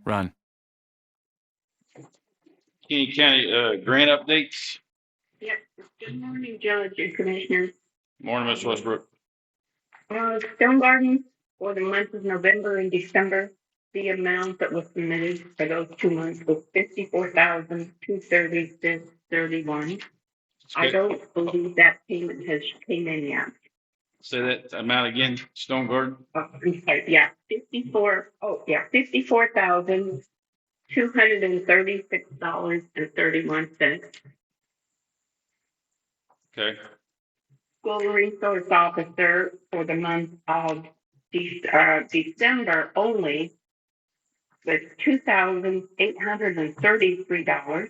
Run. Kinney County grant updates. Yes. Good morning, Judge and Commissioners. Morning, Ms. Westbrook. Stonegarden for the months of November and December, the amount that was submitted for those 2 months was $54,236.31. I don't believe that payment has came in yet. Say that amount again, Stonegarden. I'm sorry, yeah, $54,236.31. Okay. School resource officer for the month of December only was $2,833.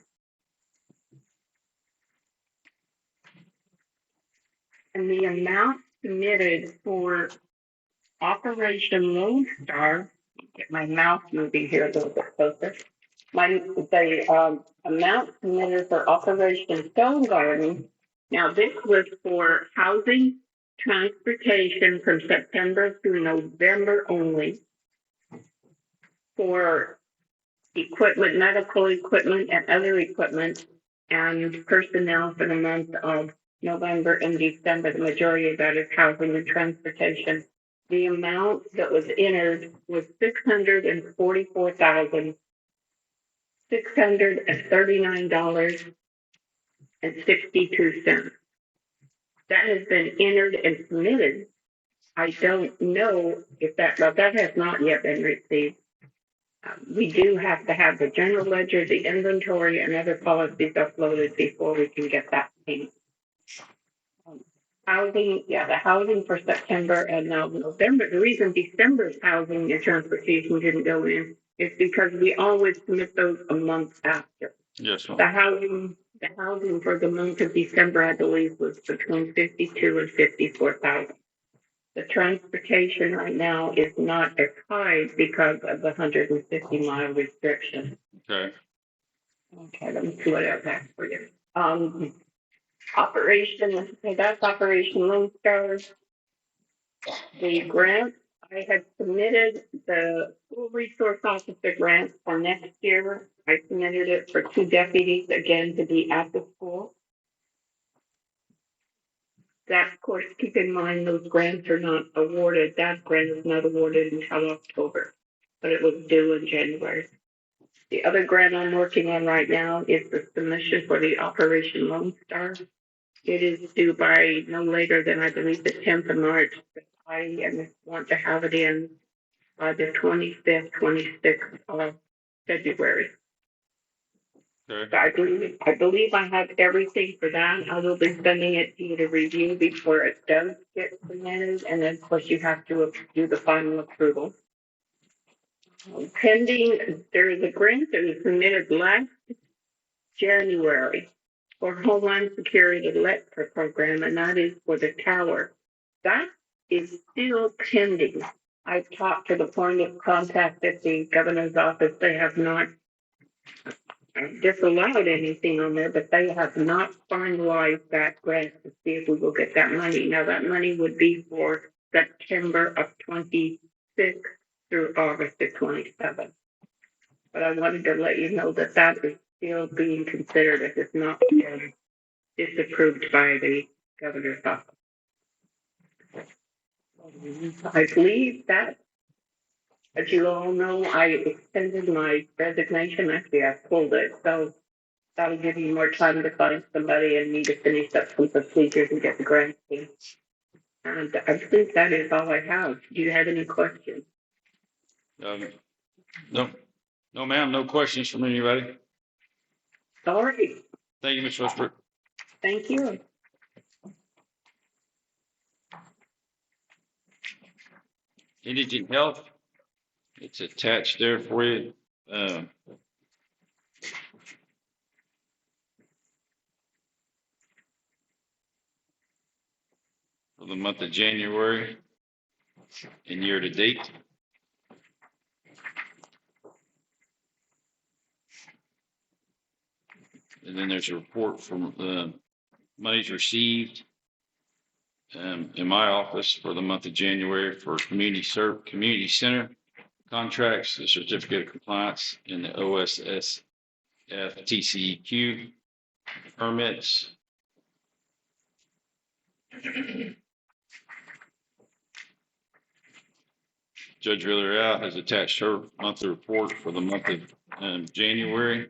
And the amount submitted for Operation Lone Star, get my mouse moving here a little bit closer. The amount submitted for Operation Stonegarden. Now, this was for housing, transportation from September through November only, for equipment, medical equipment, and other equipment, and personnel for the month of November and December. The majority of that is housing and transportation. The amount that was entered was $644,639.62. That has been entered and submitted. I don't know if that has not yet been received. We do have to have the general ledger, the inventory, and other policies uploaded before we can get that payment. Housing, the housing for September and now November. The reason December's housing and transportation didn't go in is because we always submit those a month after. Yes. The housing for the month of December, I believe, was between 52 and 54,000. The transportation right now is not as high because of the 150-mile restriction. Okay. Okay, let me see what else I have for you. That's Operation Lone Star. The grant, I had submitted the school resource officer grant for next year. I submitted it for 2 deputies, again, to be at the school. That, of course, keep in mind, those grants are not awarded. That grant is not awarded until October, but it was due in January. The other grant I'm working on right now is the submission for the Operation Lone Star. It is due by no later than, I believe, the 10th of March. I want to have it in by the 25th, 26th of February. Okay. So I believe I have everything for that. I will be sending it to you to review before it does get submitted. And then, of course, you have to do the final approval. Pending, there is a grant that was submitted last January for Homeland Security Electric Program, and that is for the tower. That is still pending. I've talked to the point of contact at the governor's office. They have not disallowed anything on there, but they have not finalized that grant to see if we will get that money. Now, that money would be for September of 26 through August of 27. But I wanted to let you know that that is still being considered if it's not been disapproved by the governor's office. I believe that, as you all know, I extended my resignation. Actually, I pulled it, so that'll give you more time to find somebody and me to finish up some procedures and get the grant in. And I think that is all I have. Do you have any questions? No, ma'am. No questions from anybody. All right. Thank you, Ms. Westbrook. Thank you. Indigent Health. It's attached there for you. For the month of January and year to date. And then there's a report from monies received in my office for the month of January for community center contracts, the certificate of compliance, and the OSSF TCEQ permits. Judge Villarreal has attached her monthly report for the month of January.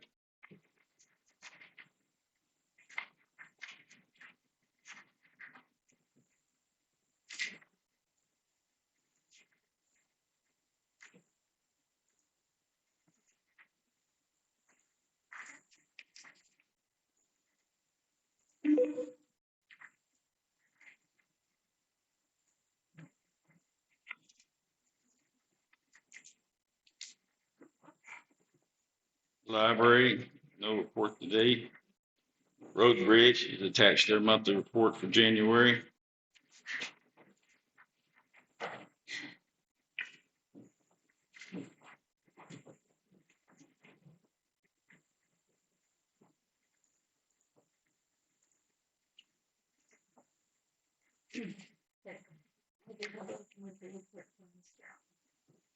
Library, no report today. Road and Bridge has attached their monthly report for January.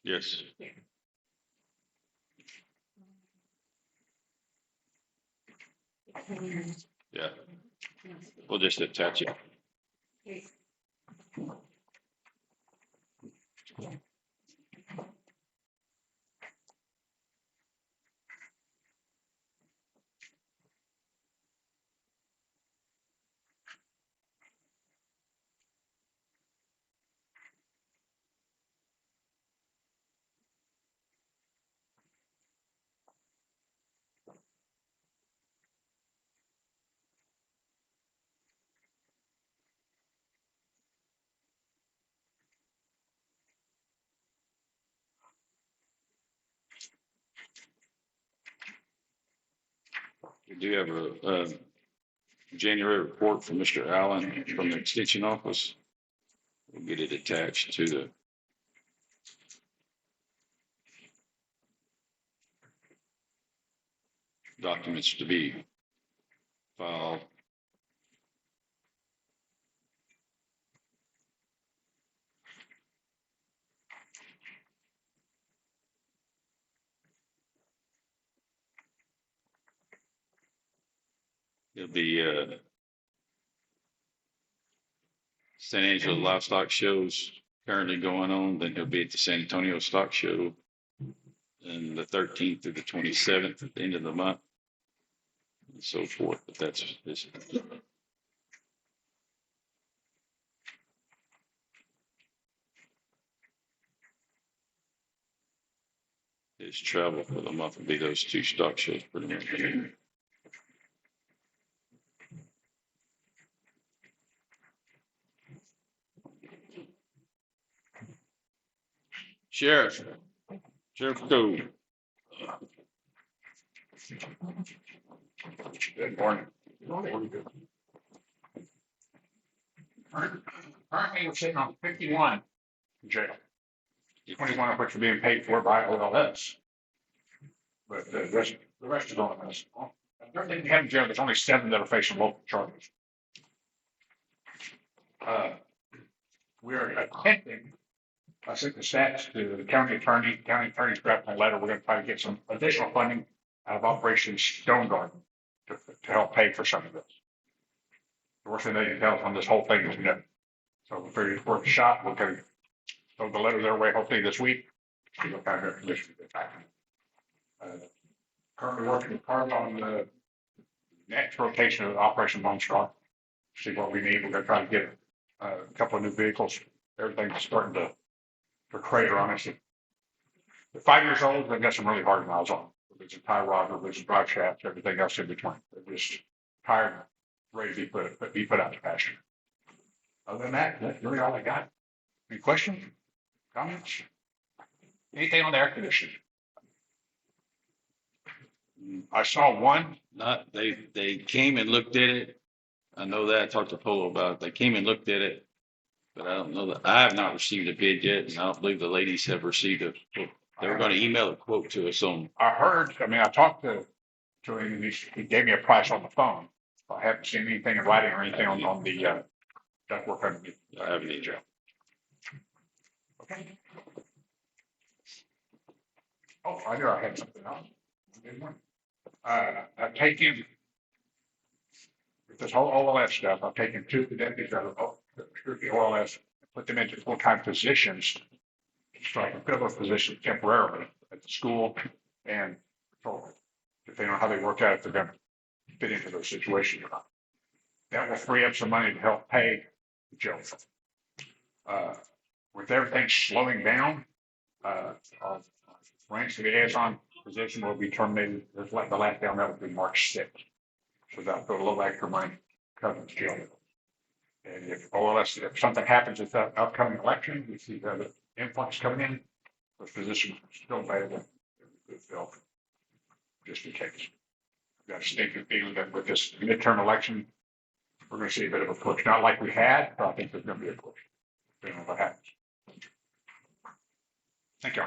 Yes. Yeah. We'll just attach it. We do have a January report from Mr. Allen from the extension office. We'll get it attached to the documents to be filed. It'll be San Angelo Livestock Show's currently going on. Then he'll be at the San Antonio Stock Show and the 13th through the 27th at the end of the month and so forth. But that's his travel for the month will be those two stock shows pretty much. Sheriff Code. Good morning. Currently, we're sitting on 51 in jail. 21 of which are being paid for by OLS. But the rest is on us. Everything we have in jail, there's only 7 that are facing local charges. We're attempting, I sent the stats to the county attorney. The county attorney's drafting a letter. We're going to try to get some additional funding out of Operation Stonegarden to help pay for some of this. The worst thing they can tell us on this whole thing is no. So we're figuring it's worth a shot. We're going to throw the letter their way hopefully this week. See what kind of condition it's back. Currently working hard on the next rotation of Operation Lone Star. See what we need. We're going to try to get a couple of new vehicles. Everything's starting to crater on us. They're 5 years old. They've got some really hard miles on them. There's a tie rod, there's a drive shaft, everything else in between. They're just tired, ready to be put out to pasture. Other than that, that's really all I got. Any questions? Comments? Anything on the air conditioning? I saw one. Not they came and looked at it. I know that. I talked to Polo about it. They came and looked at it, but I don't know that I have not received a bid yet, and I don't believe the ladies have received a. They were going to email a quote to us on. I heard. I mean, I talked to him, and he gave me a price on the phone. I haven't seen anything in writing or anything on the ductwork underneath. I haven't either. Okay. Oh, I knew I had something else. I've taken, with this whole OLS stuff, I've taken two of the deputies out of the OLS, put them into full-time positions. So I can fill those positions temporarily at the school and patrol, depending on how they work out, if they're gonna fit into those situations or not. That will free up some money to help pay the jail. With everything slowing down, our ranks of liaison position will be terminated. There's like the last down, that will be March 6th. So that'll put a little extra money covering the jail. And if OLS, if something happens with that upcoming election, we see the influx coming in, the position still available. Just in case. I've got a stinking feeling that with this midterm election, we're going to see a bit of a push. Not like we had, but I think there's going to be a push. Depending on what happens. Thank you.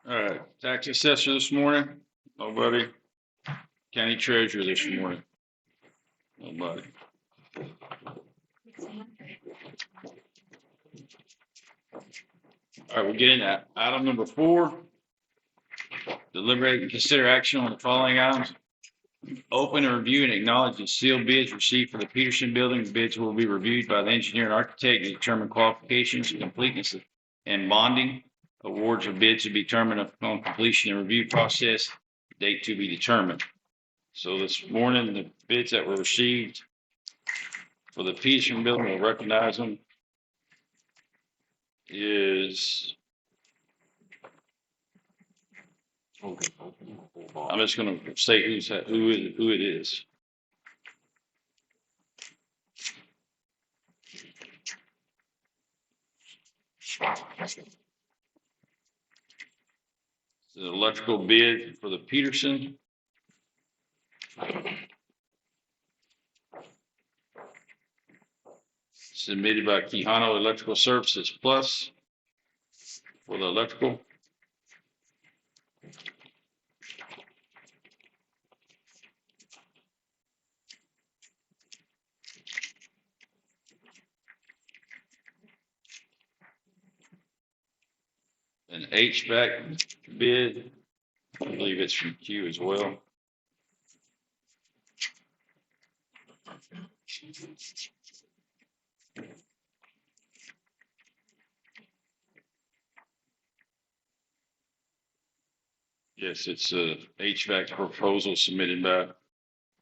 All right, tax assessor this morning, nobody. County treasurer this morning, nobody. All right, we're getting at item number 4. Deliberate and consider action on the following items. Open and review and acknowledge the sealed bids received for the Petersen Building. Bids will be reviewed by the engineer and architect to determine qualifications, completeness, and bonding. Awards of bids to be determined upon completion and review process. Date to be determined. So this morning, the bids that were received for the Petersen Building, we'll recognize them, is, I'm just going to say who it is. The electrical bid for the Petersen. Submitted by Quijano Electrical Services Plus for the electrical. An HVAC bid, I believe it's from Q as well. Yes, it's a HVAC proposal submitted by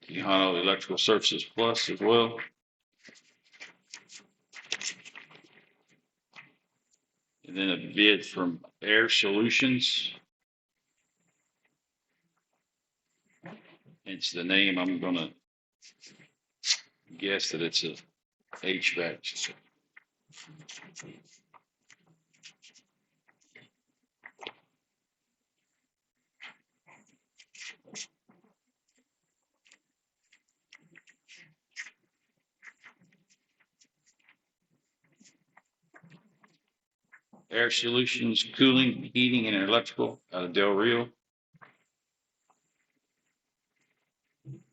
Quijano Electrical Services Plus as well. And then a bid from Air Solutions. It's the name. I'm going to guess that it's a HVAC. Air Solutions, cooling, heating, and electrical out of Del Rio.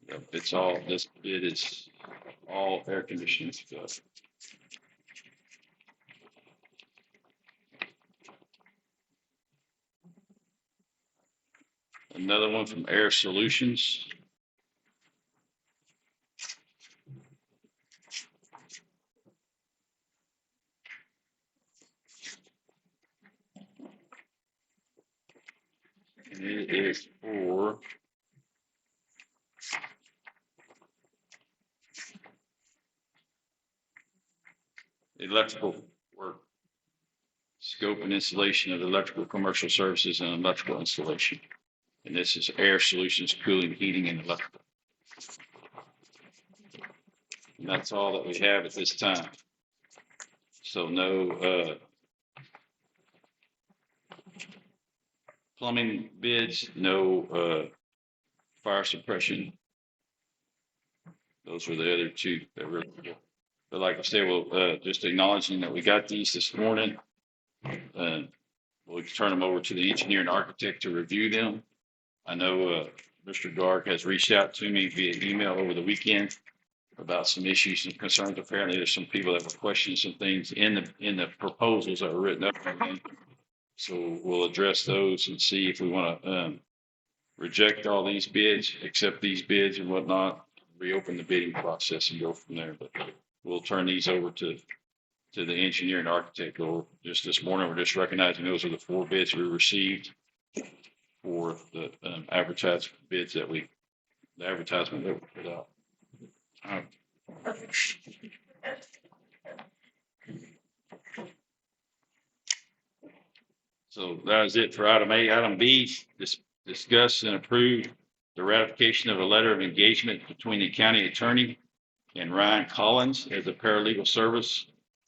Yep, it's all, this bid is all air conditioning stuff. Another one from Air Solutions. And it is for electrical work, scope and installation of electrical commercial services and electrical installation. And this is Air Solutions, cooling, heating, and electrical. And that's all that we have at this time. So no plumbing bids, no fire suppression. Those were the other two that were. But like I said, we'll just acknowledging that we got these this morning. we'll turn them over to the engineer and architect to review them. I know Mr. Garg has reached out to me via email over the weekend about some issues and concerns. Apparently, there's some people that were questioning some things in the proposals that were written up. So we'll address those and see if we want to reject all these bids, accept these bids and whatnot, reopen the bidding process and go from there. But we'll turn these over to the engineer and architect. Or just this morning, we're just recognizing those are the 4 bids we received for the advertisement that we put out. So that is it for item A. Item B, discuss and approve the ratification of a letter of engagement between the county attorney and Ryan Collins as a paralegal service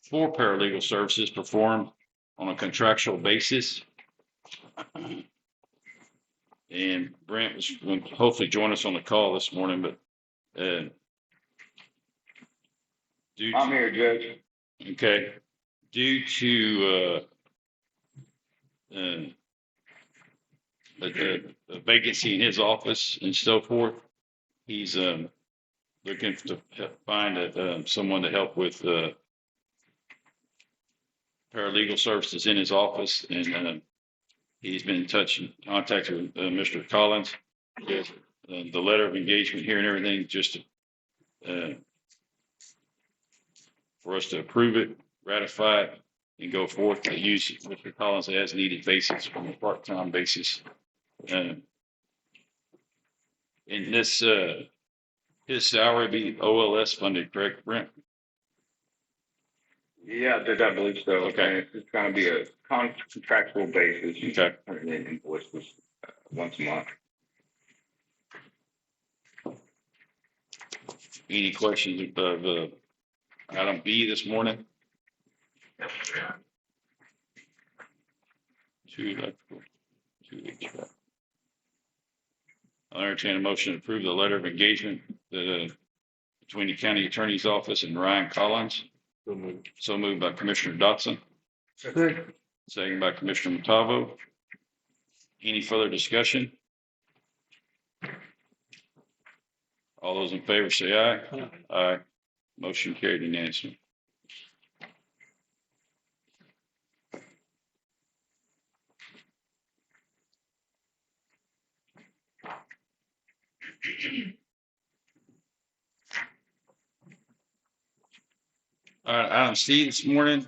for paralegal services performed on a contractual basis. And Brent was going to hopefully join us on the call this morning, but I'm here, Judge. Okay, due to a vacancy in his office and so forth, he's looking to find someone to help with paralegal services in his office, and he's been in contact with Mr. Collins. With, the letter of engagement here and everything, just for us to approve it, ratify it, and go forth to use Mr. Collins as needed basis from a part-time basis. And this, his salary be OLS funded, correct, Brent? Yeah, Judge, I believe so. Okay. It's going to be a contractual basis. Okay. And then invoices once a month. Any questions of item B this morning? Two electrical, 2 HVAC. I'll entertain a motion to approve the letter of engagement between the county attorney's office and Ryan Collins. So moved by Commissioner Dotson. Second by Commissioner Montalvo. Any further discussion? All those in favor say aye. Aye. Motion carried unanimously. All right, item C this morning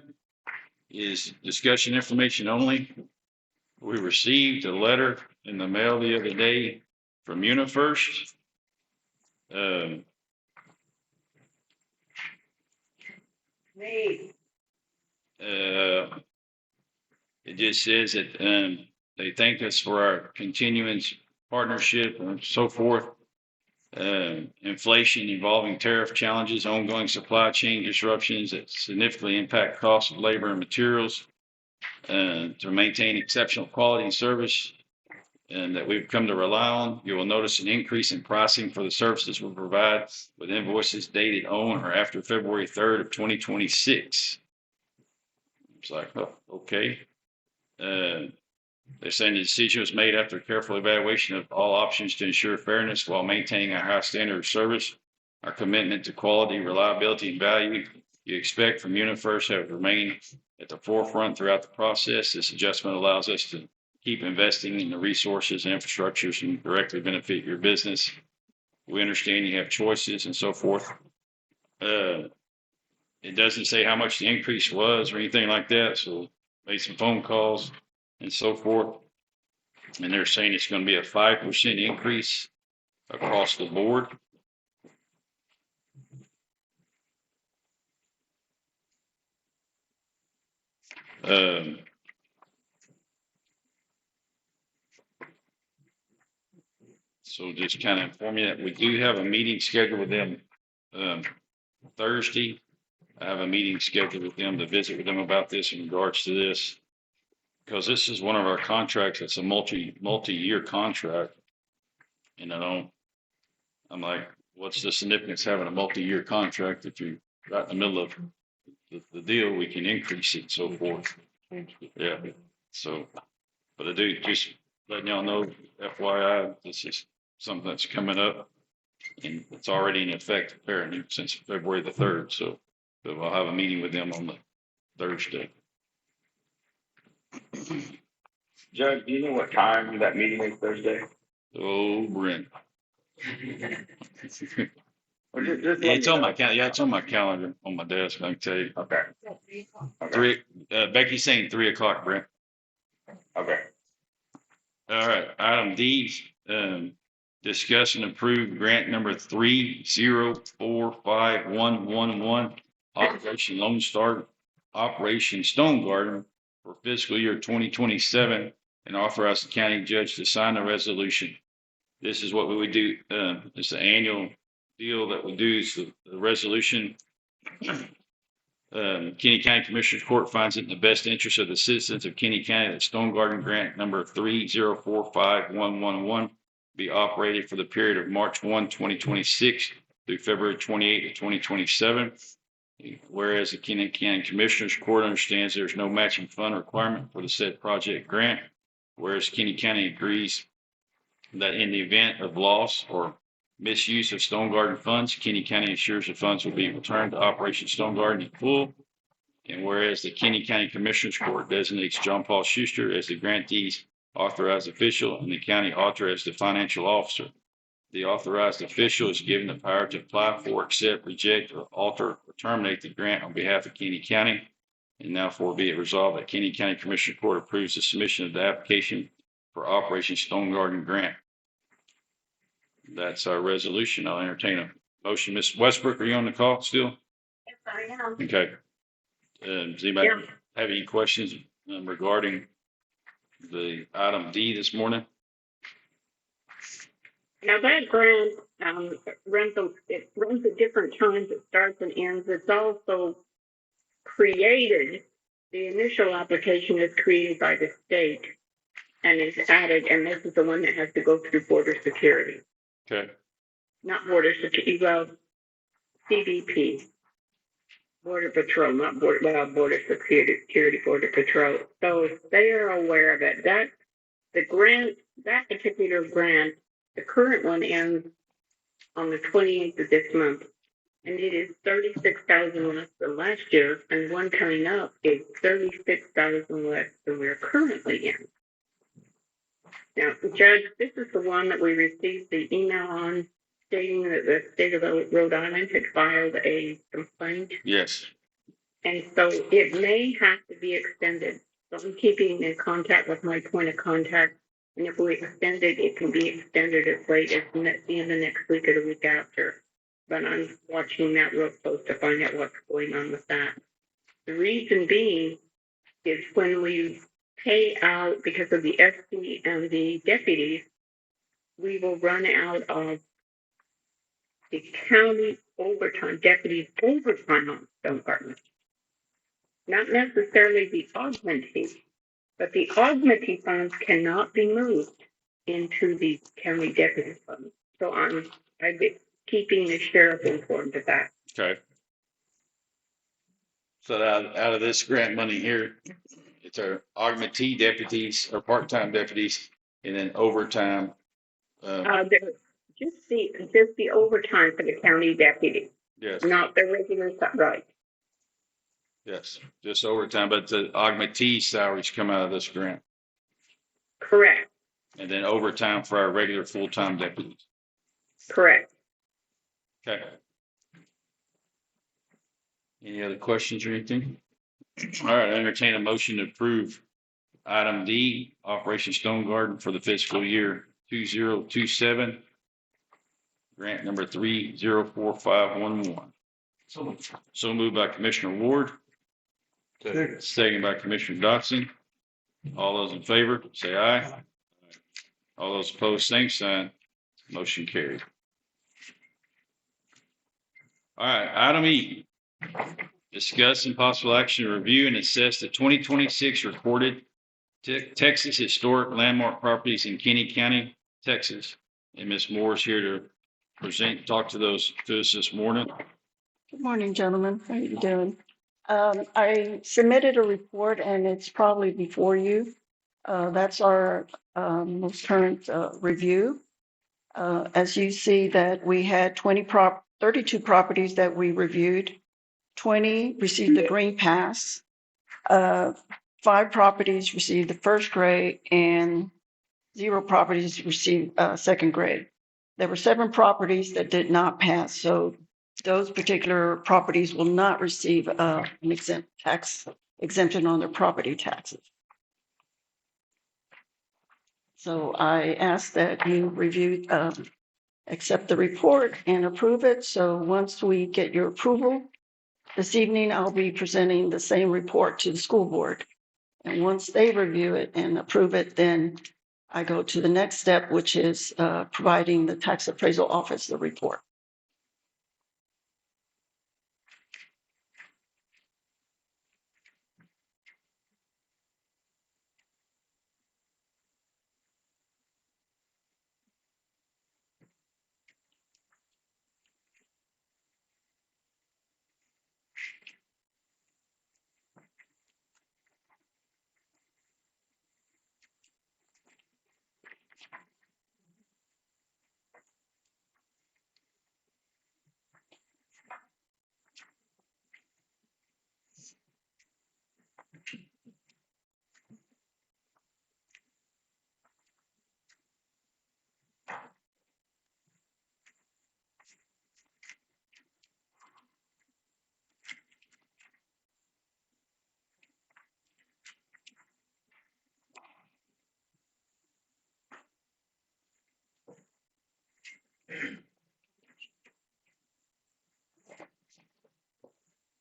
is discussion information only. We received a letter in the mail the other day from Unifirst. It just says that they thank us for our continuance partnership and so forth. Inflation involving tariff challenges, ongoing supply chain disruptions that significantly impact costs of labor and materials, to maintain exceptional quality and service, and that we've come to rely on. You will notice an increase in pricing for the services we provide with invoices dated on or after February 3rd of 2026. It's like, oh, okay. They're saying the decision was made after careful evaluation of all options to ensure fairness while maintaining our high standard of service. Our commitment to quality, reliability, and value you expect from Unifirst have remained at the forefront throughout the process. This adjustment allows us to keep investing in the resources and infrastructures and directly benefit your business. We understand you have choices and so forth. It doesn't say how much the increase was or anything like that. So made some phone calls and so forth. And they're saying it's going to be a 5% increase across the board. So just kind of inform you that we do have a meeting scheduled with them Thursday. I have a meeting scheduled with them to visit with them about this in regards to this, because this is one of our contracts that's a multi-year contract. And I'm like, what's the significance of having a multi-year contract? If you're right in the middle of the deal, we can increase it and so forth. Yeah. So, but I do just letting y'all know, FYI, this is something that's coming up. And it's already in effect apparently since February the 3rd. So I'll have a meeting with them on the Thursday. Judge, do you know what time that meeting is Thursday? Oh, Brent. Or just Yeah, let me it's on know. my calendar. Yeah, it's on my calendar on my desk. I can tell you. Okay. Okay. Becky's saying 3:00, Brent. Okay. All right. Item D, discuss and approve grant number 3045111, Operation Lone Star, Operation Stonegarden for fiscal year 2027, and authorize the county judge to sign the resolution. This is what we would do. It's an annual deal that we do. Is the resolution. Kinney County Commissioners Court finds it in the best interest of the citizens of Kinney County that Stonegarden Grant number 3045111 be operated for the period of March 1, 2026 through February 28, 2027. Whereas the Kinney County Commissioners Court understands there is no matching fund requirement for the said project grant. Whereas Kinney County agrees that in the event of loss or misuse of Stonegarden funds, Kinney County ensures the funds will be returned to Operation Stonegarden in full. And whereas the Kinney County Commissioners Court designates John Paul Schuster as the grantee's authorized official and the county auditor as the financial officer. The authorized official is given the power to apply for, accept, reject, or alter or terminate the grant on behalf of Kinney County. And now for be it resolved that Kinney County Commissioner Court approves the submission of the application for Operation Stonegarden Grant. That's our resolution. I'll entertain a motion. Ms. Westbrook, are you on the call still? Yes, I am. Okay. Does anybody Yeah. have any questions regarding the item D this morning? Now that grant runs at different times. It starts and ends. It's also created. The initial application is created by the state and is added, and this is the one that has to go through border security. Okay. Not border security, well, CBP, border patrol, not border security, border patrol. So they are aware of it. That particular grant, the current one ends on the 28th of this month, and it is 36,000 less than last year, and one coming up is 36,000 less than we're currently in. Now, Judge, this is the one that we received the email on stating that the state of Rhode Island had filed a complaint. Yes. And so it may have to be extended. So I'm keeping in contact with my point of contact. And if we extend it, it can be extended as late as the end of next week or the week after. But I'm watching that real close to find out what's going on with that. The reason being is when we pay out because of the SC and the deputies, we will run out of the county overtime, deputies overtime on Stonegarden. Not necessarily the augmentee, but the augmentee funds cannot be moved into the county deputy fund. So I've been keeping the sheriff informed of that. Okay. So out of this grant money here, it's our augmentee deputies or part-time deputies and then overtime. Just the overtime for the county deputy, Yes. not the regular, right? Yes. Just overtime, but the augmentee salaries come out of this grant. Correct. And then overtime for our regular full-time deputies. Correct. Okay. Any other questions or anything? All right, I entertain a motion to approve item D, Operation Stonegarden for the fiscal year 2027, grant number 3045111. So moved by Commissioner Ward. Second by Commissioner Dotson. All those in favor, say aye. All those opposed, same sign. Motion carried. All right, item E. Discuss and possible action to review and assess the 2026 recorded Texas historic landmark properties in Kinney County, Texas. And Ms. Moore is here to talk to us this morning. Good morning, gentlemen. How are you doing? I submitted a report and it's probably before you. That's our most current review. As you see that we had 32 properties that we reviewed. 20 received the green pass. 5 properties received the first grade and 0 properties received second grade. There were 7 properties that did not pass, so those particular properties will not receive an exemption on their property taxes. So I ask that you review, accept the report and approve it. So once we get your approval, this evening I'll be presenting the same report to the school board. And once they review it and approve it, then I go to the next step, which is providing the tax appraisal office the report.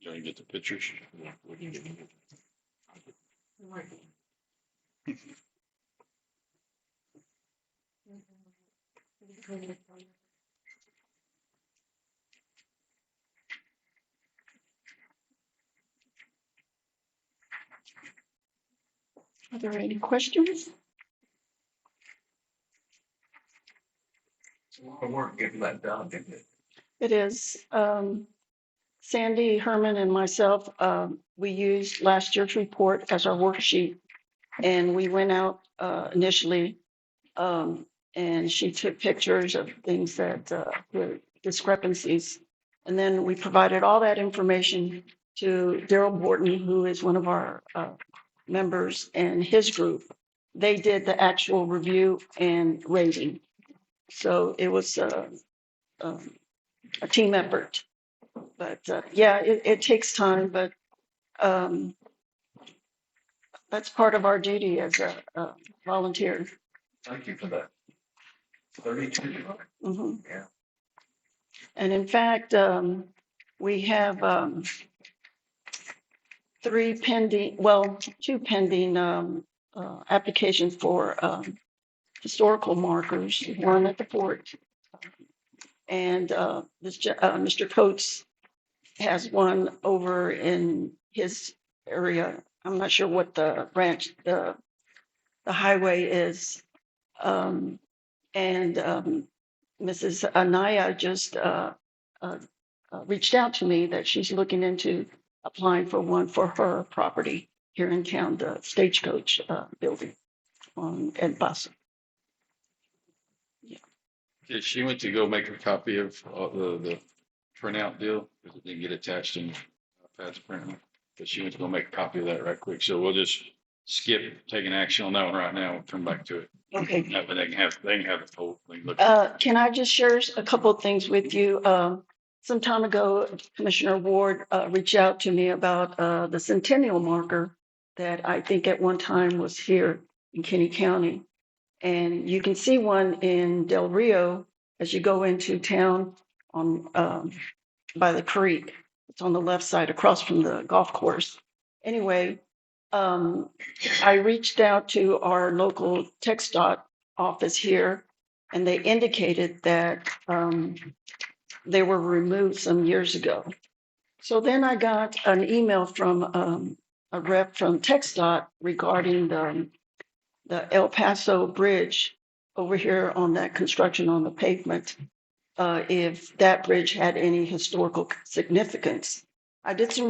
You want to get the pictures? Are there any questions? It's a lot of work getting that done, isn't it? It is. Sandy, Herman, and myself, we used last year's report as our worksheet. And we went out initially, and she took pictures of things that were discrepancies. And then we provided all that information to Daryl Borton, who is one of our members, and his group. They did the actual review and rating. So it was a team effort. But yeah, it takes time, but that's part of our duty as a volunteer. Thank you for that. 32. Mhm. Yeah. And in fact, we have 2 pending applications for historical markers, one at the fort. And Mr. Coates has one over in his area. I'm not sure what the branch, the highway is. And Mrs. Anaya just reached out to me that she's looking into applying for one for her property here in town, the Stagecoach building on El Paso. Yeah, she went to go make a copy of the printout deal, because it didn't get attached in Pat's printout. But she went to go make a copy of that right quick. So we'll just skip taking action on that one right now. We'll come back to it. Okay. But they can have the whole thing. Look. Can I just share a couple of things with you? Some time ago, Commissioner Ward reached out to me about the centennial marker that I think at one time was here in Kinney County. And you can see one in Del Rio as you go into town on by the creek. It's on the left side across from the golf course. Anyway, I reached out to our local TxDOT office here, and they indicated that they were removed some years ago. So then I got an email from a rep from TxDOT regarding the El Paso Bridge over here on that construction on the pavement, if that bridge had any historical significance. I did some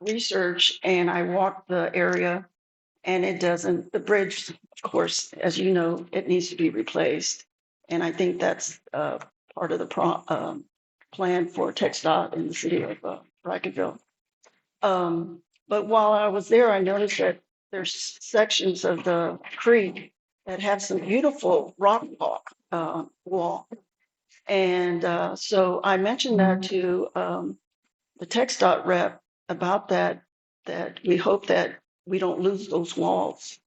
research and I walked the area, And it doesn't, the bridge, of course, as you know, it needs to be replaced. And I think that's part of the plan for TxDOT in the city of Bracketville. But while I was there, I noticed that there's sections of the creek that have some beautiful rock wall. And so I mentioned that to the TxDOT rep about that we hope that we don't lose those walls.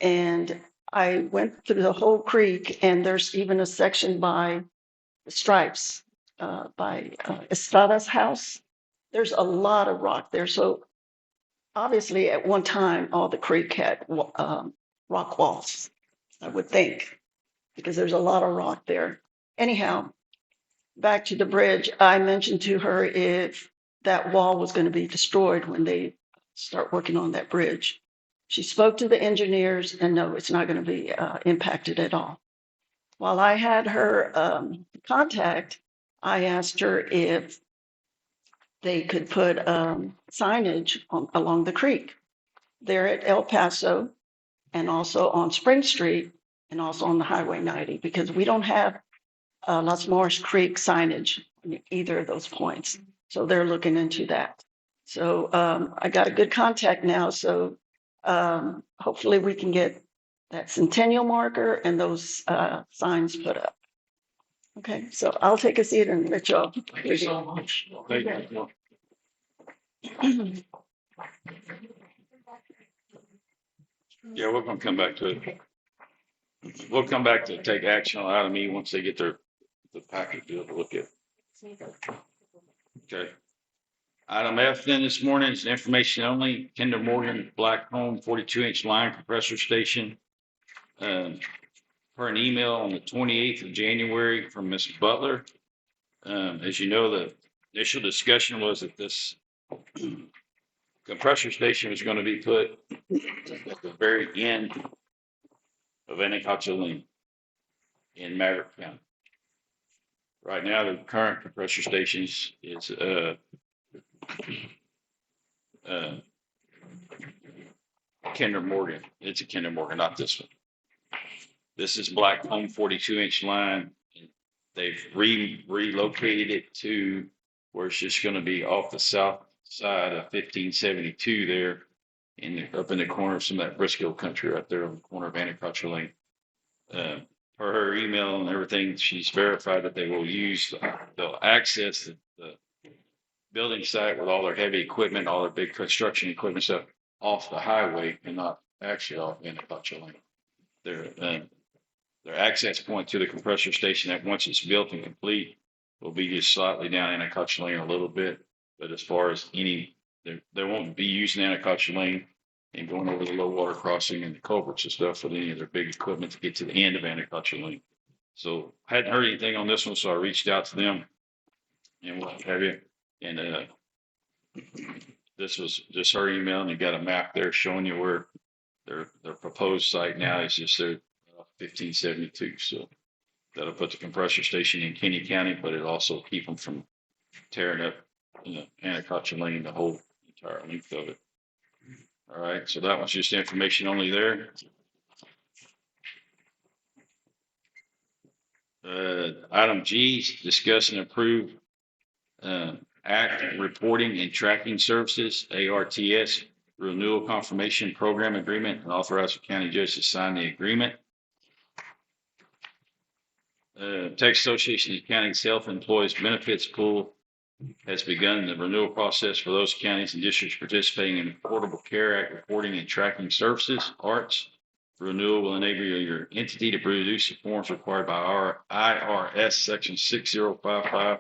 And I went through the whole creek, and there's even a section by the Stripes, by Estrada's house. There's a lot of rock there. So obviously, at one time, all the creek had rock walls, I would think, because there's a lot of rock there. Anyhow, back to the bridge, I mentioned to her if that wall was going to be destroyed when they start working on that bridge. She spoke to the engineers, and no, it's not going to be impacted at all. While I had her contact, I asked her if they could put signage along the creek there at El Paso, and also on Spring Street, and also on the Highway 90, because we don't have Las Morris Creek signage in either of those points. So they're looking into that. So I got a good contact now. So hopefully we can get that centennial marker and those signs put up. Okay, so I'll take a seat and let y'all. Thank you so much. Thank you. Yeah, we're gonna come back to it. We'll come back to take action on item E once they get the packet deal to look at. Okay. Item F then this morning is information only. Kinder Morgan Black Home 42-inch line compressor station. Per an email on the 28th of January from Ms. Butler. As you know, the initial discussion was that this compressor station was going to be put at the very end of Anacostia Lane in Maverick County. Right now, the current compressor stations is Kinder Morgan. It's a Kinder Morgan, not this one. This is Black Home 42-inch line. They've relocated it to where it's just going to be off the south side of 1572 there, up in the corner of some of that Briscoe country right there on the corner of Anacostia Lane. Per her email and everything, she's verified that they will they'll access the building site with all their heavy equipment, all their big construction equipment stuff off the highway and not actually off Anacostia Lane. Their access point to the compressor station, that once it's built and complete, will be just slightly down Anacostia Lane a little bit. But as far as they won't be using Anacostia Lane and going over the low water crossing and the culverts and stuff with any of their big equipment to get to the end of Anacostia Lane. So I hadn't heard anything on this one, so I reached out to them and what have you. And this was just her email, and you got a map there showing you where their proposed site now is just their 1572. So that'll put the compressor station in Kinney County, but it also keep them from tearing up Anacostia Lane, the whole entire length of it. All right, so that was just information only there. Item G, discuss and approve ACT Reporting and Tracking Services, ARTS, Renewal Confirmation Program Agreement, and authorize the county judge to sign the agreement. Texas Association of Counties Self-Employed Benefits Pool has begun the renewal process for those counties and districts participating in Affordable Care Act reporting and tracking services, ARTS. Renewal will enable your entity to produce the forms required by our IRS Section 6055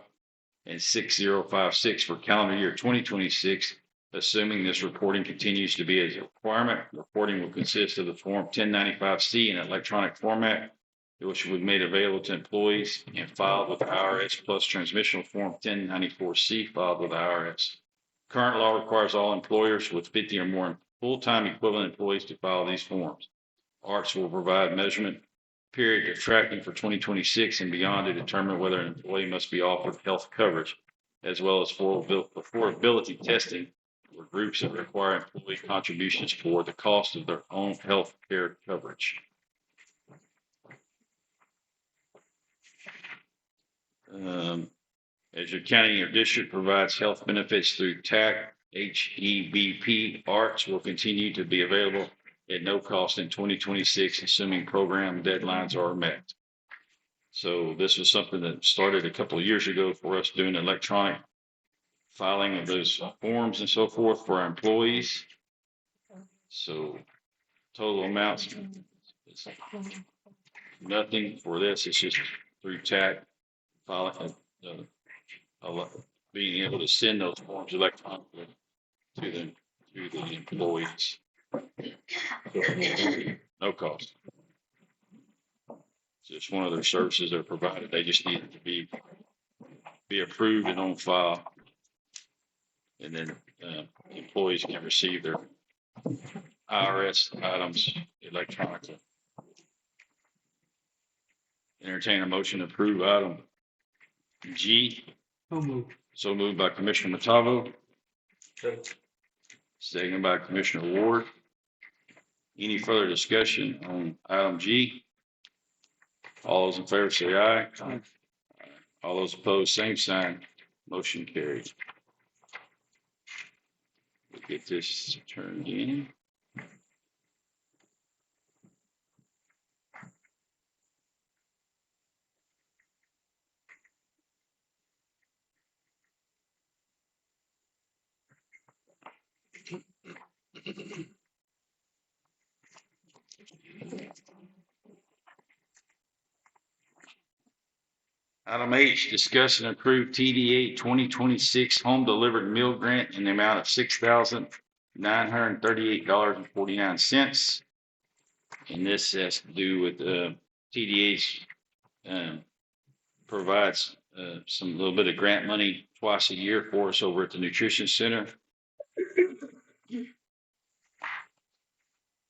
and 6056 for calendar year 2026. Assuming this reporting continues to be a requirement, reporting will consist of the Form 1095C in electronic format, which will be made available to employees and filed with the IRS, plus transmissional Form 1094C filed with the IRS. Current law requires all employers with 50 or more full-time equivalent employees to file these forms. ARTS will provide measurement period of tracking for 2026 and beyond to determine whether an employee must be offered health coverage, as well as affordability testing for groups that require employee contributions for the cost of their own health care coverage. As your county or district provides health benefits through TAC, HEBP, ARTS will continue to be available at no cost in 2026, assuming program deadlines are met. So this was something that started a couple of years ago for us doing electronic filing of those forms and so forth for our employees. So total amounts, it's nothing for this. It's just through TAC filing, being able to send those forms electronically to the employees. No cost. It's just one of their services they're provided. They just need to be approved and on file. And then employees can receive their IRS items electronically. Entertain a motion to approve item G. So moved by Commissioner Matavo. Second by Commissioner Ward. Any further discussion on item G? All those in favor say aye. Aye. All those opposed, same sign. Motion carried. We'll get this turned in. Item H, discuss and approve TDA 2026 home delivered meal grant in the amount of $6,938.49. And this has to do with TDA's provides some little bit of grant money twice a year for us over at the Nutrition Center.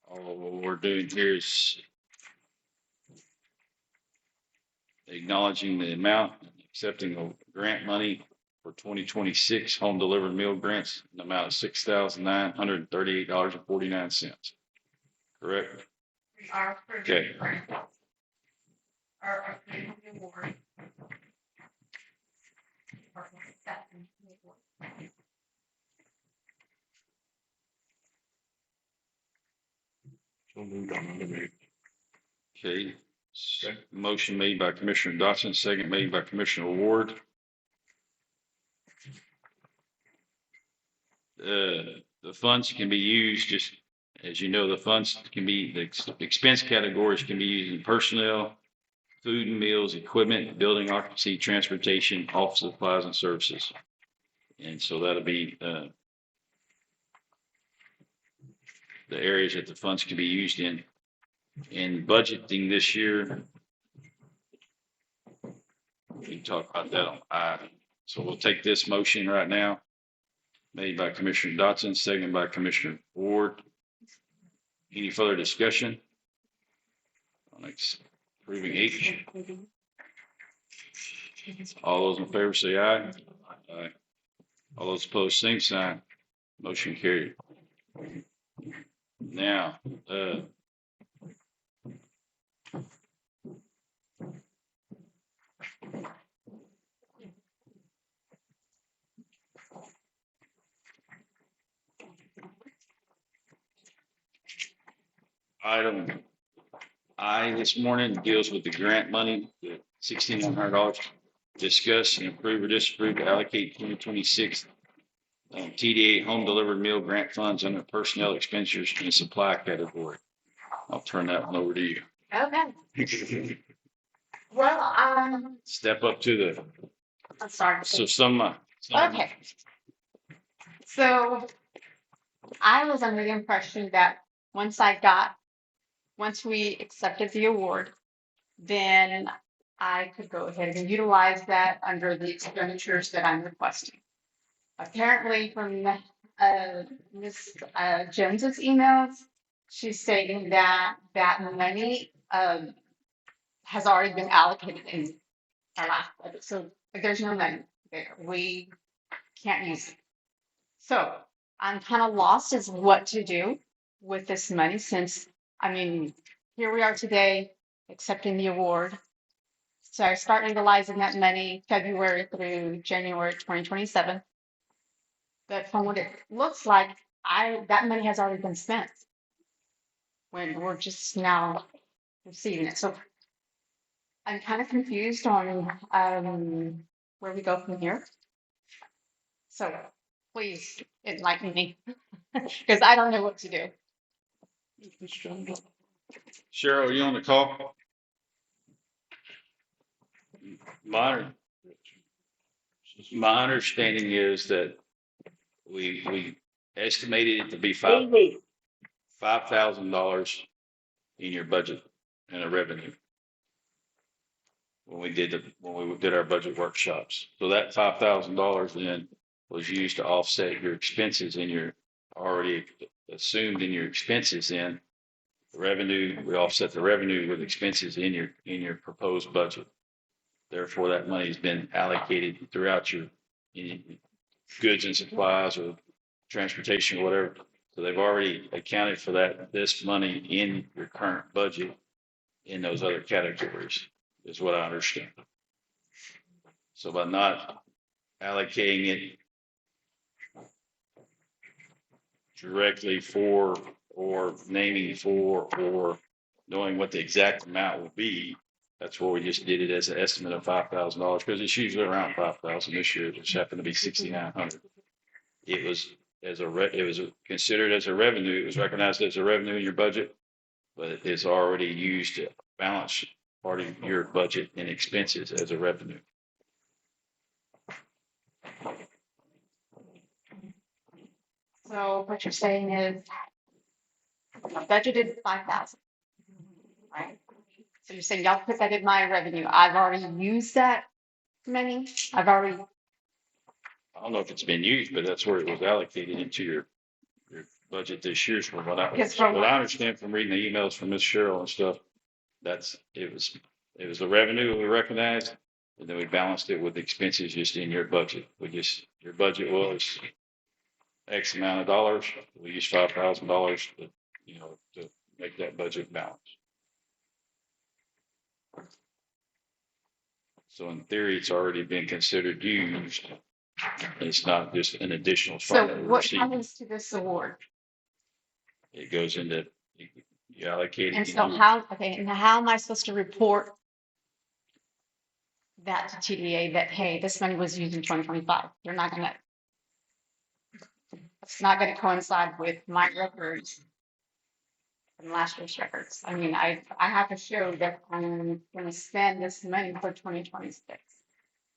All we're doing here is acknowledging the amount and accepting the grant money for 2026 home delivered meal grants in the amount of $6,938.49. Correct? Okay. Okay. Motion made by Commissioner Dotson, second made by Commissioner Ward. The funds can be used, just as you know, the funds can be, the expense categories can be used in personnel, food and meals, equipment, building occupancy, transportation, office supplies and services. And so that'll be the areas that the funds can be used in. In budgeting this year, we can talk about that on I. So we'll take this motion right now, made by Commissioner Dotson, seconded by Commissioner Ward. Any further discussion on approving H? All those in favor say aye. Aye. All those opposed, same sign. Motion carried. Now, item I this morning deals with the grant money, the $1,600. Discuss and approve or disapprove to allocate 2026 TDA home delivered meal grant funds under personnel expenditures in the supply category. I'll turn that one over to you. Okay. Well, Step up to the, I'm sorry. so some. Okay. So I was under the impression that once we accepted the award, then I could go ahead and utilize that under the expenditures that I'm requesting. Apparently from Ms. Jones's emails, she's stating that that money has already been allocated in our last budget. So there's no money there. We can't use it. So I'm kind of lost as what to do with this money since, I mean, here we are today accepting the award. So I start utilizing that money February through January 2027. But from what it looks like, that money has already been spent when we're just now receiving it. So I'm kind of confused on where we go from here. So please enlighten me because I don't know what to do. Cheryl, are you on the call? My, my understanding is that we estimated it to be $5,000 in your budget and a revenue when we did our budget workshops. So that $5,000 then was used to offset your expenses in your already assumed in your expenses in revenue. We offset the revenue with expenses in your proposed budget. Therefore, that money has been allocated throughout your goods and supplies or transportation or whatever. So they've already accounted for this money in your current budget in those other categories, is what I understand. So by not allocating it directly for, or naming for, or knowing what the exact amount will be, that's where we just did it as an estimate of $5,000 because it's usually around 5,000 this year. It just happened to be 6,900. It was considered as a revenue. It was recognized as a revenue in your budget, but it is already used to balance part of your budget and expenses as a revenue. So what you're saying is I budgeted 5,000, right? So you're saying y'all put that in my revenue. I've already used that money. I don't know if it's been used, but that's where it was allocated into your budget this year. From what I understand from reading the emails from Miss Cheryl and stuff, it was the revenue we recognized, and then we balanced it with expenses just in your budget. Your budget was X amount of dollars. We used $5,000 to make that budget balance. So in theory, it's already been considered used. It's not just an additional So fund that we what received. happens to this award? It goes into, you allocate And it. so now how am I supposed to report that to TDA that, hey, this money was used in 2025? It's not gonna coincide with my records and last year's records. I mean, I have to show that I'm gonna spend this money for 2026.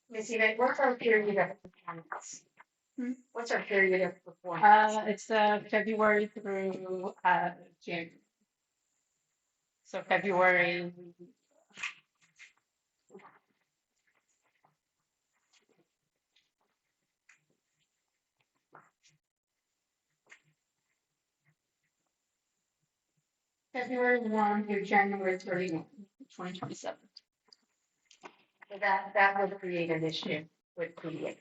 Missy, then what's our period of performance? What's our period of performance? It's February through June. So February. February 1 through January 31, 2027. So that would create an issue with PDA.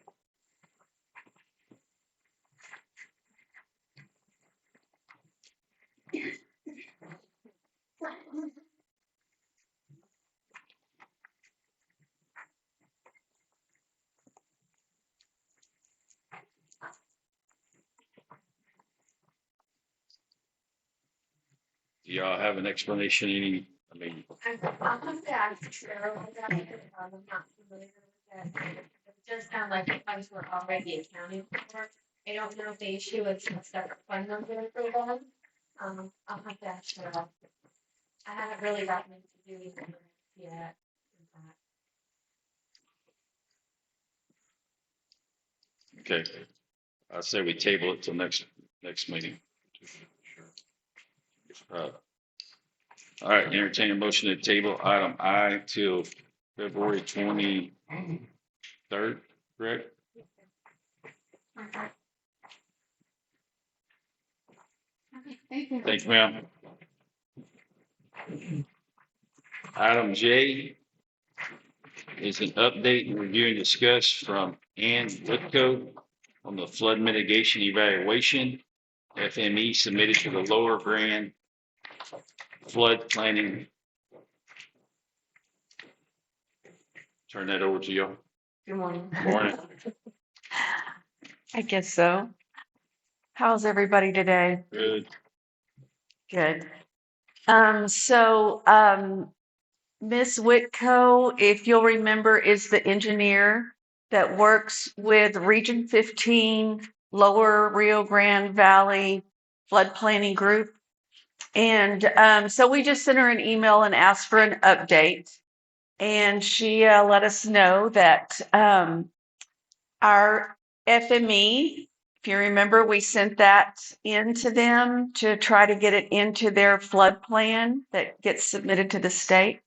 Do y'all have an explanation? I'll come back to Cheryl on that. I'm not familiar with that. It just sounds like the funds were already accounted for. I don't know if the issue is a separate fund number for them. I'll have to ask Cheryl. I haven't really gotten into doing it yet. Okay. I say we table it till next meeting. All right, entertain a motion to table item I till February 23rd, correct? Thank you. Thanks, ma'am. Item J is an update and review and discuss from Ann Whitco on the flood mitigation evaluation. FME submitted to the Lower Grand Flood Planning. Turn that over to you. Good morning. Morning. I guess so. How's everybody today? Good. Good. Miss Whitco, if you'll remember, is the engineer that works with Region 15, Lower Rio Grande Valley Flood Planning Group. And so we just sent her an email and asked for an update. And she let us know that our FME, if you remember, we sent that into them to try to get it into their flood plan that gets submitted to the state.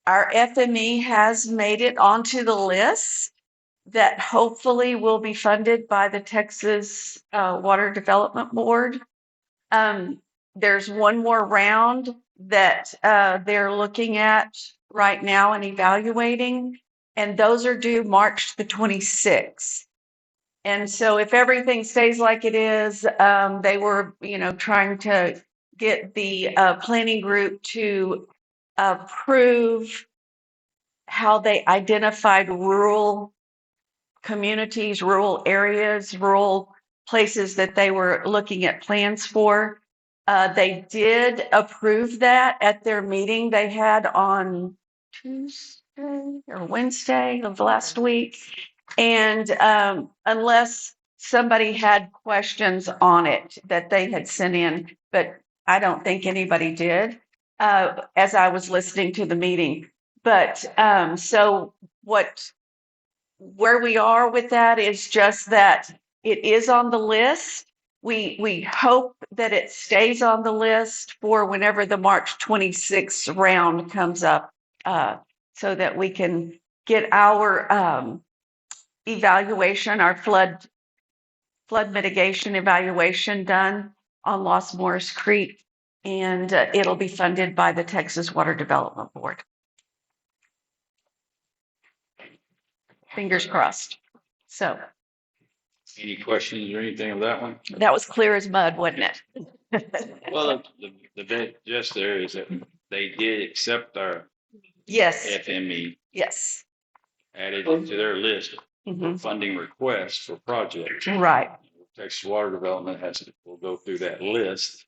Our FME has made it onto the list that hopefully will be funded by the Texas Water Development Board. There's one more round that they're looking at right now and evaluating, and those are due March the 26th. And so if everything stays like it is, they were, trying to get the planning group to approve how they identified rural communities, rural areas, rural places that they were looking at plans for. They did approve that at their meeting they had on Tuesday or Wednesday of last week. And unless somebody had questions on it that they had sent in, but I don't think anybody did as I was listening to the meeting. But so where we are with that is just that it is on the list. We hope that it stays on the list for whenever the March 26th round comes up, so that we can get our evaluation, our flood mitigation evaluation done on Lost Morris Creek, and it'll be funded by the Texas Water Development Board. Fingers crossed. So Any questions or anything of that one? that was clear as mud, wasn't it? Well, the bit just there is that they did accept our Yes, FME, yes. added it to their list Mhm. of funding requests for projects. Right. Texas Water Development will go through that list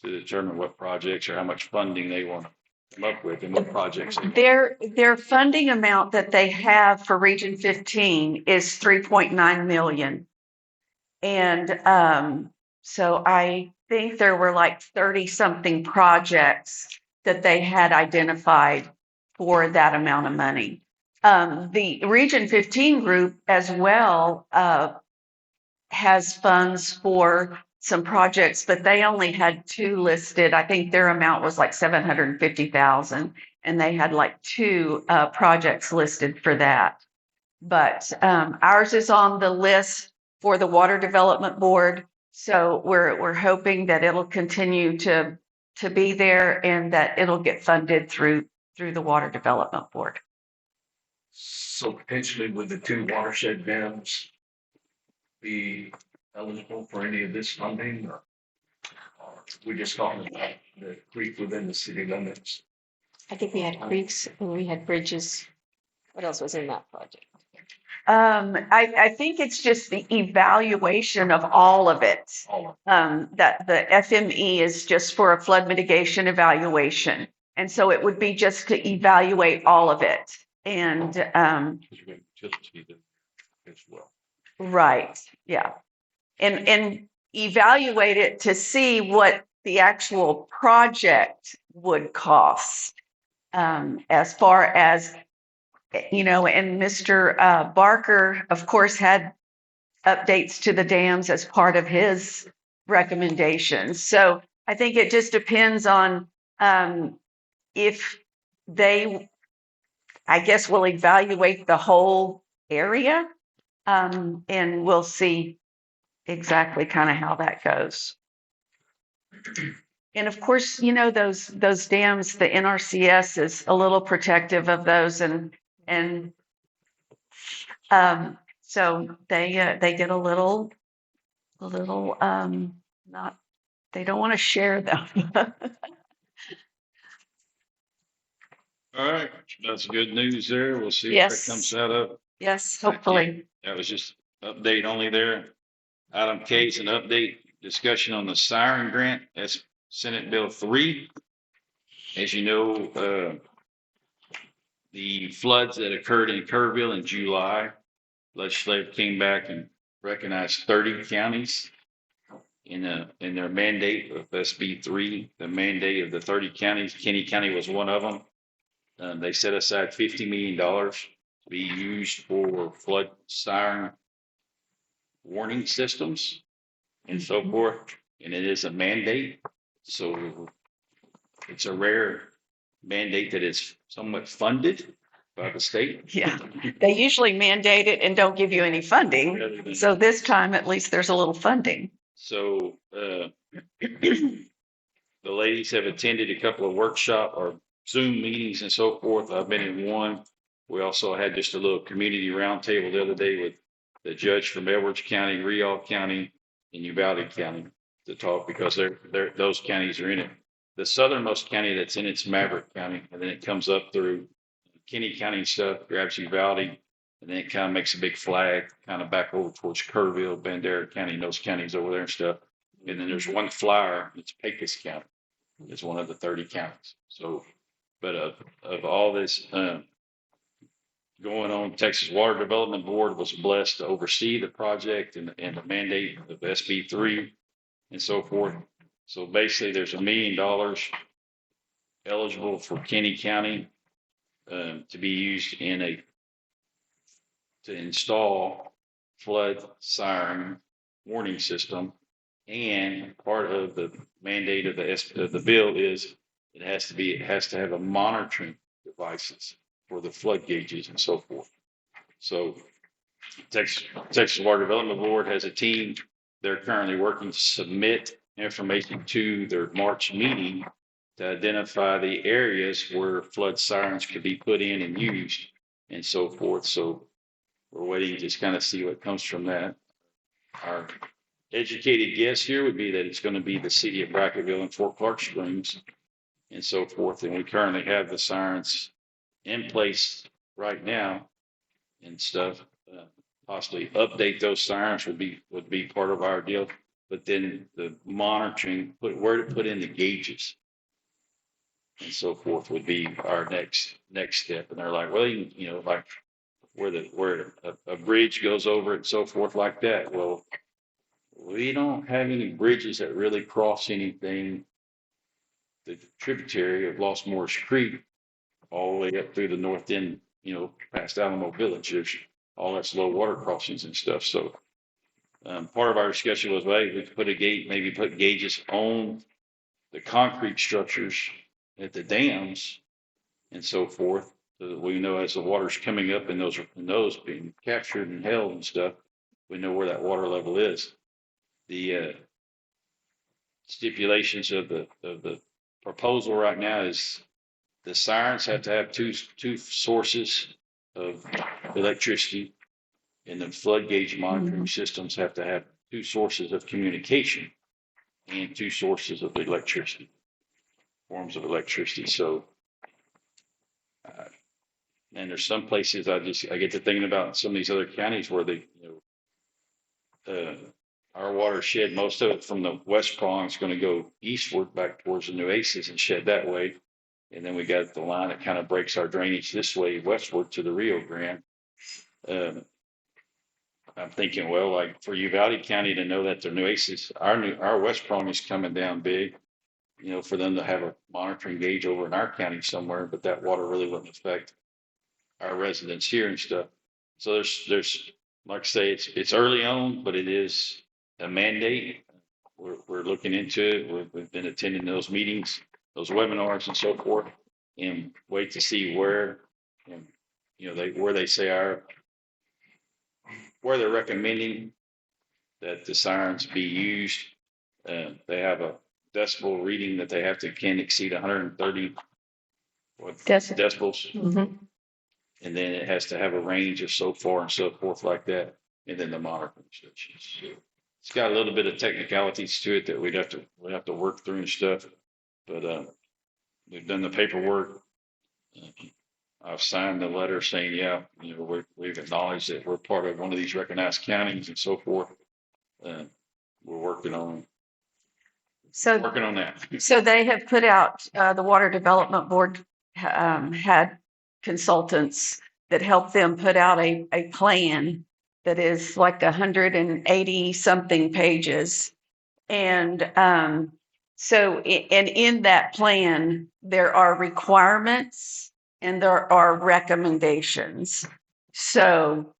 to determine what projects or how much funding they want to come up with and what projects they want. Their funding amount that they have for Region 15 is 3.9 million. And so I think there were like 30 something projects that they had identified for that amount of money. The Region 15 group as well has funds for some projects, but they only had two listed. I think their amount was like 750,000, and they had like two projects listed for that. But ours is on the list for the Water Development Board, so we're hoping that it'll continue to be there and that it'll get funded through the Water Development Board. So potentially would the two watershed dams be eligible for any of this funding, or we just talking about the creek within the city limits? I think we had creeks and we had bridges. What else was in that project? I think it's just the evaluation of all of it. All of That the FME is just for a flood mitigation evaluation. And so it would be just to evaluate all of it. And As well. right, yeah. And evaluate it to see what the actual project would cost. As far as, and Mr. Barker, of course, had updates to the dams as part of his recommendations. So I think it just depends on if they, I guess, will evaluate the whole area, and we'll see exactly kind of how that goes. And of course, those dams, the NRCS is a little protective of those, and So they get a little, not, they don't want to share them. All right, that's good news there. We'll see what that Yes. comes out of. Yes, hopefully. That was just update only there. Item K is an update discussion on the siren grant. That's Senate Bill 3. As you know, the floods that occurred in Kerrville in July, legislature came back and recognized 30 counties in their mandate of SB 3, the mandate of the 30 counties. Kinney County was one of them. They set aside $50 million to be used for flood siren warning systems and so forth. And it is a mandate. So it's a rare mandate that is somewhat funded by the state. Yeah, they usually mandate it and don't give you any funding. So this time, at least there's a little funding. So the ladies have attended a couple of workshop or Zoom meetings and so forth. I've been in one. We also had just a little community roundtable the other day with the judge from Edwards County, Riall County, and Uvalde County to talk because those counties are in it. The southernmost county that's in it's Maverick County, and then it comes up through Kinney County and stuff, grabs Uvalde, and then it kind of makes a big flag kind of back over towards Kerrville, Bandera County, and those counties over there and stuff. And then there's one flyer, it's Pecos County. It's one of the 30 counties. So, but of all this going on, Texas Water Development Board was blessed to oversee the project and the mandate of SB 3 and so forth. So basically, there's $1 million eligible for Kinney County to be used to install flood siren warning system. And part of the mandate of the bill is it has to have a monitoring devices for the flood gauges and so forth. So Texas Water Development Board has a team. They're currently working to submit information to their March meeting to identify the areas where flood sirens could be put in and used and so forth. So we're waiting to just kind of see what comes from that. Our educated guess here would be that it's going to be the city of Bracketville and Fort Clark Springs and so forth. And we currently have the sirens in place right now and stuff. Possibly update those sirens would be part of our deal. But then the monitoring, where to put in the gauges and so forth would be our next step. And they're like, well, you know, like where a bridge goes over it and so forth like that. Well, we don't have any bridges that really cross anything. The tributary of Lost Morris Creek all the way up through the north end, you know, past Alamo Village, there's all that's low water crossings and stuff. So part of our discussion was, well, we could put a gate, maybe put gauges on the concrete structures at the dams and so forth. So that we know as the water's coming up and those being captured and held and stuff, we know where that water level is. The stipulations of the proposal right now is the sirens have to have two sources of electricity, and the flood gauge monitoring systems have to have two sources of communication and two sources of electricity, forms of electricity. So, and there's some places I get to thinking about some of these other counties where they, you know, our watershed, most of it from the west prong is going to go eastward back towards the Nueces and shed that way. And then we got the line that kind of breaks our drainage this way westward to the Rio Grande. I'm thinking, well, like for Uvalde County to know that the Nueces, our west prong is coming down big, you know, for them to have a monitoring gauge over in our county somewhere, but that water really wouldn't affect our residents here and stuff. So there's like I say, it's early on, but it is a mandate. We're looking into it. We've been attending those meetings, those webinars and so forth, and wait to see where, you know, where they say where they're recommending that the sirens be used. They have a decibel reading that they can't exceed 130 decibels And then it has to have a range of so far and so forth like that. And then the monitoring stations. It's got a little bit of technicalities to it that we'd have to work through and stuff. But we've done the paperwork. I've signed the letter saying, yeah, we've acknowledged that we're part of one of these recognized counties and so forth. We're working on that. So they have put out, the Water Development Board had consultants that helped them put out a plan that is like 180 something pages. And and in that plan, there are requirements and there are recommendations. So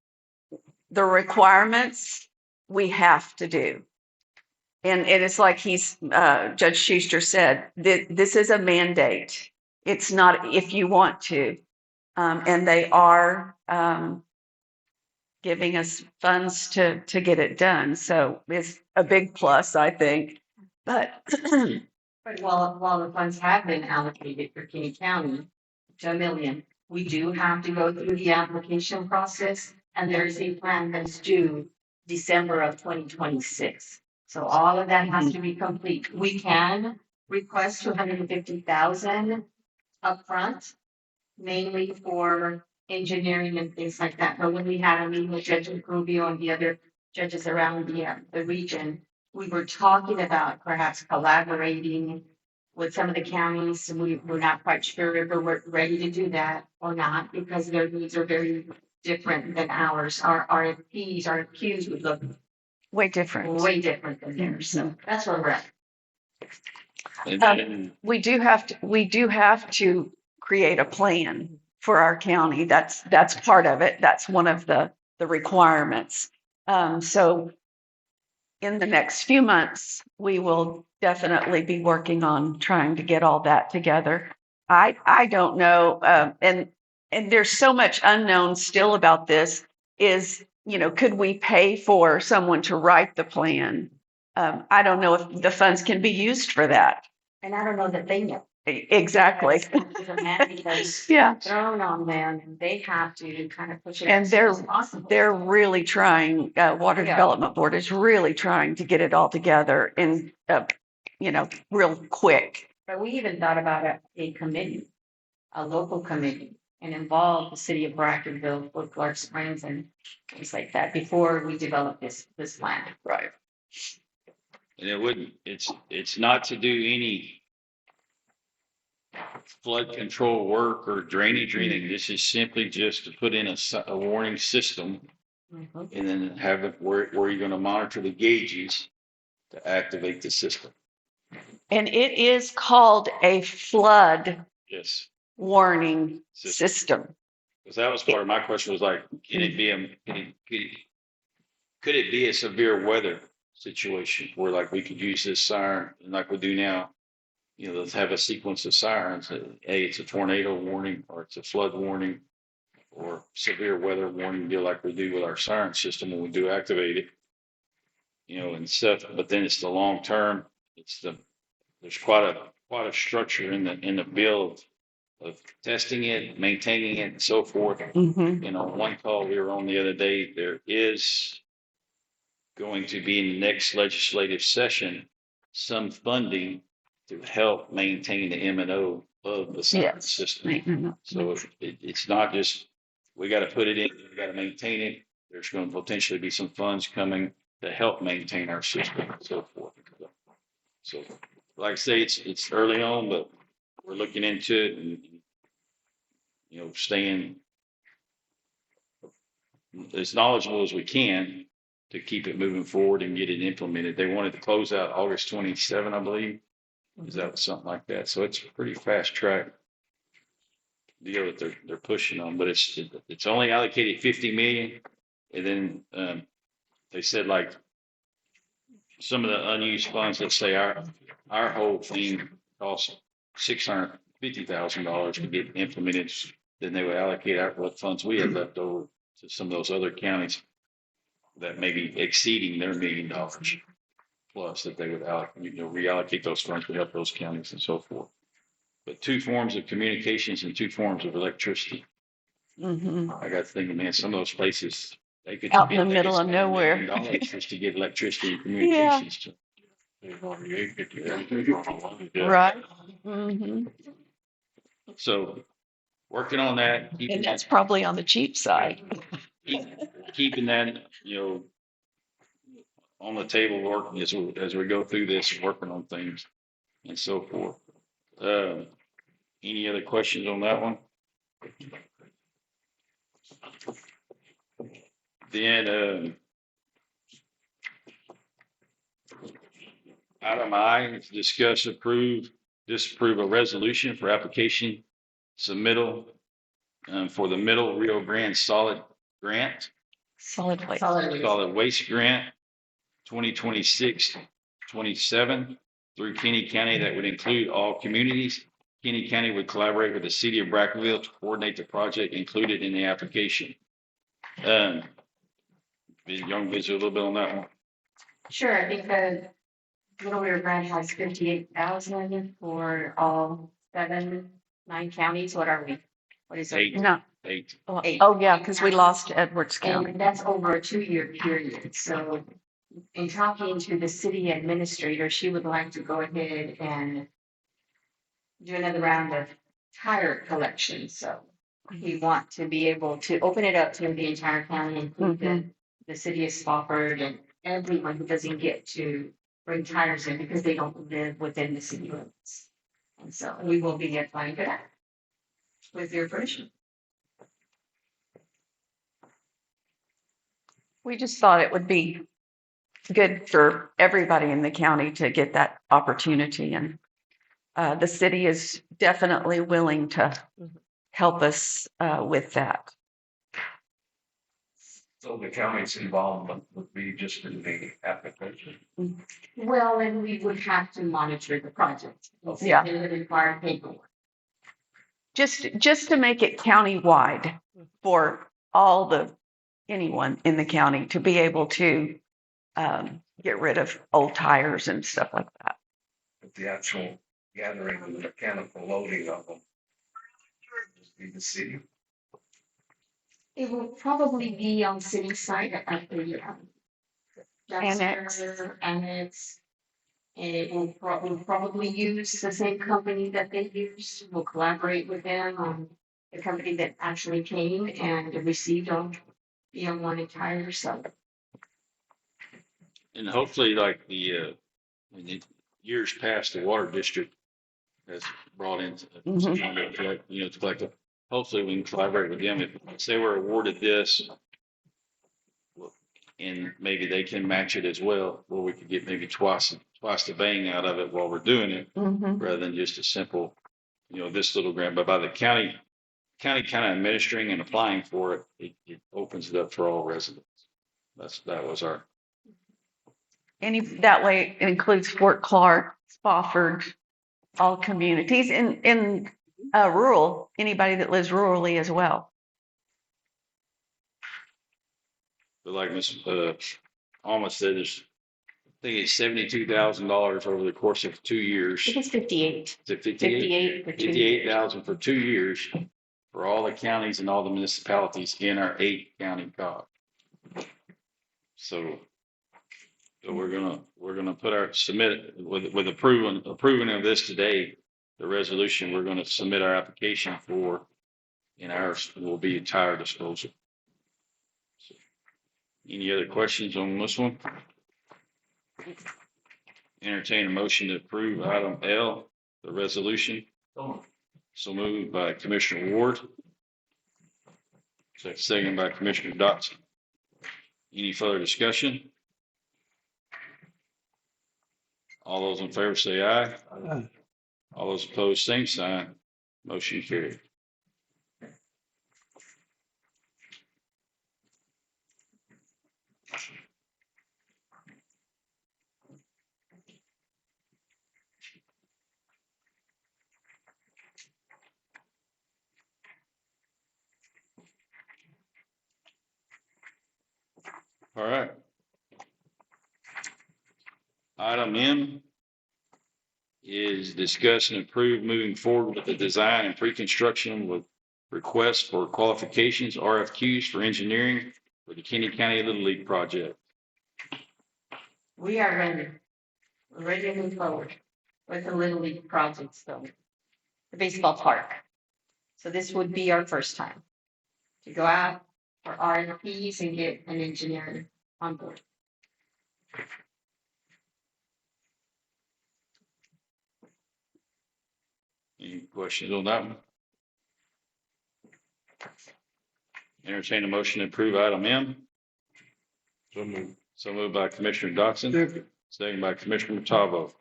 the requirements we have to do. And it is like Judge Schuster said, this is a mandate. It's not if you want to. And they are giving us funds to get it done. So it's a big plus, I think. But But while the funds have been allocated for Kinney County to $1 million, we do have to go through the application process, and there is a plan that's due December of 2026. So all of that has to be complete. We can request 250,000 upfront, mainly for engineering and things like that. But when we had a meeting with Judge Rubio and the other judges around the region, we were talking about perhaps collaborating with some of the counties. We're not quite sure if we're ready to do that or not, because their needs are very different than ours. Our RFQs would look way different. way different than theirs. So that's where we're at. And then, We do have to create a plan for our county. That's part of it. That's one of the requirements. So in the next few months, we will definitely be working on trying to get all that together. I don't know, and there's so much unknown still about this. Could we pay for someone to write the plan? I don't know if the funds can be used for that. And I don't know that they know. Exactly. Because Yeah. thrown on them, and they have to kind of push it. And as soon as possible. they're really trying, Water Yeah. Development Board is really trying to get it all together in, real quick. But we even thought about a committee, a local committee, and involve the city of Brackenville, Fort Clark Springs, and things like that before we develop this plan. Right. and it's not to do any flood control work or drainage or anything. This is simply just to put in a warning system and then have it where you're going to monitor the gauges to activate the system. And it is called a flood Yes. warning system. Because that was part of my question was like, could it be a severe weather situation where like we could use this siren and like we do now, let's have a sequence of sirens. Hey, it's a tornado warning or it's a flood warning or severe weather warning deal like we do with our siren system when we do activate it, and stuff. But then it's the long term. There's quite a structure in the build of testing it, maintaining it, and so forth. One call we were on the other day, there is going to be in the next legislative session some funding to help maintain the M&O of the siren system. So it's not just we got to put it in, we got to maintain it. There's going to potentially be some funds coming to help maintain our system and so forth. So, like I say, it's early on, but we're looking into it and staying as knowledgeable as we can to keep it moving forward and get it implemented. They wanted to close out August 27, I believe. Is that something like that? So it's a pretty fast track deal that they're pushing on, but it's only allocated 50 million. And then they said like some of the unused funds, let's say our whole thing costs $650,000 to get implemented. Then they would allocate out what funds we had left over to some of those other counties that may be exceeding their $1 million plus that they would reallocate those funds to help those counties and so forth. But 2 forms of communications and 2 forms of electricity Mhm. I got thinking, man, some of those places, they could. Out in the they could middle of spend $1 million nowhere. Just to get electricity and Yeah. communications. to- Yeah. Right. Mhm. So working on that, And that's probably on the cheap side. keeping that, on the table, working as we go through this, working on things and so forth. Any other questions on that one? Then, item I is disapprove a resolution for application submittal for the Middle Rio Grande Solid Grant, Solid waste. Solid Waste Grant 2026-27 through Kinney County that would include all communities. Kinney County would collaborate with the city of Brackenville to coordinate the project included in the application. Young visit a little bit on that one. Sure, I think the Little River Grande has 58,000 for all 9 counties. What are we? What is it? No. 8. Oh, yeah, because we lost Edwards County. And that's over a 2-year period. So in talking to the city administrator, she would like to go ahead and do another round of tire collection. So we want to be able to open it up to the entire county, include the city of Spofford and everyone who doesn't get to bring tires in because they don't live within the city limits. And so we will be applying for that with your permission. We just thought it would be good for everybody in the county to get that opportunity. And the city is definitely willing to help us with that. So the county's involvement would be just in the application. Well, and we would have to monitor the project. Yeah. It would require paperwork. Just to make it countywide for anyone in the county to be able to get rid of old tires and stuff like that. But the actual gathering and the mechanical loading of them just be the city. It will probably be on city site at the Annex. Annex. And it will probably use the same company that they use. We'll collaborate with them on the company that actually came and received all the unwanted tires. So And hopefully, like in the years past, the water district has brought in, to collect it. Hopefully we can collaborate with them. If say we're awarded this, and maybe they can match it as well, where we could get maybe twice the bang out of it while we're doing it, rather than just a simple, this little grant. But by the county kind of administering and applying for it, it opens it up for all residents. That was our. That way it includes Fort Clark, Spofford, all communities in rural, anybody that lives rurally as well. But like Ms. Alma said, I think it's $72,000 over the course of 2 years. it was 58. Is it 58? 58,000 for 2 years for all the counties and all the municipalities in our 8-county cog. So we're gonna put submit with approving of this today, the resolution, we're gonna submit our application for, and ours will be tire disposal. So, any other questions on this one? Entertain a motion to approve item L, the resolution. So moved by Commissioner Ward. Second by Commissioner Dotson. Any further discussion? All those in favor say aye. Aye. All those opposed, same sign. Motion carried. All right. Item M is discuss and approve moving forward with the design and pre-construction with request for qualifications, RFQs for engineering for the Kinney County Little League project. We are ready. We're ready to move forward with the Little League projects, though. The baseball park. So this would be our first time to go out for RFPs and get an engineer on board. Any questions on that one? Entertain a motion to approve item M. So moved by Commissioner Dotson, second by Commissioner Tavo.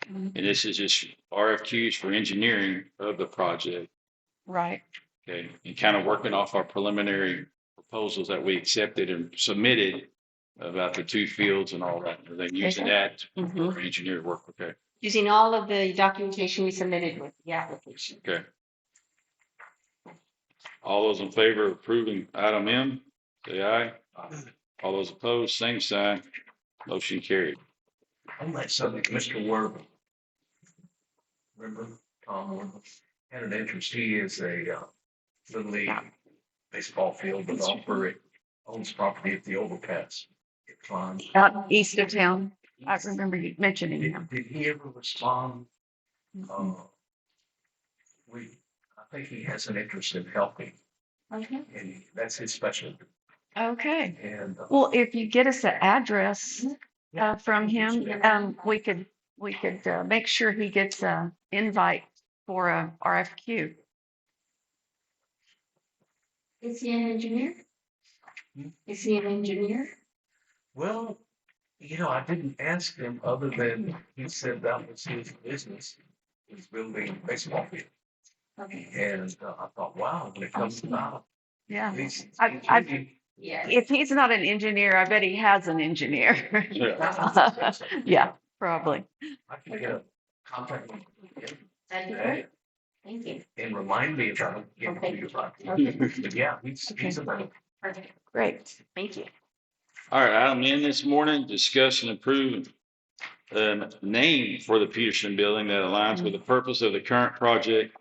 And this is just RFQs for engineering of the project. Right. Okay, and kind of working off our preliminary proposals that we accepted and submitted about the two fields and all that. Are they using that for engineer work? Okay, Using all of the documentation we submitted with the application. okay. All those in favor of approving item M, say aye. All those opposed, same sign. Motion carried. On that subject, Mr. Ward, remember Tom Ward had an interest. He is a little league baseball field developer. It owns property at the overpass. It climbs. Out east of town. I remember you mentioning him. Did he ever respond? I think he has an interest in helping, Okay. and that's his specialty. Okay. And Well, if you get us the address from him, we could make sure he gets a invite for a RFQ. Is he an engineer? Is he an engineer? well, I didn't ask him other than he said that was his business, was building baseball field. Okay. And I thought, wow, when it comes about, Yeah. he's Yeah. If he's not an engineer, I bet he has an engineer. Yeah, probably. I can get a contact with him That'd be great. Thank you. and remind me about it. Okay. But yeah, he's about. Perfect. Great. Thank you. All right, item N this morning, discuss and approve name for the Petersen Building that aligns with the purpose of the current project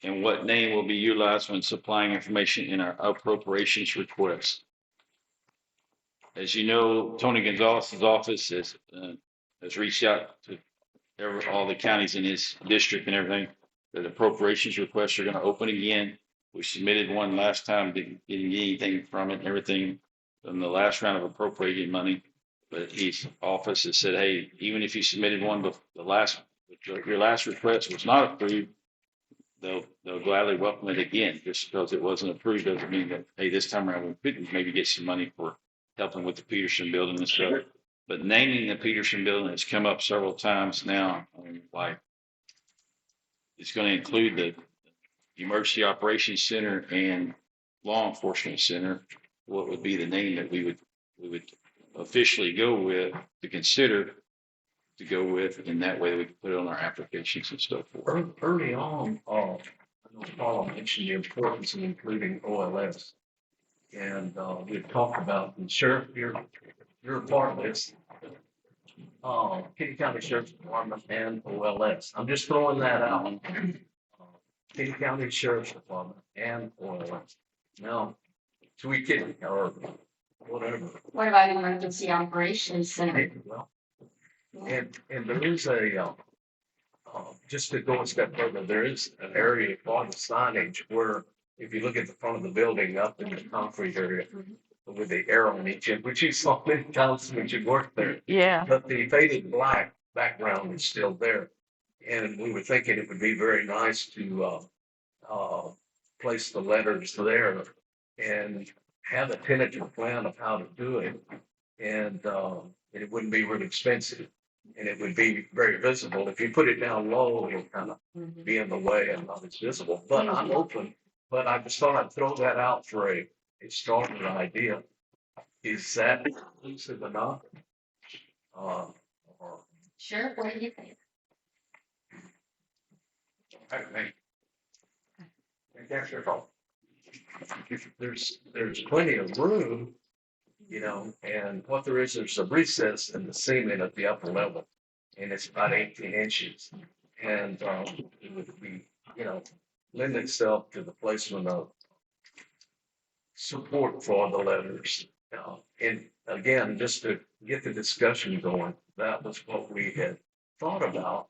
and what name will be utilized when supplying information in our appropriations request. As you know, Tony Gonzalez's office has reached out to all the counties in his district and everything. The appropriations requests are going to open again. We submitted one last time, didn't get anything from it and everything from the last round of appropriating money. But his office has said, hey, even if you submitted one, but your last request was not approved, they'll gladly welcome it again. Just because it wasn't approved doesn't mean that, hey, this time around we couldn't maybe get some money for helping with the Petersen Building and stuff. But naming the Petersen Building has come up several times now. Like it's going to include the Emergency Operations Center and Law Enforcement Center. What would be the name that we would officially go with to consider to go with, and that way we can put it on our applications and stuff. Early on, I know Paul mentioned the importance of including OLS. And we've talked about, and Sheriff, you're a part of this, Kinney County Sheriff's Department and OLS. I'm just throwing that out. Kinney County Sheriff's Department and OLS. Now, tweak it or whatever. What about emergency operations center? Well, and there is a, just to go a step further, there is an area on the signage where if you look at the front of the building up in the concrete area with the arrow on each end, which you saw many times when you worked there. Yeah. But the faded black background is still there. And we were thinking it would be very nice to place the letters there and have a tentative plan of how to do it. And it wouldn't be really expensive. And it would be very visible. If you put it down low, it'll kind of be in the way and not as visible. But I'm open. But I just thought I'd throw that out for a starter idea. Is that inclusive enough? Or Sure. What do you think? I think that's your fault. there's plenty of room, and what there is, there's a recess in the ceiling at the upper level, and it's about 18 inches. And it would be, lend itself to the placement of support for the letters. And again, just to get the discussion going, that was what we had thought about.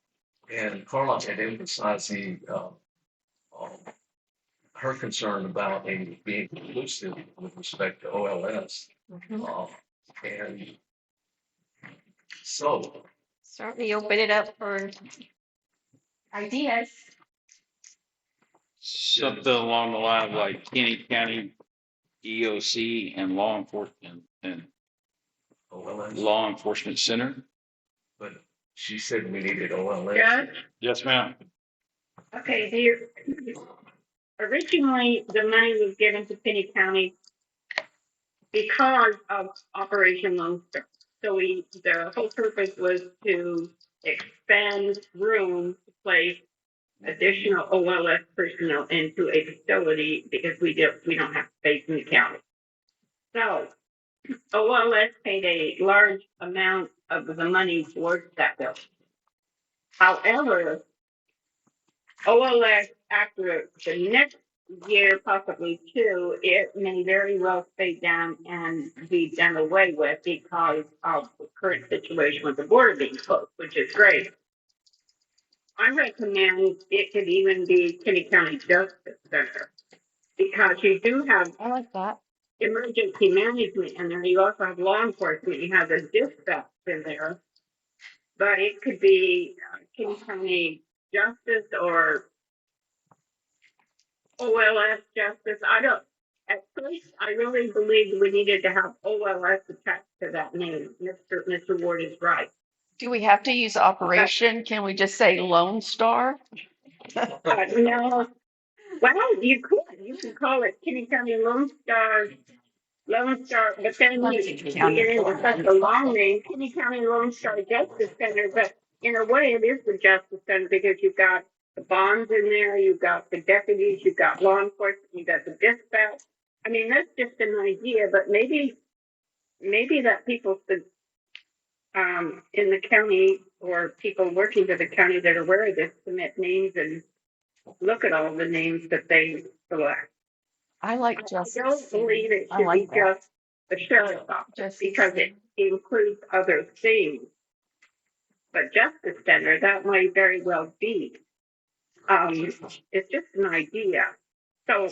And Carla had emphasized her concern about being inclusive with respect to OLS. And so, Certainly open it up for ideas. Something along the line of like Kinney County EOC and OLS, Law Enforcement Center. but she said we needed OLS. Judge? Yes, ma'am. Okay, originally, the money was given to Kinney County because of Operation Lone Star. So the whole purpose was to expand room to place additional OLS personnel into a facility because we don't have space in the county. So OLS paid a large amount of the money towards that building. However, OLS after the next year, possibly two, it may very well stay down and be done away with because of the current situation with the border being closed, which is great. I recommend it could even be Kinney County Justice Center because you do have I like that. emergency management in there. You also have law enforcement. You have the dispatch in there, but it could be Kinney County Justice or OLS Justice. At first, I really believed we needed to have OLS attached to that name. Mr. Ward is right. Do we have to use operation? Can we just say Lone Star? No, well, you can call it Kinney County Lone Star, but then you get into such a long name, Kinney County Lone Star Justice Center, but in a way, it is the Justice Center because you've got the bonds in there, you've got the deputies, you've got law enforcement, you've got the dispatch. I mean, that's just an idea, but maybe that people should, in the county or people working for the county that are aware of this submit names and look at all the names that they select. I like I justice. don't believe it I should like be that. just the sheriff's office Justice. because it includes other things. But Justice Center, that might very well be. It's just an idea. So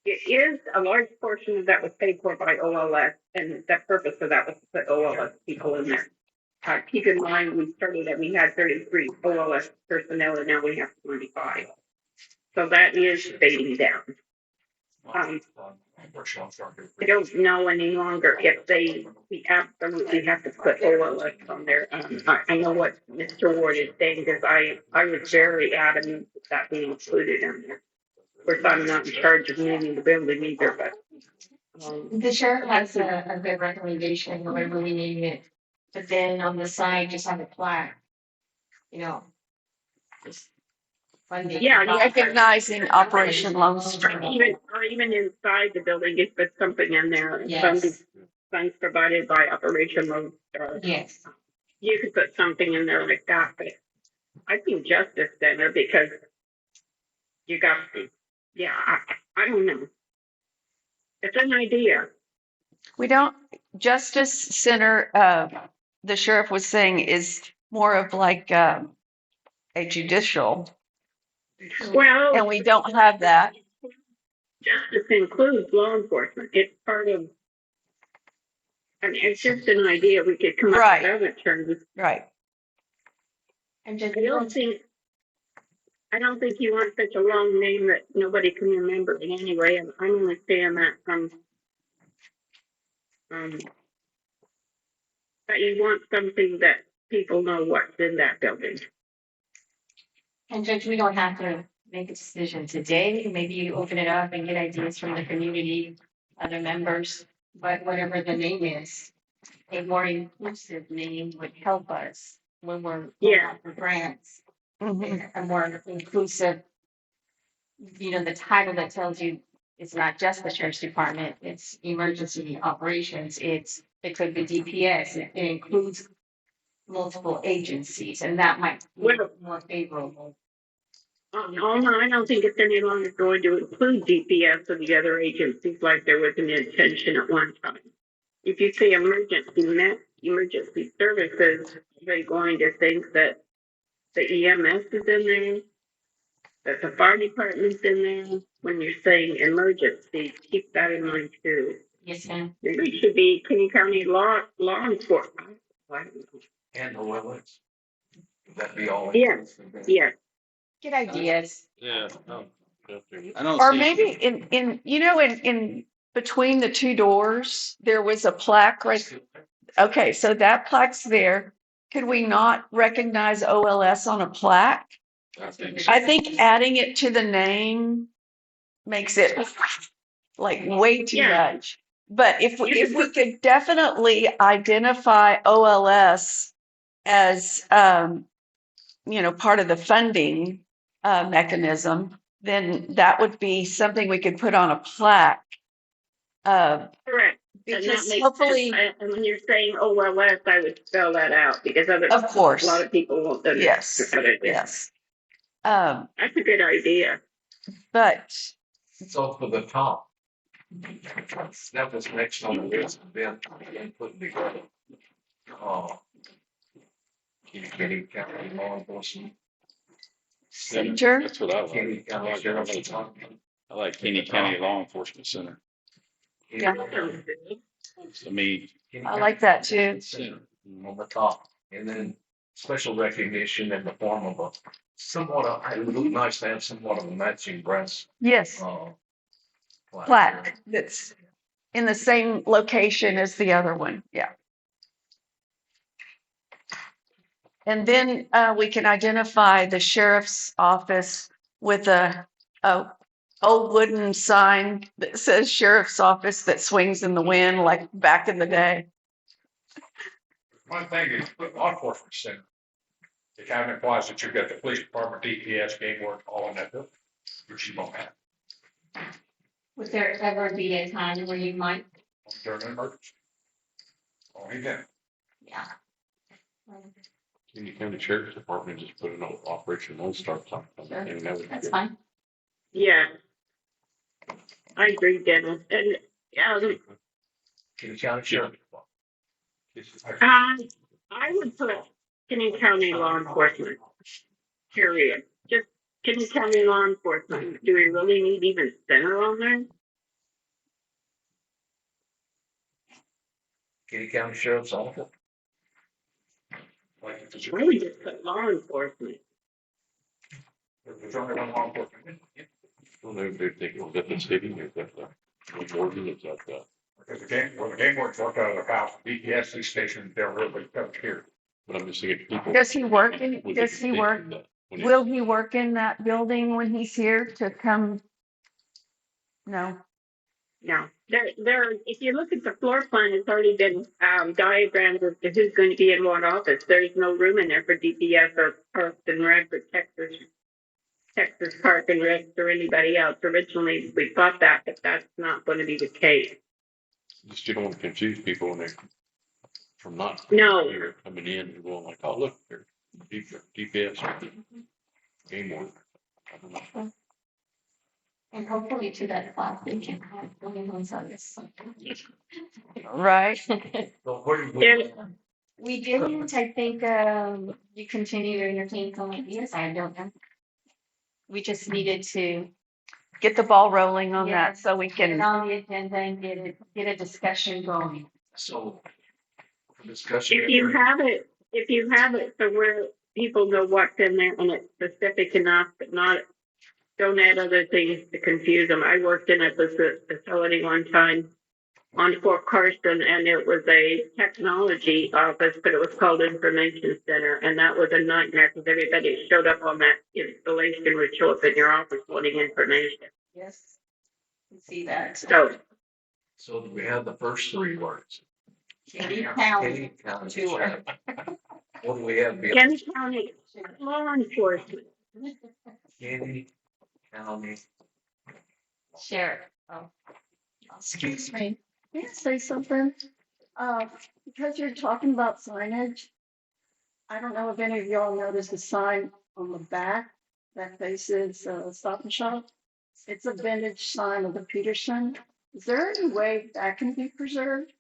it is a large portion of that was paid for by OLS, and the purpose of that was to put OLS people in there. Keep in mind, we had 33 OLS personnel, and now we have 25. So that is fading down. I don't know any longer if we absolutely have to put OLS on there. I know what Mr. Ward is saying because I was very adamant that being included in there. Of course, I'm not in charge of moving the building either, but. The sheriff has a good recommendation, whatever we name it, but then on the side, just have a plaque. Just funding. Yeah, Recognizing Operation Lone Star. even inside the building, just put something in there. Yes. Funds provided by Operation Lone Star. Yes. You could put something in there like that, but I think Justice Center because you got to, I don't know. It's an idea. We don't, Justice Center, the sheriff was saying is more of like a judicial, Well, and we don't have that. justice includes law enforcement. It's part of, I mean, it's just an idea. We could come up Right. with other terms. Right. And just I don't think you want such a long name that nobody can remember it anyway. And I understand that from, that you want something that people know what's in that building. And Judge, we don't have to make a decision today. Maybe you open it up and get ideas from the community, other members, but whatever the name is, a more inclusive name would help us when we're going out for grants. Mhm. A more inclusive, the title that tells you it's not just the sheriff's department, it's emergency operations, it could be DPS, it includes multiple agencies, and that might be more favorable. No, no, I don't think it's any longer going to include DPS or the other agencies like there was an intention at one time. If you say emergency services, they're going to think that the EMS is in there, that the fire department's in there. When you're saying emergency, keep that in mind too. Yes, ma'am. Maybe it should be Kinney County law enforcement. I don't know. And the limits. Would that be all? Yes, yes. Good ideas. Yeah. I don't Or see. maybe in between the two doors, there was a plaque right. Okay, so that plaque's there. Could we not recognize OLS on a plaque? I think so. I think adding it to the name makes it like way too Yeah. much. But if we could definitely identify OLS as part of the funding mechanism, then that would be something we could put on a plaque. Correct. And that Because makes hopefully, sense. And when you're saying OLS, I would spell that out because of a course, lot of people won't yes, understand what it is. yes. That's a good idea. But So for the top. That was next on the list, then put together. Kinney County Law Enforcement. Center, That's what I like. Kinney County Sheriff's Department. I like Kinney County Law Enforcement Center. Yeah. I mean, I like that too. center. On the top, and then special recognition in the form of it would look nice to have somewhat of a matching brass, Yes, plaque that's in the same location as the other one. Yeah. And then we can identify the sheriff's office with a old wooden sign that says sheriff's office that swings in the wind like back in the day. One thing is put law enforcement center. It kind of implies that you've got the police department, DPS, game work, all in that building, which you don't have Would there ever be a time where you might, during an emergency. Only then. yeah. Kinney County Sheriff's Department just put an Operation Stonegarden something. Sure. And that was That's good. fine. Yeah. I agree, Dennis. And Kinney County Sheriff's Department. I would put Kinney County law enforcement. Period. Just Kinney County law enforcement. Do we really need even center on there? Kinney County Sheriff's Office. Like if it's I would just put law enforcement. there's only one law enforcement. I don't know if they're thinking, was that the city or is that the warden, is that the? Because the game works work out of the house, DPS, these stations, they're really covered here. But I'm just thinking people. Does he work in, would does be he work, thinking that when it- will he work in that building when he's here to come? No. No, there. If you look at the floor plan, it's already been diagrammed as to who's going to be in what office. There's no room in there for DPS or Parks and Rec or Texas Park and Rec or anybody else. Originally, we thought that, but that's not going to be the case. Just you don't want to confuse people when they from not. No. Here coming in and going like, oh, look, here, DPS, game one. I don't know. And hopefully to that class, we can have everyone's on this. Right. So where do There's- We didn't, I think, you continue to entertain some ideas, I don't know. We just needed to Get the ball rolling on that Yes. so we get it can, on the agenda and get a discussion going. So for discussion. If you have it, so where people know what's in there and it's specific enough, but not, don't add other things to confuse them. I worked in a facility one time on Fort Carson, and it was a technology office, but it was called Information Center, and that was a nightmare because everybody that showed up on that installation would show up in your office wanting information. Yes. See that. So do we have the first three words? Kinney County. Kinney County Sure. Sheriff. What do we have? Kent County law enforcement. Kinney County. Sheriff. Oh. excuse me, may I say something? Because you're talking about signage, I don't know if any of y'all noticed the sign on the back that faces Stop and Shop. It's a vintage sign of the Peterson. Is there any way that can be preserved?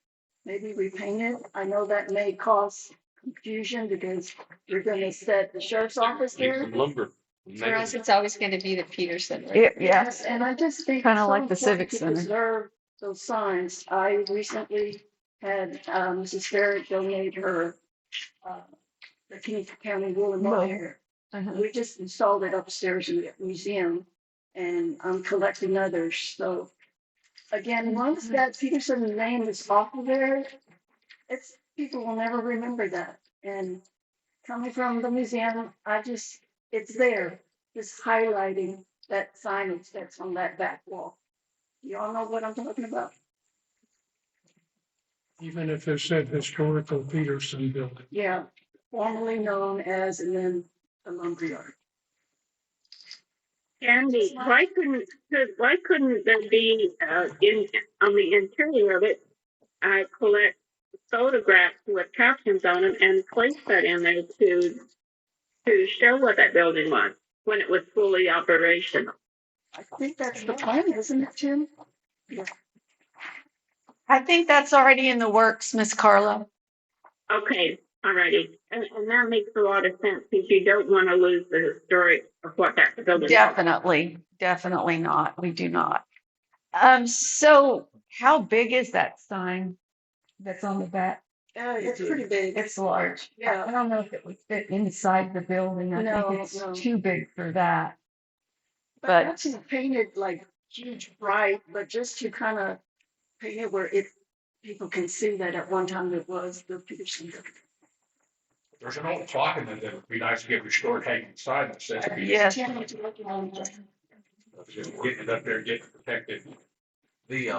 Maybe repainted? I know that may cause confusion because you're gonna set the sheriff's office Need there. some lumber. For us, it's always going to be the Peterson. right? Yes, and I just think. Kinda it's so like the Civic important to Center. Preserve those signs. I recently had Mrs. Barrett donate her the Kinney County Wool and Wire. Uh-huh. We just installed it upstairs in the museum, and I'm collecting others. So again, once that Peterson name is off of there, it's people will never remember that. And coming from the museum, it's there, just highlighting that signage that's on that back wall. You all know what I'm talking about? Even if it said historical Petersen Building. Yeah, formerly known as, and then the lumberyard. Andy, why couldn't there be, on the interior of it, collect photographs with captions on them and place that in there to show what that building was when it was fully operational? I think that's the plan, isn't it, Tim? I think that's already in the works, Miss Carla. Okay, alrighty. And that makes a lot of sense because you don't want to lose the historic of what that building was. Definitely not. We do not. So how big is that sign that's on the back? It's pretty big. It's large. Yeah. I don't know if it would fit inside the building. I No, think it's no. too big for that. But not to paint it like huge bright, but just to kind of paint it where people can see that at one time it was the Peterson Building. There's an old clock in there that would be nice to get restored hanging inside that says. Yes. Getting it up there, getting it protected. The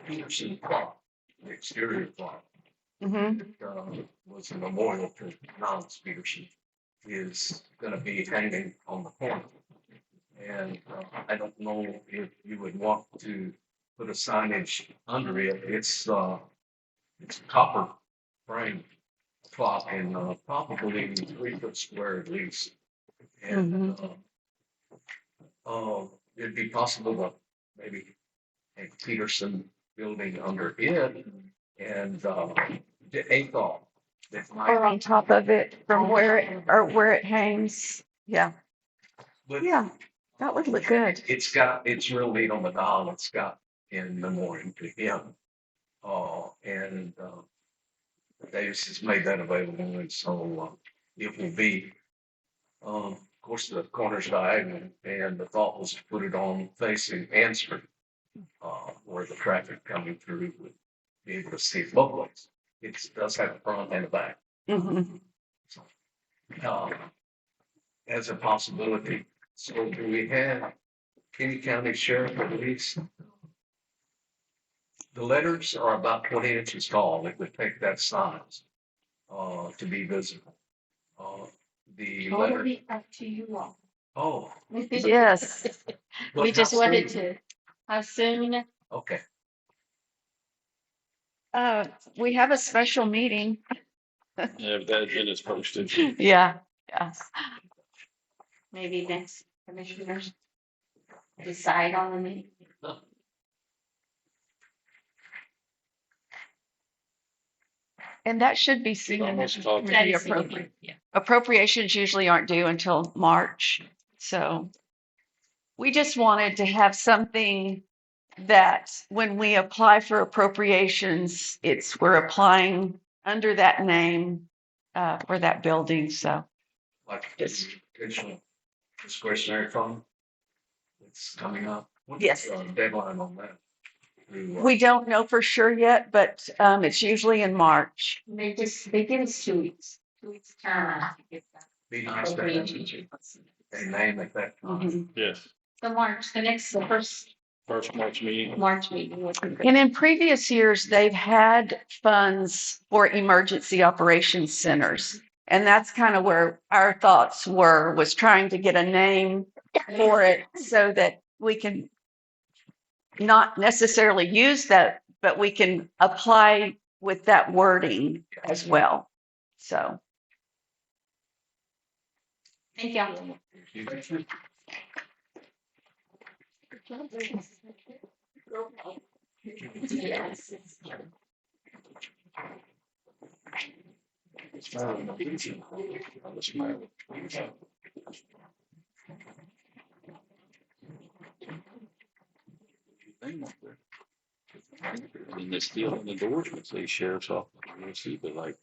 Peterson clock, the exterior clock, Mm-hmm. was a memorial to Niles Peterson, is gonna be hanging on the corner. And I don't know if you would want to put a signage under it. It's copper frame clock and probably 3 foot square at least. And it'd be possible to maybe a Peterson building under it and a thought that Or might, on top of it from where it hangs. Yeah. but Yeah. That would look good. it's real neat on the dial. It's got in memoriam to him. And Davis has made that available, and so it will be, of course, the corner's diagonal, and the thought was to put it on facing Ann Street, where the traffic coming through would be able to see it both ways. It does have a front and a back. Mm-hmm. As a possibility. So do we have Kinney County Sheriff at least? The letters are about 20 inches tall. It would take that size to be visible. The letter. Totally up to you all. Oh, Yes. but We just how wanted soon? to, how soon? Okay. We have a special meeting. Yeah, but that agenda's posted. Yeah. Yeah. Maybe next commissioners decide on the meeting. And that should be seen in Almost talked. That the is the- appropriate. yeah. Appropriations usually aren't due until March. So we just wanted to have something that when we apply for appropriations, we're applying under that name for that building. So Like this additional discretionary fund. It's coming up. What's Yes. the deadline on that? we don't know for sure yet, but it's usually in March. They give us 2 weeks, 2 weeks time to get that. Be nice to have a name at that time. Mhm. Yes, The first March meeting. March meeting would be great. And in previous years, they've had funds for emergency operations centers. And that's kind of where our thoughts was trying to get a name for it so that we can not necessarily use that, but we can apply with that wording as well. So Thank you. And this deal in the doors would say sheriff's office, you see, but like,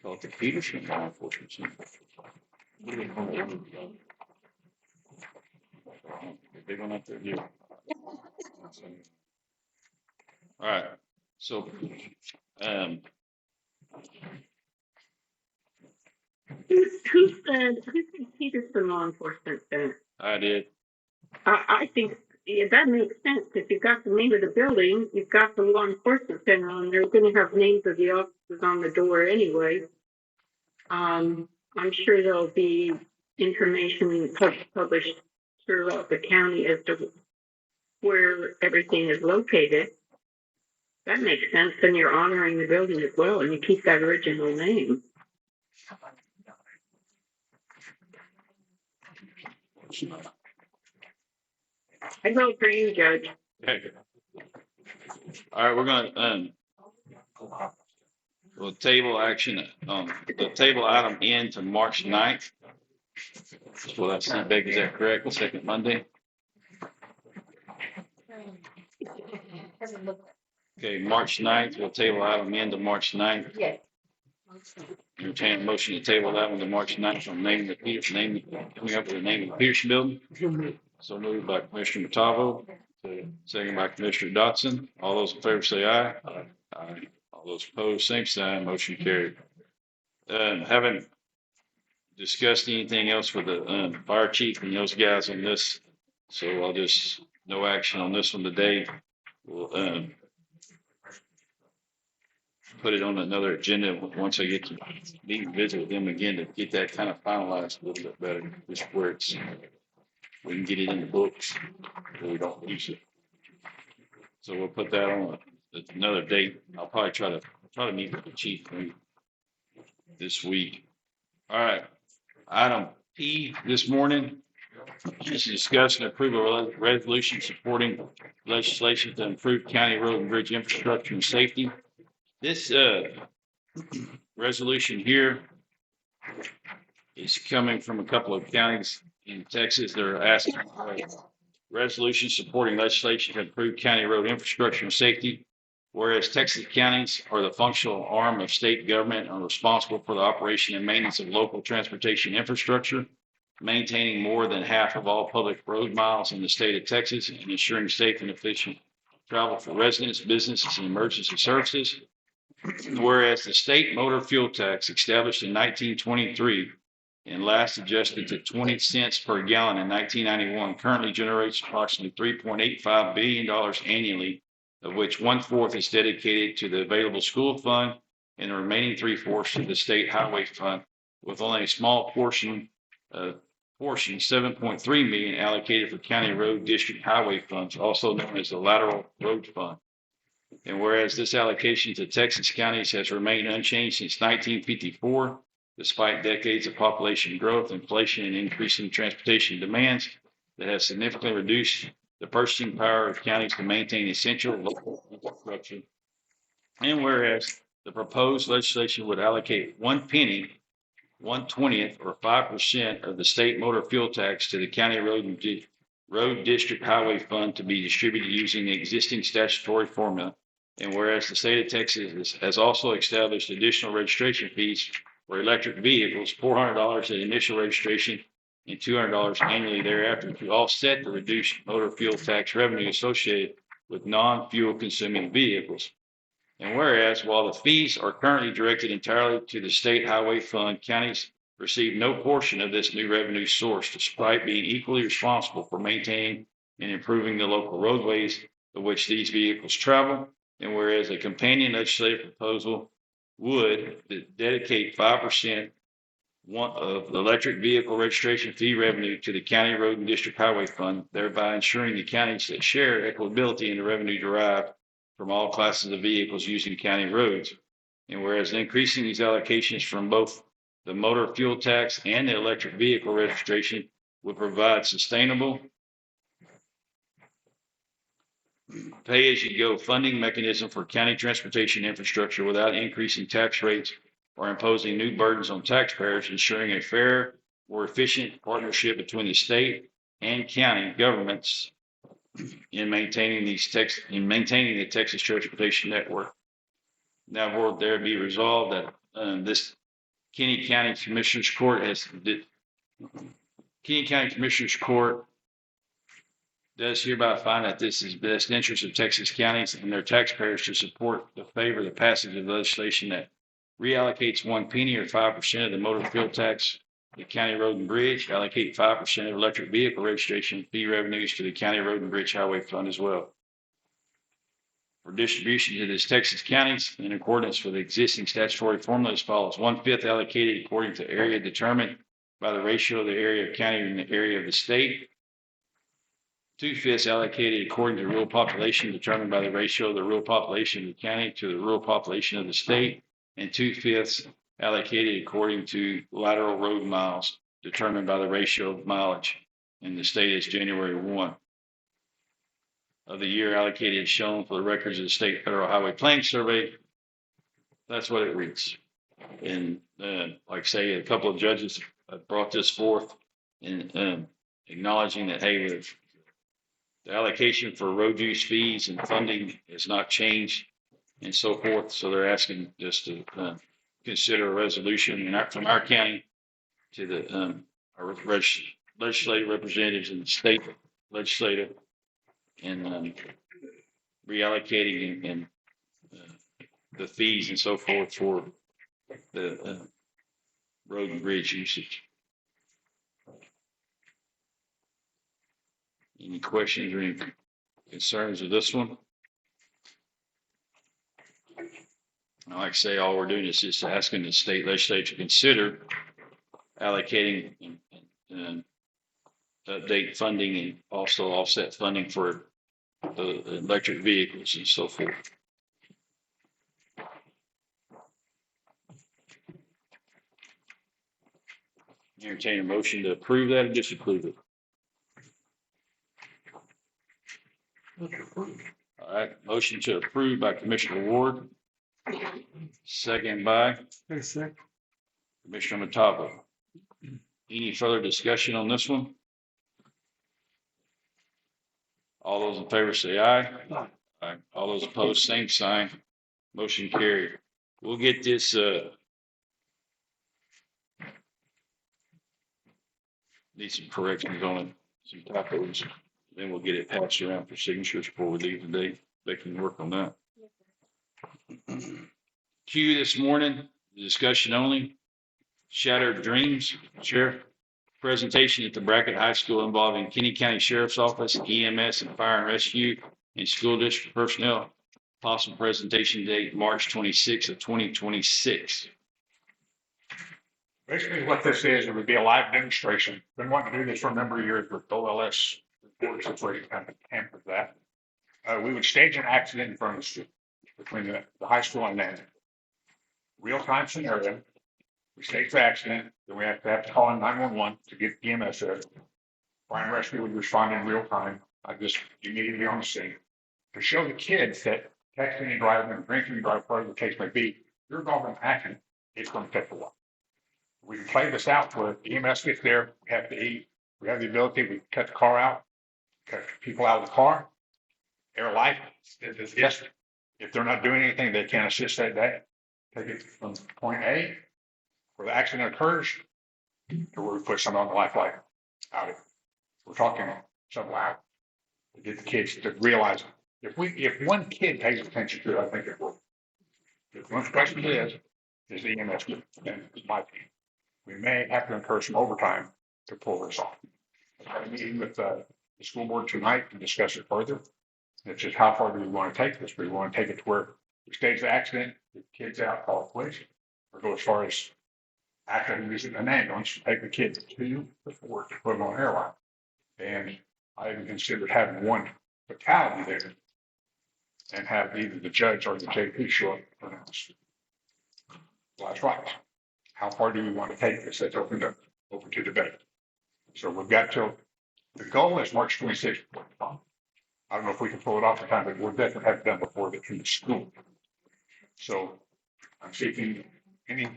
call the Petersen law enforcement center. Big one up there, yeah. All right, so, Who said Peterson Law Enforcement Center? I did, I think that makes sense. If you've got the name of the building, you've got the law enforcement center on there. They're going to have names of the officers on the door anyway. I'm sure there'll be information published throughout the county as to where everything is located. That makes sense. Then you're honoring the building as well, and you keep that original name. I vote for you, Judge. okay. All right, we're gonna, we'll table action, the table item in to March 9th. Well, that's not big, is that correct? The second Monday? Okay, March 9th, we'll table item in to March 9th. Yes. Entertain a motion to table that one to March 9th on naming the Petersen, coming up with the name of the Petersen Building. So moved by Commissioner Matavo, second by Commissioner Dotson. All those in favor say aye. Aye. All those opposed, same sign, motion carried. Haven't discussed anything else with the fire chief and those guys on this, so I'll just, no action on this one today. We'll put it on another agenda once I get to meet and visit with them again to get that kind of finalized a little bit better, just where it's, we can get it in the books, so we don't lose it. So we'll put that on another date. I'll probably try to meet with the chief this week. All right. Item P this morning is to discuss and approve a resolution supporting legislation to improve county road and bridge infrastructure and safety. This resolution here is coming from a couple of counties in Texas. They're asking for a resolution supporting legislation to improve county road infrastructure and safety. Whereas Texas counties are the functional arm of state government and are responsible for the operation and maintenance of local transportation infrastructure, maintaining more than half of all public road miles in the state of Texas and ensuring safe and efficient travel for residents, businesses, and emergency services. Whereas the state motor fuel tax established in 1923 and last adjusted to 20 cents per gallon in 1991 currently generates approximately $3.85 billion annually, of which 1/4 is dedicated to the available school fund and the remaining 3/4 to the state highway fund, with only a small portion, 7.3 million allocated for county road district highway funds, also known as the lateral road fund. And whereas this allocation to Texas counties has remained unchanged since 1954, despite decades of population growth, inflation, and increasing transportation demands that have significantly reduced the purchasing power of counties to maintain essential local infrastructure. And whereas the proposed legislation would allocate 1 penny, 1/20th, or 5% of the state motor fuel tax to the county road district highway fund to be distributed using the existing statutory formula. And whereas the state of Texas has also established additional registration fees for electric vehicles, $400 at initial registration and $200 annually thereafter to offset the reduced motor fuel tax revenue associated with non-fuel consuming vehicles. And whereas while the fees are currently directed entirely to the state highway fund, counties receive no portion of this new revenue source, despite being equally responsible for maintaining and improving the local roadways of which these vehicles travel. And whereas a companion legislative proposal would dedicate 5% of the electric vehicle registration fee revenue to the county road and district highway fund, thereby ensuring the counties that share equitability in the revenue derived from all classes of vehicles using county roads. And whereas increasing these allocations from both the motor fuel tax, and the electric vehicle registration will provide sustainable pay-as-you-go funding mechanism for county transportation infrastructure without increasing tax rates or imposing new burdens on taxpayers, ensuring a fair or efficient partnership between the state and county governments in maintaining the Texas transportation network. Now, will there be resolved that this Kinney County Commissioners Court does hereby find that this is best interest of Texas counties and their taxpayers to support the favor the passage of legislation that reallocates 1 penny or 5% of the motor fuel tax to the county road and bridge, allocate 5% of electric vehicle registration fee revenues to the county road and bridge highway fund as well. For distribution to the Texas counties in accordance with the existing statutory formula as follows: 1/5 allocated according to area determined by the ratio of the area of county and the area of the state. 2/5 allocated according to rural population determined by the ratio of the rural population of the county to the rural population of the state, and 2/5 allocated according to lateral road miles determined by the ratio of mileage in the state as January 1 of the year allocated as shown for the records of the State Federal Highway Planning Survey. That's what it reads. And like I say, a couple of judges brought this forth in acknowledging that, hey, the allocation for road use fees and funding has not changed and so forth. So they're asking just to consider a resolution from our county to the our legislative representatives in the state legislative and reallocating and the fees and so forth for the road and bridge usage. Any questions or any concerns with this one? Like I say, all we're doing is just asking the state legislature to consider allocating and update funding and also offset funding for the electric vehicles and so forth. Entertain a motion to approve that or disapprove it. All right, motion to approve by Commissioner Ward. Second by Commissioner Matava. Any further discussion on this one? All those in favor say aye. Aye. All those opposed, same sign. Motion carried. We'll get this need some corrections on it, some typos. Then we'll get it passed around for signatures before we leave today. They can work on that. Q this morning, discussion only. Shattered Dreams, Sheriff. Presentation at the Brackett High School involving Kinney County Sheriff's Office, EMS and Fire and Rescue, and school district personnel. Possible presentation date, March 26th of 2026. Basically what this is, it would be a live demonstration. Been wanting to do this for a number of years with OLS report situation kind of hampered that. We would stage an accident in front of the school between the high school and then real-time scenario. We stage the accident, then we have to call in 911 to get EMS there. Fire and Rescue would respond in real time. I just immediately on the scene to show the kids that texting and driving and drinking and driving, whatever the case may be, you're involved in action, it's going to take a while. We can play this out where EMS gets there, we have to eat, we have the ability, we cut the car out, cut people out of the car. Air life is yes. If they're not doing anything, they can't assist that day. Take it from point A, where the accident occurs, to where we put someone on the lifeline out of it. We're talking several hours to get the kids to realize if one kid pays attention to it, I think it will. If one question is the EMS group, then it's my opinion. We may have to incur some overtime to pull this off. I had a meeting with the school board tonight to discuss it further. It's just how far do we want to take this? We want to take it to where we stage the accident, get the kids out, call the police, or go as far as actually using an ambulance, take the kids to the fort to put them on airline. And I even considered having one fatality there and have either the judge or the JP show up for this. Well, that's right. how far do we want to take this? That's open to debate. So we've got till, the goal is March 26th. I don't know if we can pull it off in time, but we'll definitely have it done before the school. So I'm seeking any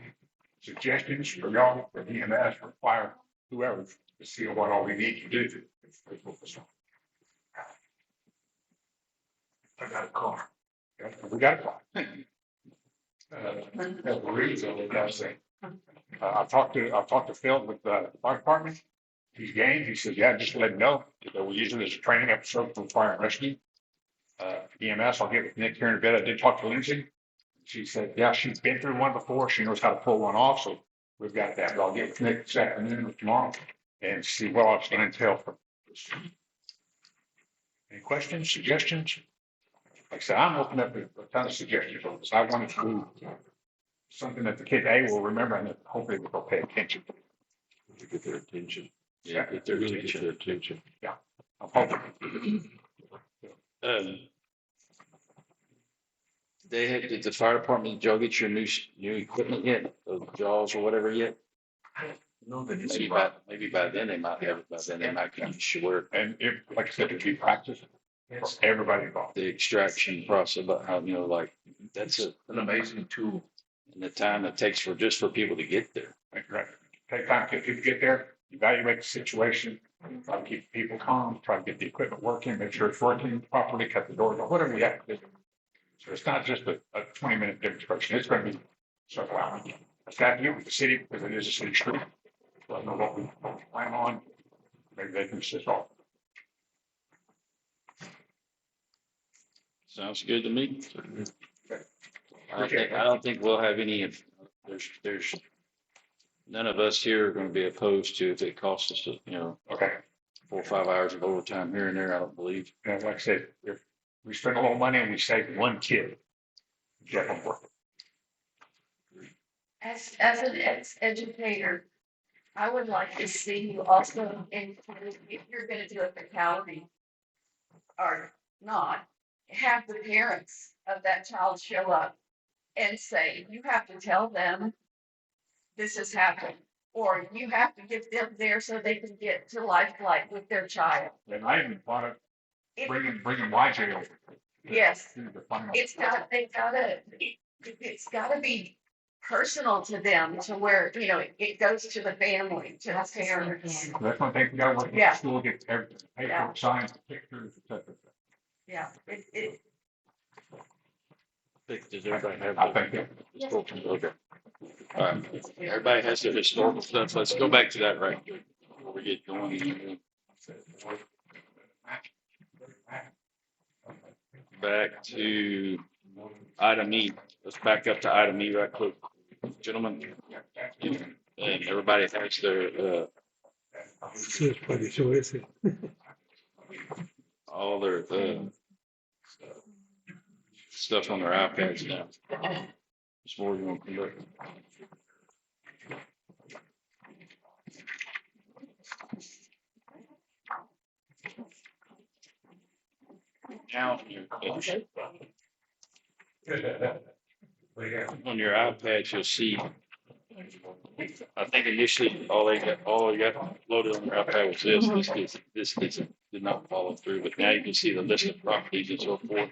suggestions for y'all, for EMS, for fire, whoever, to see what all we need to do. I got a car. We got a car. That's the reason we got to say. I've talked to Phil with the fire department. He's game. He says, yeah, just let him know that we use it as a training episode for fire and rescue. EMS, I'll get with Nick here in a bit. I did talk to Lindsay. She said, yeah, she's been through one before. She knows how to pull one off. So we've got that. But I'll get with Nick this afternoon or tomorrow and see what all it's going to entail for this. Any questions, suggestions? Like I said, I'm open up to a ton of suggestions on this. I want to do something that the kid A will remember and that hopefully they'll pay attention. To get their attention. Yeah, Get their attention. I'm hoping. Did the fire department, did y'all get your new equipment yet? Those jaws or whatever yet? No, that it's Maybe by then they might have it. By then they might come sure. And if, like I said, it'd be practice for everybody involved. The extraction process, about how, like, that's an amazing tool. and the time it takes for people to get there. Right. Take time to get people to get there, evaluate the situation, try to keep people calm, try to get the equipment working, make sure it's working properly, cut the doors, or whatever we have to do. So it's not just a 20-minute demonstration. It's going to be several hours. It's got to get with the city because it is a city street. So I know what we plan on. Maybe they can assist all. Sounds good to me. I don't think we'll have any of, there's none of us here are going to be opposed to if it costs us, Okay. 4 or 5 hours of overtime here and there, I don't believe. And like I said, if we spend a little money and we save one kid, definitely worth it. As an ex-educator, I would like to see you also include, if you're gonna do a fatality or not, have the parents of that child show up and say, you have to tell them this has happened, or you have to get them there so they can get to life flight with their child. And I even want to bring him YJ over. Yes, The final. it's gotta be personal to them to where, it goes to the family, to the parents. That's one thing we got to work with Yeah. the school, get everything, paper, signs, pictures, etc. Yeah, Does everybody have? I think that. Okay. All right. Everybody has their historical stuff. Let's go back to that right here before we get going. Back to item E. Let's back up to item E right quick. Gentlemen, and everybody has their, all their, stuff on their iPads now. It's more you want to look. Now, on your iPad, you'll see, I think initially all you got loaded on your iPad was this did not follow through, but now you can see the list of properties and so forth.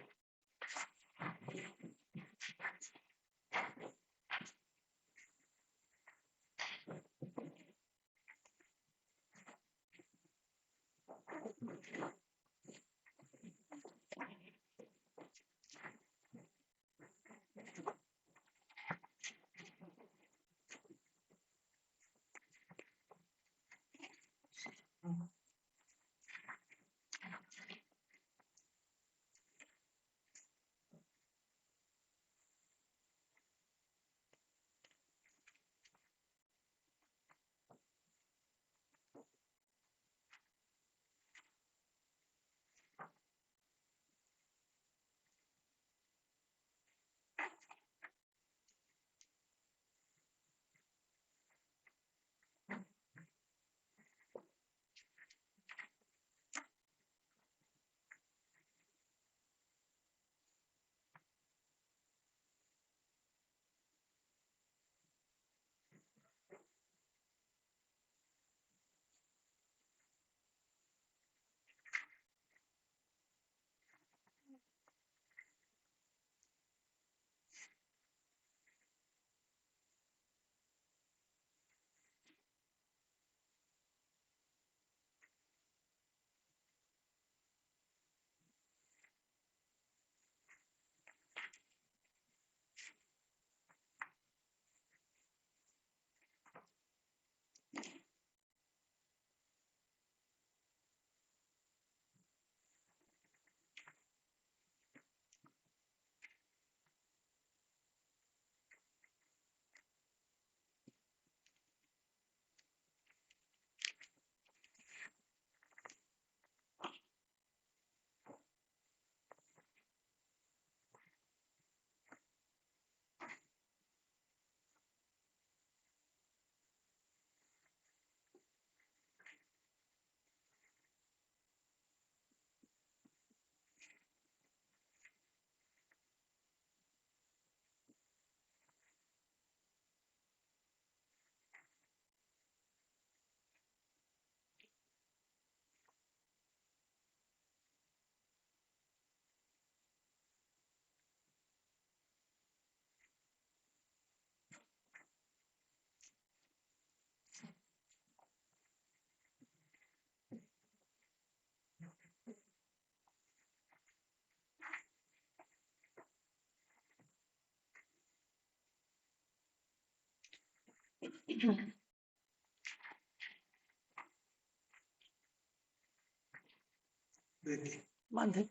Monday.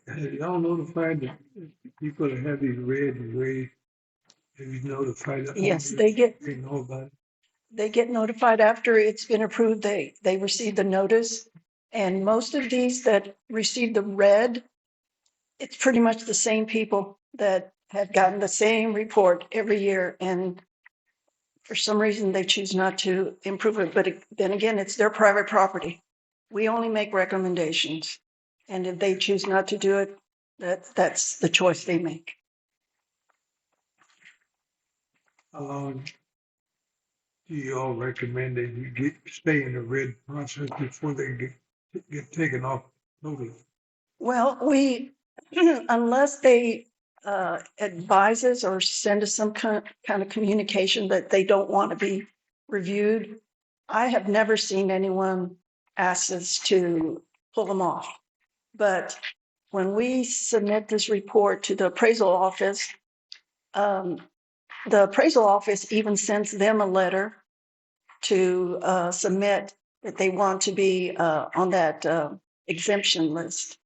Have y'all notified the people that have these red and gray? Have you notified them? Yes, They know about it. they get notified after it's been approved. They receive the notice. And most of these that receive the red, it's pretty much the same people that have gotten the same report every year. And for some reason, they choose not to improve it. But then again, it's their private property. We only make recommendations. And if they choose not to do it, that's the choice they make. How long do you all recommend that you stay in the red process before they get taken off totally? Well, unless they advise us or send us some kind of communication that they don't want to be reviewed, I have never seen anyone ask us to pull them off. But when we submit this report to the appraisal office, the appraisal office even sends them a letter to submit that they want to be on that exemption list.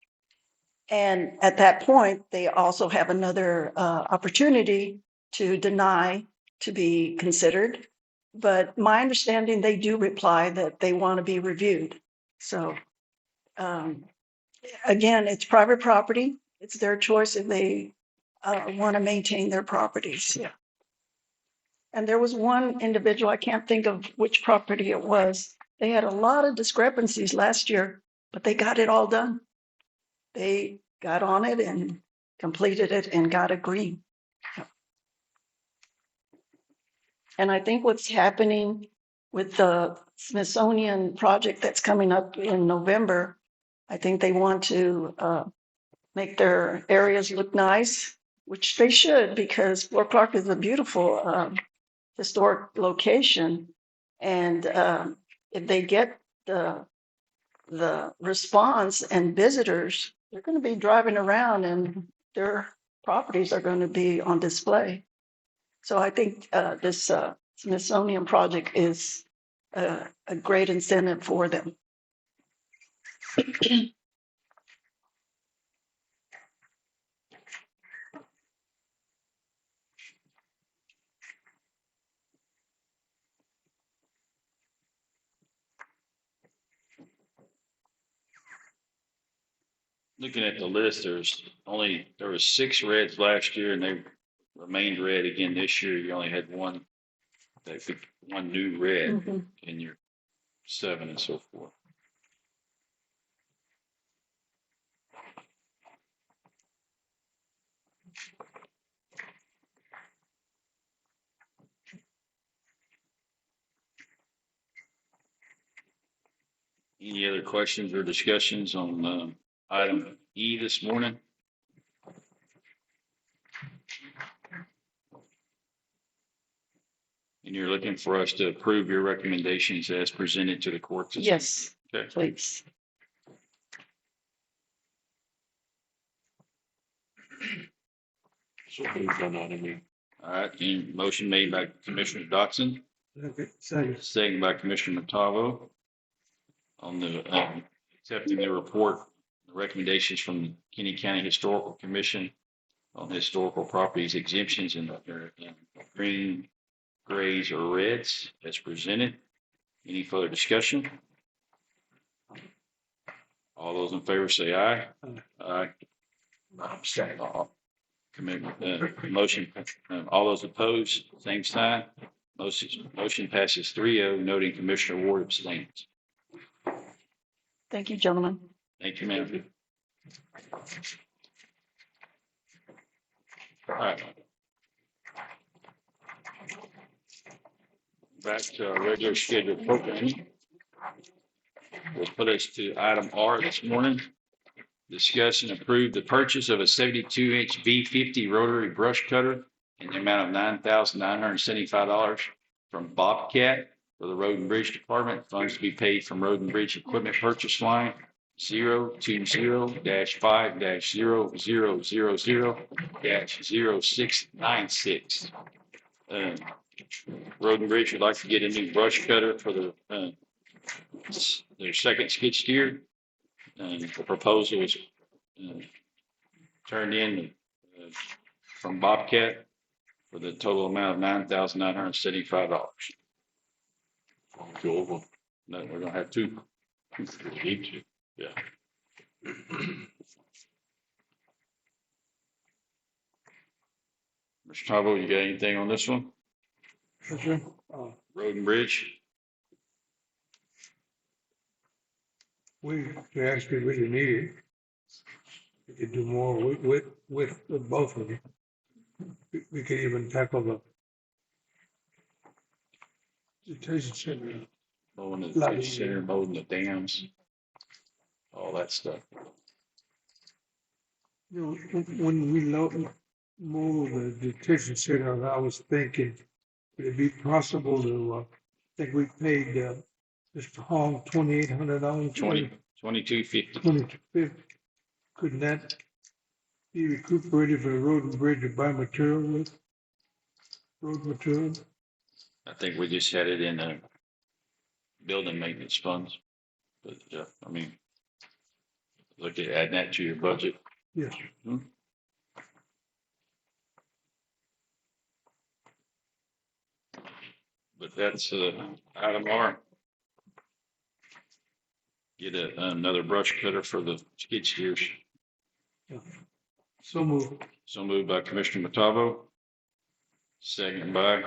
And at that point, they also have another opportunity to deny to be considered. But my understanding, they do reply that they want to be reviewed. So again, it's private property. It's their choice if they want to maintain their properties. Yeah. And there was one individual, I can't think of which property it was. They had a lot of discrepancies last year, but they got it all done. They got on it and completed it and got a green. And I think what's happening with the Smithsonian project that's coming up in November, I think they want to make their areas look nice, which they should, because Fort Clark is a beautiful historic location. And if they get the response and visitors, they're going to be driving around and their properties are going to be on display. So I think this Smithsonian project is a great incentive for them. Looking at the list, there was 6 reds last year and they remained red again this year. You only had one new red Mhm. in your 7 and so forth. Any other questions or discussions on item E this morning? And you're looking for us to approve your recommendations as presented to the courts? Yes, Okay. please. So who's done on any? All right, and motion made by Commissioner Dotson, second by Commissioner Matavo on the accepting the report, the recommendations from the Kinney County Historical Commission on historical properties exemptions in green, grays, or reds as presented. Any further discussion? All those in favor say aye. Aye. I'm saying, Motion, all those opposed, same sign. Motion passes 3-0, noting Commissioner Ward abstains. Thank you, gentlemen. Thank you, ma'am. All right. Back to our regular scheduled program. Will put us to item R this morning. Discuss and approve the purchase of a 72-inch V50 rotary brush cutter in the amount of $9,975 from Bobcat for the Road and Bridge Department. Funds to be paid from Road and Bridge Equipment Purchase Line 020-5-0000-0696. Road and Bridge would like to get a new brush cutter for their second skid steer. And the proposal was turned in from Bobcat for the total amount of $9,975. Two of them. No, we're gonna have two. Each. Yeah. Mr. Tabo, you got anything on this one? Yes, sir. Road and Bridge? We actually really need it. We could do more with both of them. We could even tackle the detention center. Mowing the ditch center, mowing the dams, all that stuff. You know, when we move the detention center, I was thinking, would it be possible to, I think we paid, Mr. Hall $2,800. 2250. 2250. Couldn't that be recuperated for the road and bridge to buy material with? Road material? I think we just had it in the building maintenance funds. But, I mean, look at adding that to your budget. Yes. But that's item R. Get another brush cutter for the skid steers. So moved. So moved by Commissioner Matavo. Second by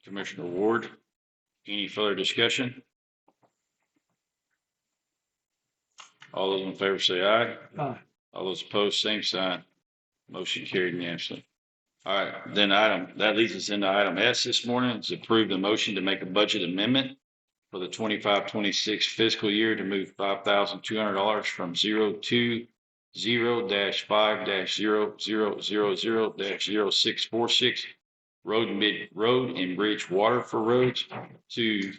Commissioner Ward. Any further discussion? All those in favor say aye. Aye. All those opposed, same sign. Motion carried unanimously. All right, then that leads us into item S this morning. It's approve the motion to make a budget amendment for the 25-26 fiscal year to move $5,200 from 020-5-0000-0646 road and bridge water for roads to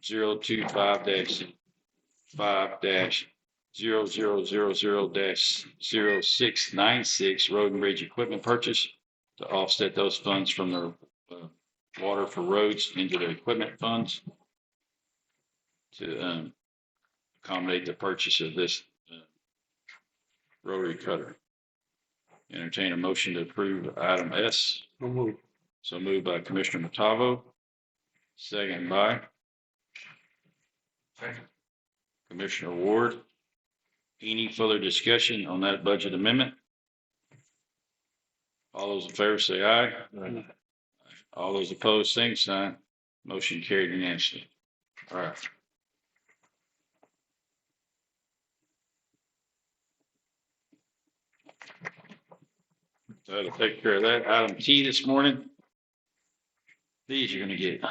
025-5-0000-0696 road and bridge equipment purchase to offset those funds from the water for roads into the equipment funds to accommodate the purchase of this rotary cutter. Entertain a motion to approve item S. So moved. So moved by Commissioner Matavo. Second by Commissioner Ward. Any further discussion on that budget amendment? All those in favor say aye. Aye. All those opposed, same sign. Motion carried unanimously. All right. That'll take care of that. Item T this morning. These are going to get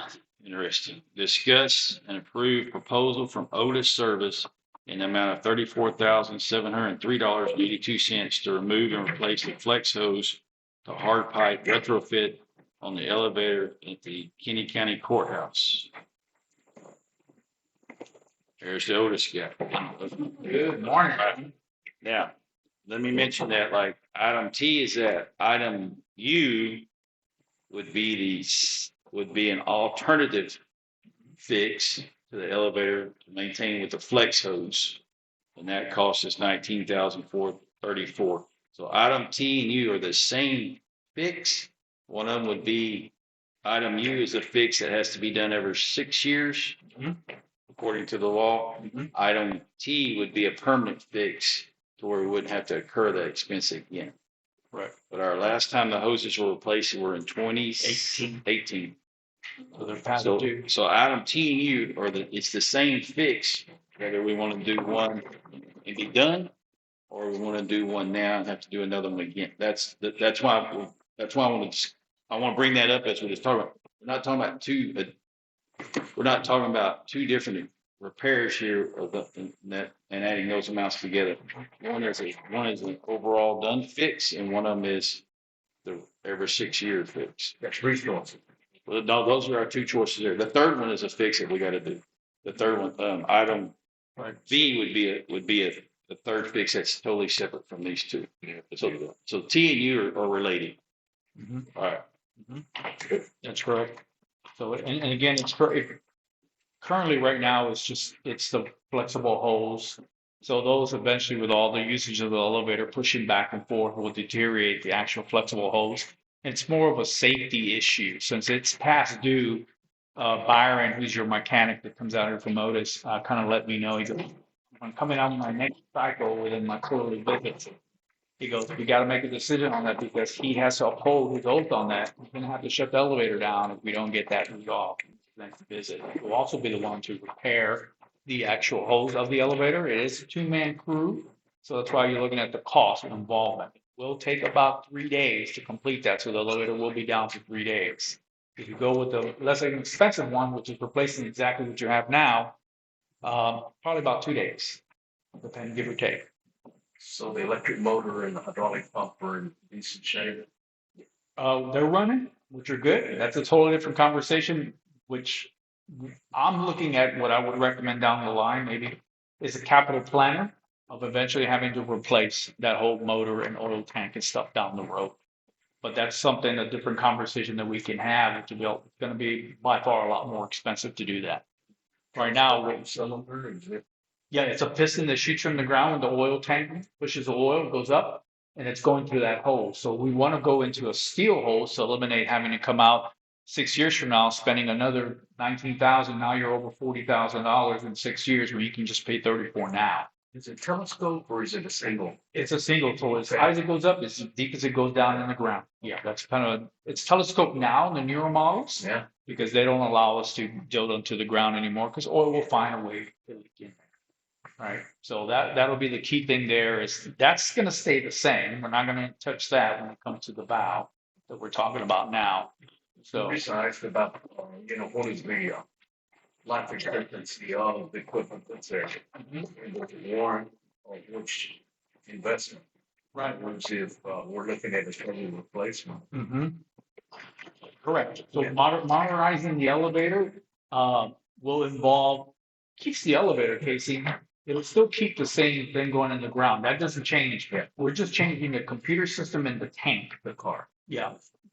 interesting. Discuss and approve proposal from Otis Service in the amount of $34,703.82 to remove and replace the flex hose to hard pipe retrofit on the elevator at the Kinney County Courthouse. There's the Otis guy. Good morning. Now, let me mention that like item T is that item U would be an alternative fix to the elevator to maintain with the flex hose. And that cost us $19,434. So item T and U are the same fix. One of them would be item U is a fix that has to be done every 6 years, according to the law. Item T would be a permanent fix to where we wouldn't have to incur that expense again. Right. But our last time the hoses were replaced were in 2018. So they're past due. So item T and U it's the same fix, whether we want to do one and be done, or we want to do one now and have to do another one again. That's why I want to bring that up as we just talk about. We're not talking about two different repairs here and adding those amounts together. One is an overall done fix, and one of them is the every 6 year fix. That's reasonable. Well, no, those are our two choices there. The third one is a fix that we got to do. The third one, item B would be a third fix that's totally separate from these two. So T and U are related. All right. That's correct. So, and again, currently right now, it's the flexible hose. So those eventually with all the usage of the elevator pushing back and forth will deteriorate the actual flexible hose. It's more of a safety issue since it's past due. Byron, who's your mechanic that comes out here from Otis, kind of let me know. He goes, I'm coming on my next cycle within my quarterly visits. He goes, we got to make a decision on that because he has to uphold his oath on that. He's going to have to shut the elevator down if we don't get that resolved next visit. We'll also be the one to repair the actual hose of the elevator. It is a two-man crew, so that's why you're looking at the cost of involvement. It will take about 3 days to complete that, so the elevator will be down for 3 days. If you go with the less expensive one, which is replacing exactly what you have now, probably about 2 days, depending, give or take. So the electric motor and the hydraulic pump are in decent shape. They're running, which are good. That's a totally different conversation, which I'm looking at what I would recommend down the line, maybe is a capital planner of eventually having to replace that whole motor and oil tank and stuff down the road. But that's something, a different conversation that we can have, which is going to be by far a lot more expensive to do that. Right now, Cylinder, is it? yeah, it's a piston that shoots from the ground when the oil tank pushes the oil, goes up, and it's going through that hole. So we want to go into a steel hole to eliminate having to come out 6 years from now, spending another 19,000. Now you're over $40,000 in 6 years, where you can just pay 34 now. Is it telescope or is it a single? It's a single, so as high as it goes up, as deep as it goes down in the ground. Yeah, that's kind of, it's telescope now in the newer models. Yeah. Because they don't allow us to drill them to the ground anymore, because oil will find a way to leak in there. Right, so that'll be the key thing there is that's gonna stay the same. We're not gonna touch that when it comes to the valve that we're talking about now. So, Besides about, what is the life expectancy of the equipment that's there? And the warrant or which investment? right. Which if we're looking at a total replacement. Correct. So modernizing the elevator will involve, keeps the elevator casing. It'll still keep the same thing going in the ground. That doesn't change. Yeah. We're just changing the computer system in the tank. The car. Yeah.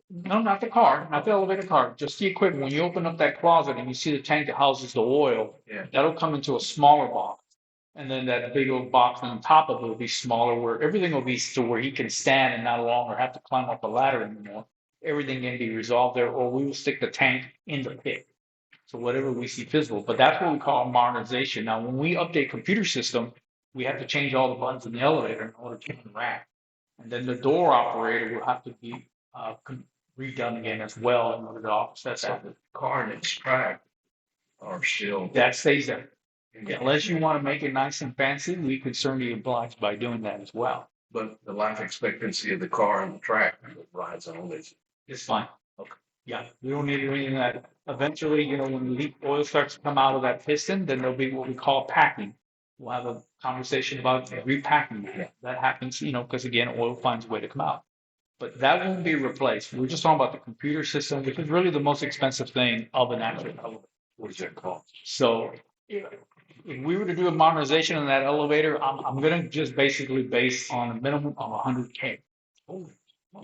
No, not the car, not the elevator car, just the equipment. When you open up that closet and you see the tank that houses the oil, Yeah. that'll come into a smaller box. And then that big old box on top of it will be smaller, where everything will be to where he can stand and not longer have to climb up the ladder anymore. Everything can be resolved there, or we will stick the tank in the pit. So whatever we see physical, but that's what we call modernization. Now, when we update computer system, we have to change all the buttons in the elevator in order to interact. And then the door operator will have to be redone again as well in order to offset So that. the car and its track are still. That stays there. Unless you want to make it nice and fancy, we could certainly oblige by doing that as well. But the life expectancy of the car and the track that rides on is. It's fine. Okay. Yeah, we don't need anything that eventually, when leak oil starts to come out of that piston, then there'll be what we call packing. We'll have a conversation about repacking. That happens, because again, oil finds a way to come out. But that won't be replaced. We're just talking about the computer system, which is really the most expensive thing of an actual elevator. What does that cost? So if we were to do a modernization in that elevator, I'm gonna just basically base on a minimum of 100K.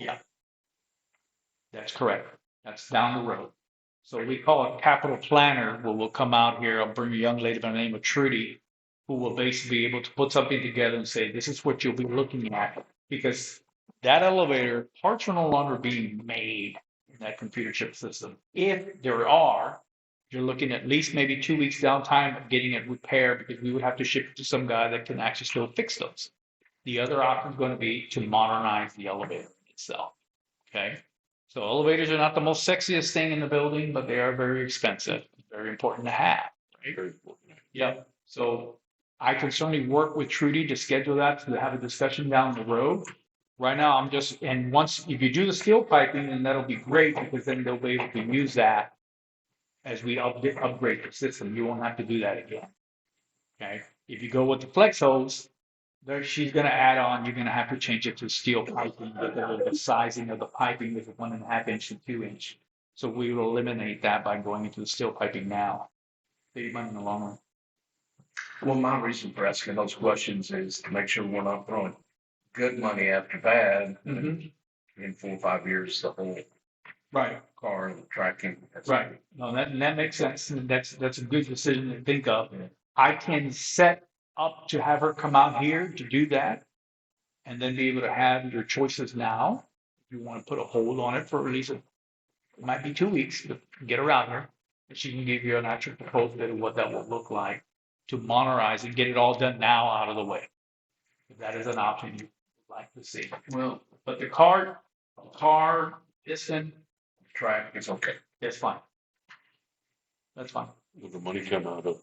Yeah. That's correct. That's down the road. So we call it capital planner, where we'll come out here. I'll bring a young lady by the name of Trudy, who will basically be able to put something together and say, this is what you'll be looking at. Because that elevator, parts are no longer being made in that computer chip system. If there are, you're looking at least maybe 2 weeks downtime of getting it repaired, because we would have to ship it to some guy that can actually still fix those. The other option is going to be to modernize the elevator itself. Okay. So elevators are not the most sexiest thing in the building, but they are very expensive, very important to have. Right? Yeah. So I can certainly work with Trudy to schedule that, to have a discussion down the road. Right now, if you do the steel piping, then that'll be great, because then they'll be able to use that as we upgrade the system. You won't have to do that again. Okay. If you go with the flex hose, she's going to add on, you're going to have to change it to steel piping. The sizing of the piping is 1.5 inch to 2 inch. So we will eliminate that by going into the steel piping now. Save money in the long run. Well, my reason for asking those questions is to make sure we're not throwing good money after bad. in 4 or 5 years, the whole Right, car and tracking. right. No, that makes sense. And that's a good decision to think of. I can set up to have her come out here to do that. And then be able to have your choices now. If you want to put a hold on it for at least, it might be 2 weeks to get her out here. And she can give you an actual proposal of what that will look like to monetize and get it all done now out of the way. If that is an option you would like to see. Well, But the car, piston, track is okay. it's fine. That's fine. Will the money come out of,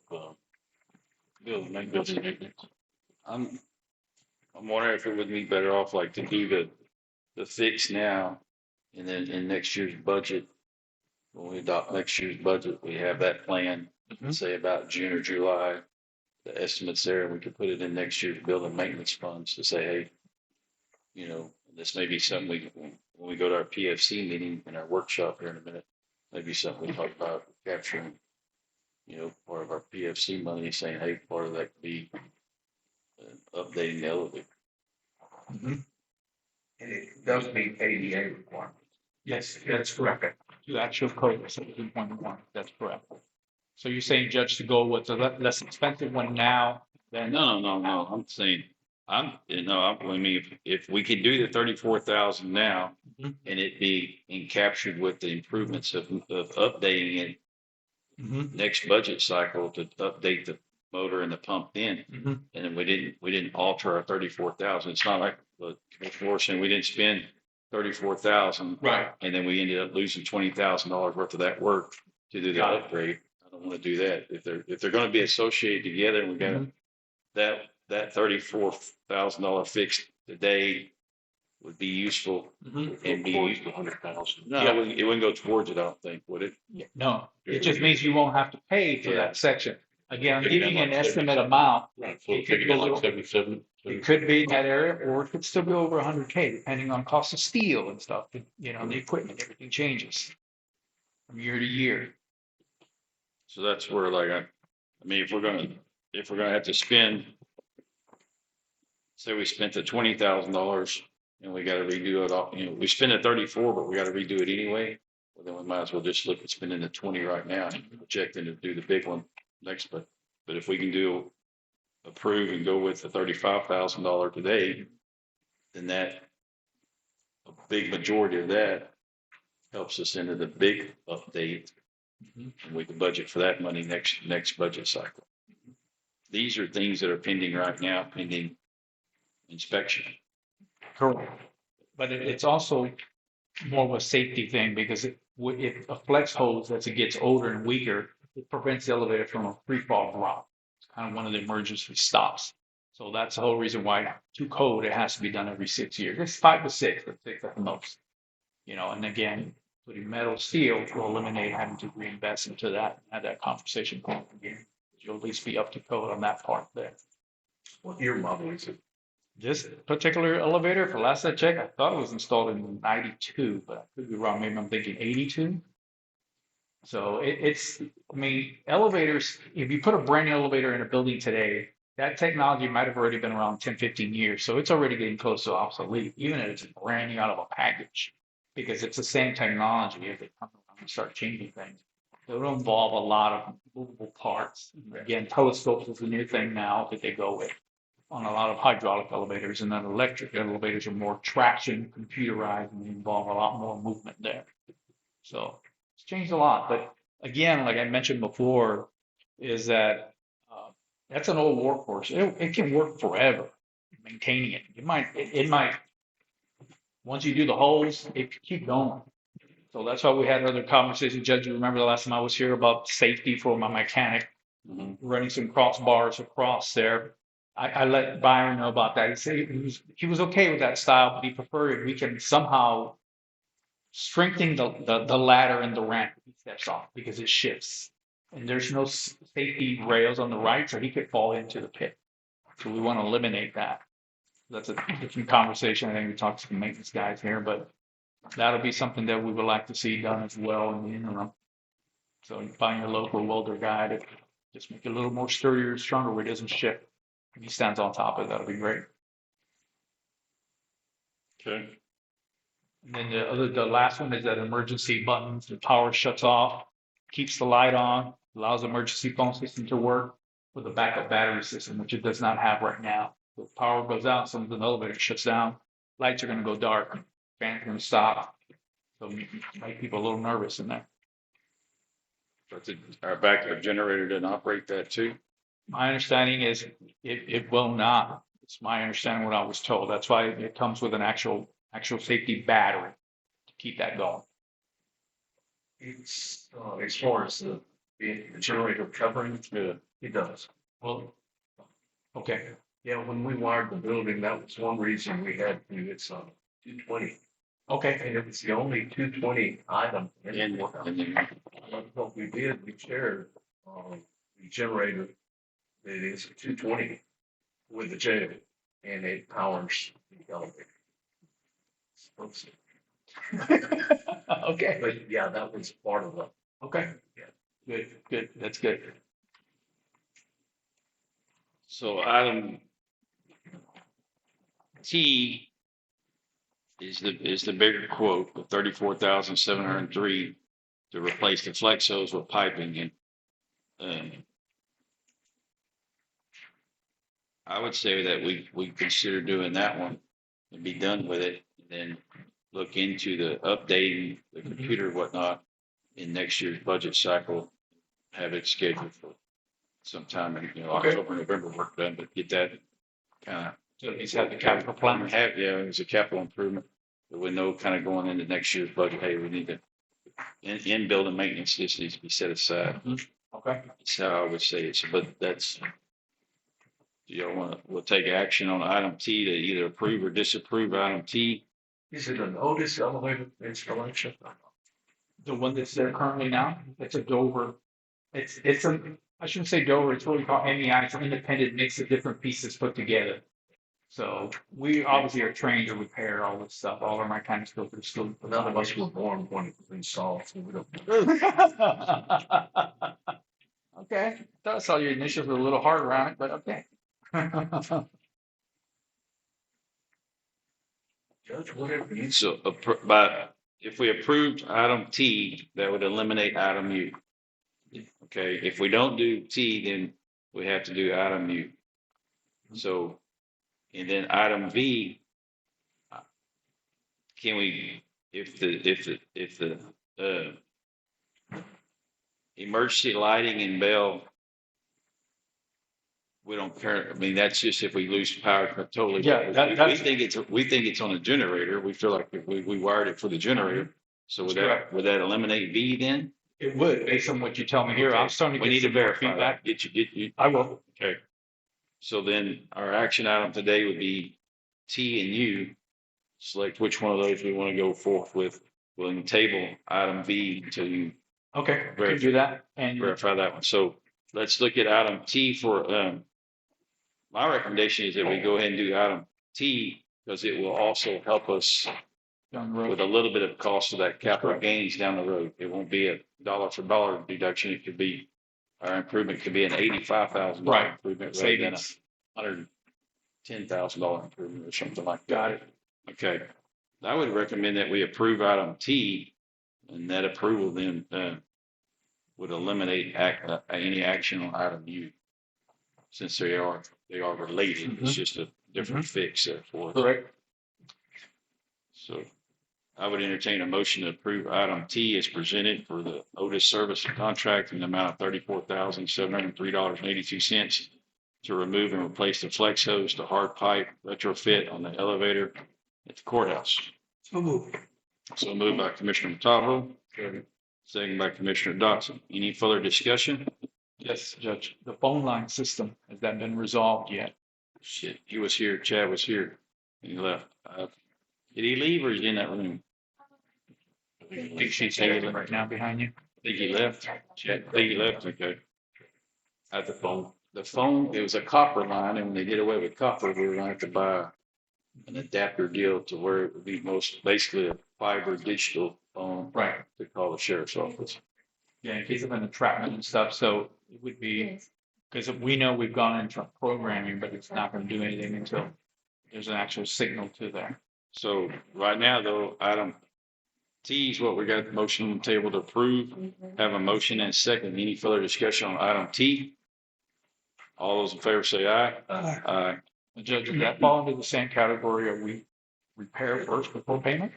building maintenance? I'm wondering if it would be better off like to do the fix now and then in next year's budget. When we adopt next year's budget, we have that plan, say about June or July. The estimates there, and we could put it in next year's building maintenance funds to say, hey, you know, this may be something when we go to our PFC meeting in our workshop here in a minute, maybe something we talk about capturing, you know, part of our PFC money, saying, hey, part of that could be updating the elevator. And it does meet ADA requirements. Yes, that's correct. The actual code is 17.1. That's correct. So you're saying, Judge, to go with the less expensive one now, then No. I'm saying, I mean, if we could do the 34,000 now Mhm. and it be captured with the improvements of updating it next budget cycle to update the motor and the pump in, Mhm. and then we didn't alter our 34,000. It's not like the Commissioner was saying we didn't spend 34,000, Right. and then we ended up losing $20,000 worth of that work to do the Got it. upgrade. I don't want to do that. If they're going to be associated together, and we got that $34,000 fix today would be useful and be Towards the 100,000. no, Yeah. it wouldn't go towards it. I don't think, would it? Yeah, no, it just means you won't have to pay for Yeah. that section. Again, I'm Take it giving you down an like estimate amount. Right, so It take could it down go- like 77. It could be in that area, or it could still be over 100K, depending on cost of steel and stuff. You know, the equipment, everything changes from year to year. So that's where like, I mean, if we're gonna have to spend, say we spent the $20,000 and we gotta redo it all, you know, we spend the 34, but we gotta redo it anyway. Well, then we might as well just look at spending the 20 right now and projecting to do the big one next, but if we can approve and go with the $35,000 today, then that, a big majority of that helps us into the big update. Mhm. And we can budget for that money next budget cycle. These are things that are pending right now, pending inspection. Correct. But it's also more of a safety thing because if a flex hose, as it gets older and weaker, it prevents the elevator from a free fall drop. It's kind of one of the emergency stops. So that's the whole reason why to code, it has to be done every 6 years. It's 5 to 6, let's say at the most. You know, and again, putting metal steel will eliminate having to reinvest into that, have that conversation point again. You'll at least be up to code on that part there. What year model is it? This particular elevator, for last I checked, I thought it was installed in 92, but I could be wrong. Maybe I'm thinking 82. So I mean, elevators, if you put a brand new elevator in a building today, that technology might have already been around 10, 15 years. So it's already getting close to obsolete, even if it's brand new out of a package, because it's the same technology. If they come around and start changing things, it will involve a lot of movable parts. Again, telescopes is the new thing now that they go with on a lot of hydraulic elevators, and then electric elevators are more traction, computerized, and involve a lot more movement there. So it's changed a lot. But again, like I mentioned before, is that that's an old workhorse. It can work forever, maintaining it. It might, once you do the holes, it could keep going. So that's why we had other conversations. Judge, you remember the last time I was here about safety for my mechanic, running some crossbars across there. I let Byron know about that. He said he was okay with that style, but he preferred we can somehow strengthen the ladder and the ramp he steps off because it shifts. And there's no safety rails on the right, so he could fall into the pit. So we want to eliminate that. That's a different conversation. I think we talked to the maintenance guys here, but that'll be something that we would like to see done as well in the interim. So you find your local welder guy to just make it a little more sturdier and stronger where it doesn't shift. If he stands on top of it, that'll be great. Okay. And then the last one is that emergency buttons, the power shuts off, keeps the light on, allows the emergency phone system to work with a backup battery system, which it does not have right now. If power goes out, some of the elevator shuts down, lights are gonna go dark, fans are gonna stop. So make people a little nervous in there. But our backup generator doesn't operate that too. My understanding is it will not. It's my understanding what I was told. That's why it comes with an actual safety battery to keep that going. It's, as far as the generator covering, it does. Well, okay, Yeah, when we wired the building, that was one reason we had to, it's 220. okay. And it was the only 220 item in And, the workout. and then What we did, we shared the generator that is a 220 with the jail, and it powers the elevator. Okay, But yeah, that was part of the. okay. Yeah. Good, that's good. so item T is the bigger quote of 34,703 to replace the flex hose with piping and I would say that we consider doing that one and be done with it, and then look into the updating the computer and whatnot in next year's budget cycle. Have it scheduled for sometime in Okay. October, November work done, but get that kind of. So he's had the capital plan. It's a capital improvement, but we know kind of going into next year's budget, hey, we need to, in building maintenance, this needs to be set aside. Okay. That's how I would say it, but that's, we'll take action on item T to either approve or disapprove item T. Is it an Otis elevator installation? The one that's there currently now, it's a Dover. It's a, I shouldn't say Dover, it's what we call MEI, it's an independent mix of different pieces put together. So we obviously are trained to repair all this stuff, all our mechanics go through school. None of us were born when it was installed, so we don't. Okay, I saw your initials were a little harder on it, but okay. Judge, whatever you. So, but if we approved item T, that would eliminate item U. Okay, if we don't do T, then we have to do item U. So, and then item V, can we, if the emergency lighting in Bell, we don't care. I mean, that's just if we lose power totally. Yeah, we think it's on a generator. We feel like we wired it for the generator. So would that eliminate V then? It would, based on what you tell me here. I'm starting to We get need to some more verify feedback. that. Get you. I will. Okay. So then our action item today would be T and U. Select which one of those we want to go forth with. We'll table item V until you Okay, we can do that. And verify that one. So let's look at item T for, my recommendation is that we go ahead and do item T because it will also help us down the road. with a little bit of cost of that capital gains down the road. It won't be a dollar for dollar deduction. It could be, our improvement could be an $85,000 Right. improvement rather than a Savings. $110,000 improvement or something like that. Got it. Okay. I would recommend that we approve item T, and that approval then would eliminate any action on item U, since they are related. It's just a different fix for us. Correct. So I would entertain a motion to approve item T as presented for the Otis service contract in the amount of $34,703.82 to remove and replace the flex hose to hard pipe retrofit on the elevator at the courthouse. So moved. So moved by Commissioner Montalvo, second by Commissioner Dotson. Any further discussion? Yes, Judge. The phone line system, has that been resolved yet? Shit, he was here, Chad was here, and he left. Did he leave or is he in that room? I think she's here right now behind you. I think he left. Chad, I think he left, okay. At the phone, it was a copper line, and when they did away with copper, we were gonna have to buy an adapter deal to where it would be basically a fiber digital phone. Right. To call the sheriff's office. Yeah, in case of an entrapment and stuff. So it would be, because we know we've gone into programming, but it's not going to do anything until there's an actual signal to there. So right now though, item T is what we got the motion on the table to approve. Have a motion and a second. Any further discussion on item T? All those in favor say aye. Aye. Judge, does that fall into the same category of we repair first before payment?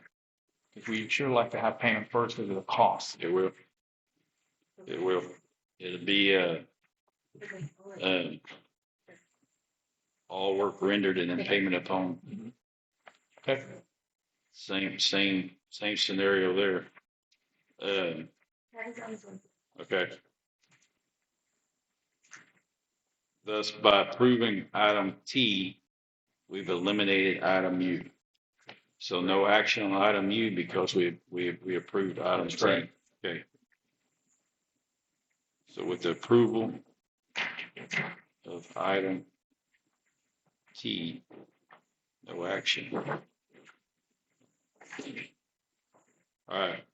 Because we sure like to have payment first because of the cost. It will. It will. It'll be, all work rendered and then payment upon. Okay. Same scenario there. Okay. Thus, by approving item T, we've eliminated item U. So no action on item U because we approved item That's T. correct. Okay. So with the approval of item T, no action. All right.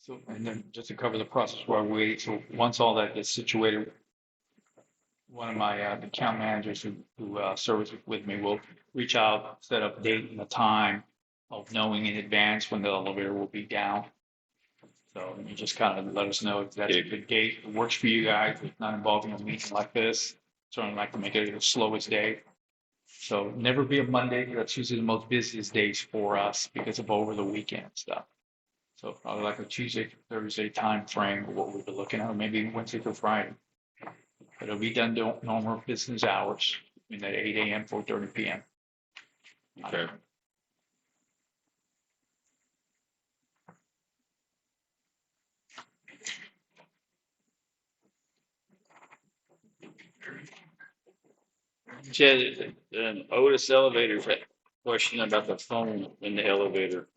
So, and then just to cover the process while we wait, so once all that gets situated, one of my account managers who serves with me will reach out, set up a date and a time of knowing in advance when the elevator will be down. So you just kind of let us know if that's a good date, it works for you guys, it's not involving a meeting like this. Certainly like to make it the slowest day. So never be a Monday, that's usually the most busiest days for us because of over the weekend stuff. So probably like a Tuesday, Thursday time frame, what we'll be looking at, or maybe Wednesday through Friday. But it'll be done to normal business hours, I mean, at 8 a.m., 4:30 p.m. Okay. Chad, Otis elevator question about the phone in the elevator.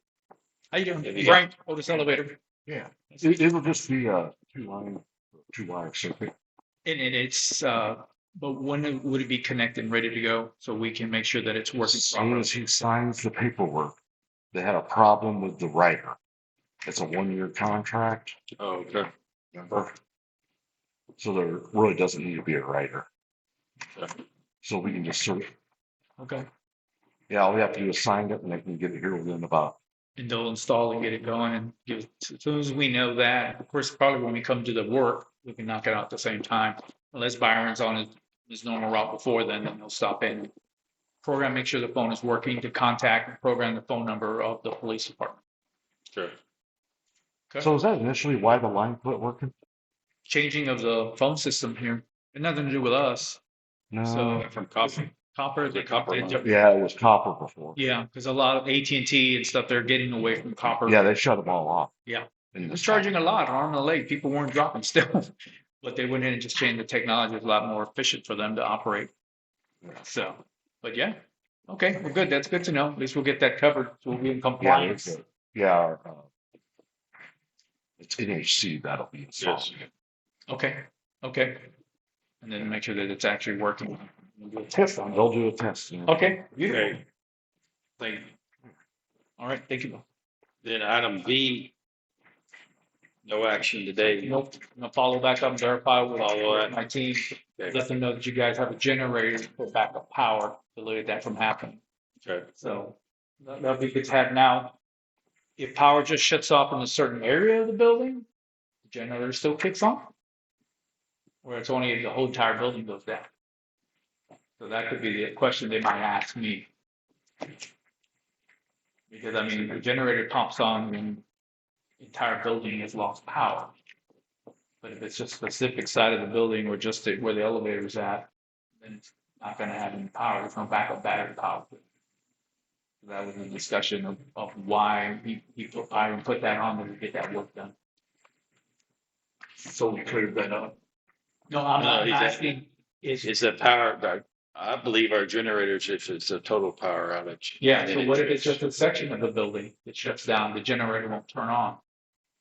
How you Have doing? you Frank, Otis Elevator. Yeah, it'll just be a two wire circuit. And it's, but when would it be connected and ready to go? So we can make sure that it's working As soon properly? as he signs the paperwork, they had a problem with the writer. It's a 1-year contract. Oh, okay. Remember? So there really doesn't need to be a writer. So we can just sort of, Okay. yeah, all we have to do is sign it and they can get it here within about. And they'll install and get it going and give, as soon as we know that, of course, probably when we come to the work, we can knock it out at the same time. Unless Byron's on his normal route before then they'll stop in. Program, make sure the phone is working to contact and program the phone number of the police department. Sure. Okay. So is that initially why the line quit working? Changing of the phone system here, it nothing to do with us. No. So From copper. copper, The copper line. Yeah, it was copper before. Yeah, because a lot of AT&T and stuff, they're getting away from copper. Yeah, they shut them all off. Yeah. And It was charging a lot, arm and a leg. People weren't dropping still. But they went in and just changed the technology. It's a lot more efficient for them to operate. So, but yeah. Okay, well, good. That's good to know. At least we'll get that covered. So we'll be in Yeah, compliance. it's NHC that'll be installed. Yes. Okay, okay. And then make sure that it's actually working. We'll do a test on it. They'll do a test. You know. Okay, beautiful. Okay. Thank you. All right, thank you. Then item B, no action today. Nope, I'm gonna follow back up and verify with Follow that. my team. Okay. Let them know that you guys have a generator for backup power to limit that from happening. Okay. So that'll be good to have now. If power just shuts off in a certain area of the building, the generator still kicks on. Or it's only if the whole entire building goes down. So that could be the question they might ask me. Because I mean, the generator pops on when the entire building has lost power. But if it's just a specific side of the building or just where the elevator is at, then it's not gonna have any power, there's no backup battery power. That was a discussion of why Byron put that on there to get that work done. So we cleared that up. No, I'm No, not he's asking, It's a power, I believe our generators, if it's a total power outage. yeah, then so what if it's just a section of the building that shuts down, the generator won't turn on?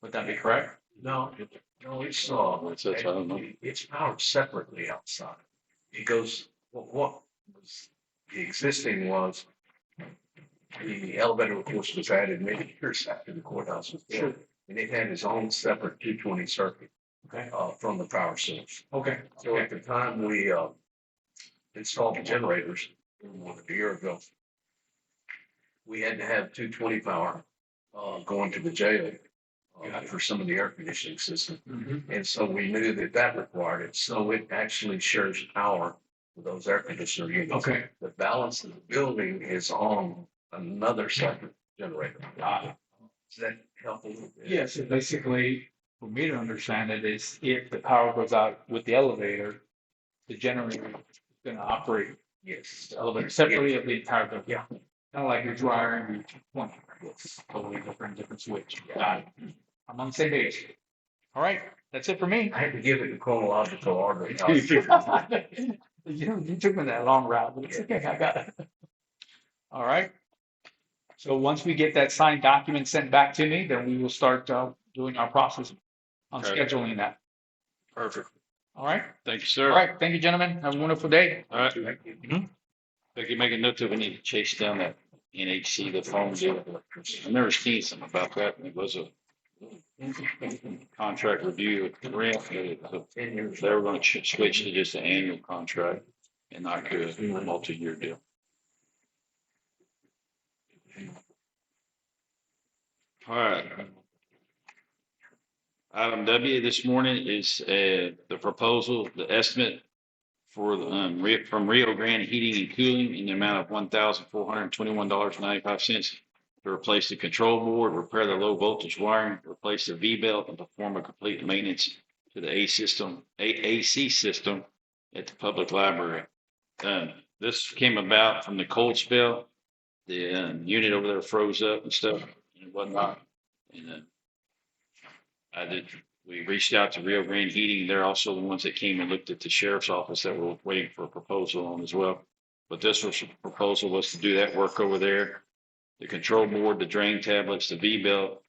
Would that be correct? No, it's, That's, I don't know. it's powered separately outside. It goes, what was, the existing was, the elevator, of course, was added many years after the courthouse was built. And it had its own separate 220 circuit, Okay. from the power source. Okay. So at the time we, installed the generators, a year ago, we had to have 220 power, going to the jail, for some of the air conditioning system. And so we knew that that required it. So it actually shares power with those air conditioner units. Okay. The balance of the building is on another separate generator. Does that help a little bit? Yeah, so basically, for me to understand it is if the power goes out with the elevator, the generator is gonna operate Yes. the elevator separately of the entire building. Yeah. Kind of like your dryer and your one. It's totally different switch. Got it. I'm on the same page. All right, that's it for me. I had to give it the chronological order. You took me that long route, but it's okay, I got it. All right. So once we get that signed document sent back to me, then we will start doing our process on Okay. scheduling that. Perfect. All right. Thank you, All sir. right. Thank you, gentlemen. Have a wonderful day. All right. Becky, make a note that we need to chase down that NHC, the phone bill. I've never seen something about that. It was a contract review grant. They were going to switch to just an annual contract and not do a multi-year deal. All right. Item W this morning is the proposal, the estimate for from Rio Grande Heating and Cooling in the amount of $1,421.95 to replace the control board, repair the low voltage wiring, replace the V belt, and perform a complete maintenance to the AC system at the public library. This came about from the cold spell. The unit over there froze up and stuff and whatnot. And we reached out to Rio Grande Heating. They're also the ones that came and looked at the sheriff's office that we're waiting for a proposal on as well. But this proposal was to do that work over there. The control board, the drain tablets, the V belt,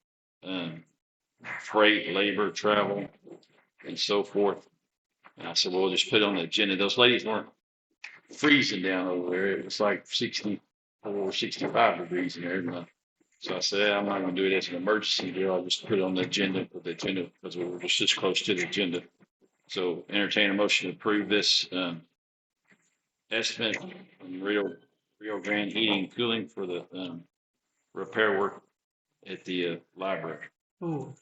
freight, labor, travel, and so forth. And I said, well, we'll just put it on the agenda. Those ladies weren't freezing down over there. It was like 64, 65 degrees in there. So I said, I'm not going to do it as an emergency deal. I'll just put it on the agenda because we were just this close to the agenda. So entertain a motion to approve this estimate from Rio Grande Heating and Cooling for the repair work at the library. Oh,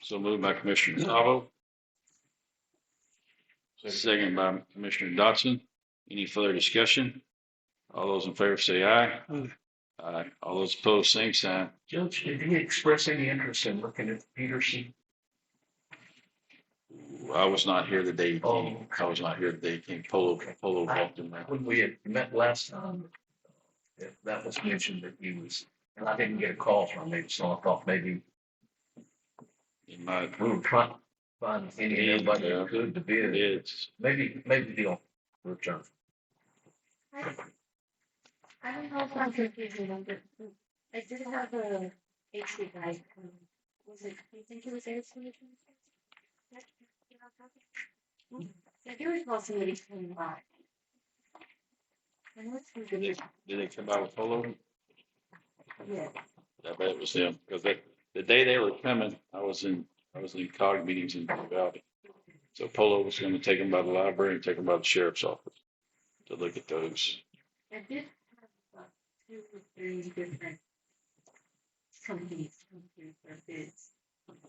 So moved by Commissioner Sabo. Second by Commissioner Dotson. Any further discussion? All those in favor say aye. Aye. All those opposed, same sign. Judge, did he express any interest in looking at Petersen? I was not here the day he Oh. came. I was not here the day he came. Polo walked in there. When we had met last time, that was mentioned that he was, and I didn't get a call from him, so I thought maybe In my we were trying to find any and everybody Yeah. that could to bid. bids. Maybe he'll return. I don't know if I'm confusing, but I did have a AC guy. Was it, you think it was air conditioning? Yeah, there was also somebody coming by. And what's the Did they come out with Polo? Yeah. I bet it was them because the day they were coming, I was in COG meetings in Blue Valley. So Polo was going to take them by the library and take them by the sheriff's office to look at those. I did have about 2 or 3 different companies come through for bids,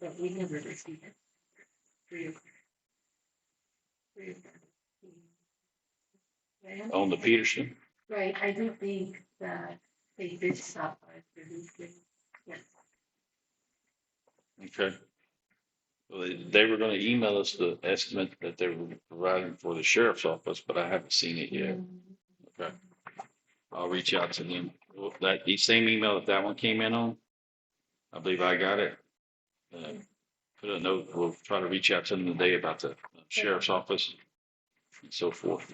but we never received it. Three of them. On the Petersen. Right, I do think that they did stop by for these bids. Yes. Okay. Well, they were going to email us the estimate that they were providing for the sheriff's office, but I haven't seen it yet. Okay. I'll reach out to them. Well, the same email that one came in on, I believe I got it. Put a note. We'll try to reach out to them today about the sheriff's office and so forth.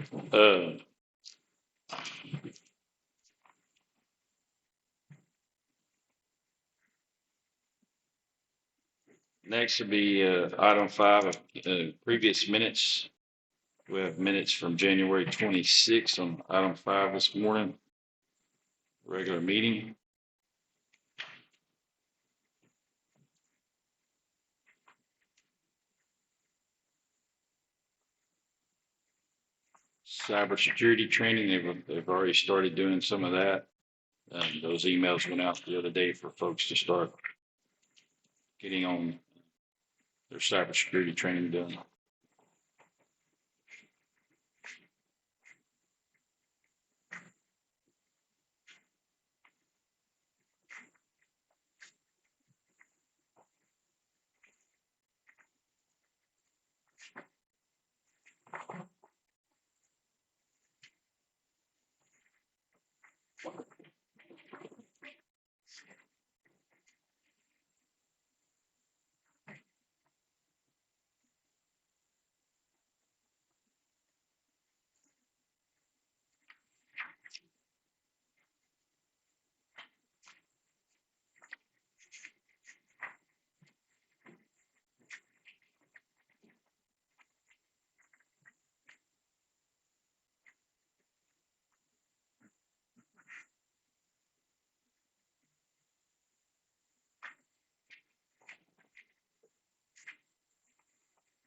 Next will be item 5, previous minutes. We have minutes from January 26th on item 5 this morning. Regular meeting. Cybersecurity training, they've already started doing some of that. Those emails went out the other day for folks to start getting on their cybersecurity training done.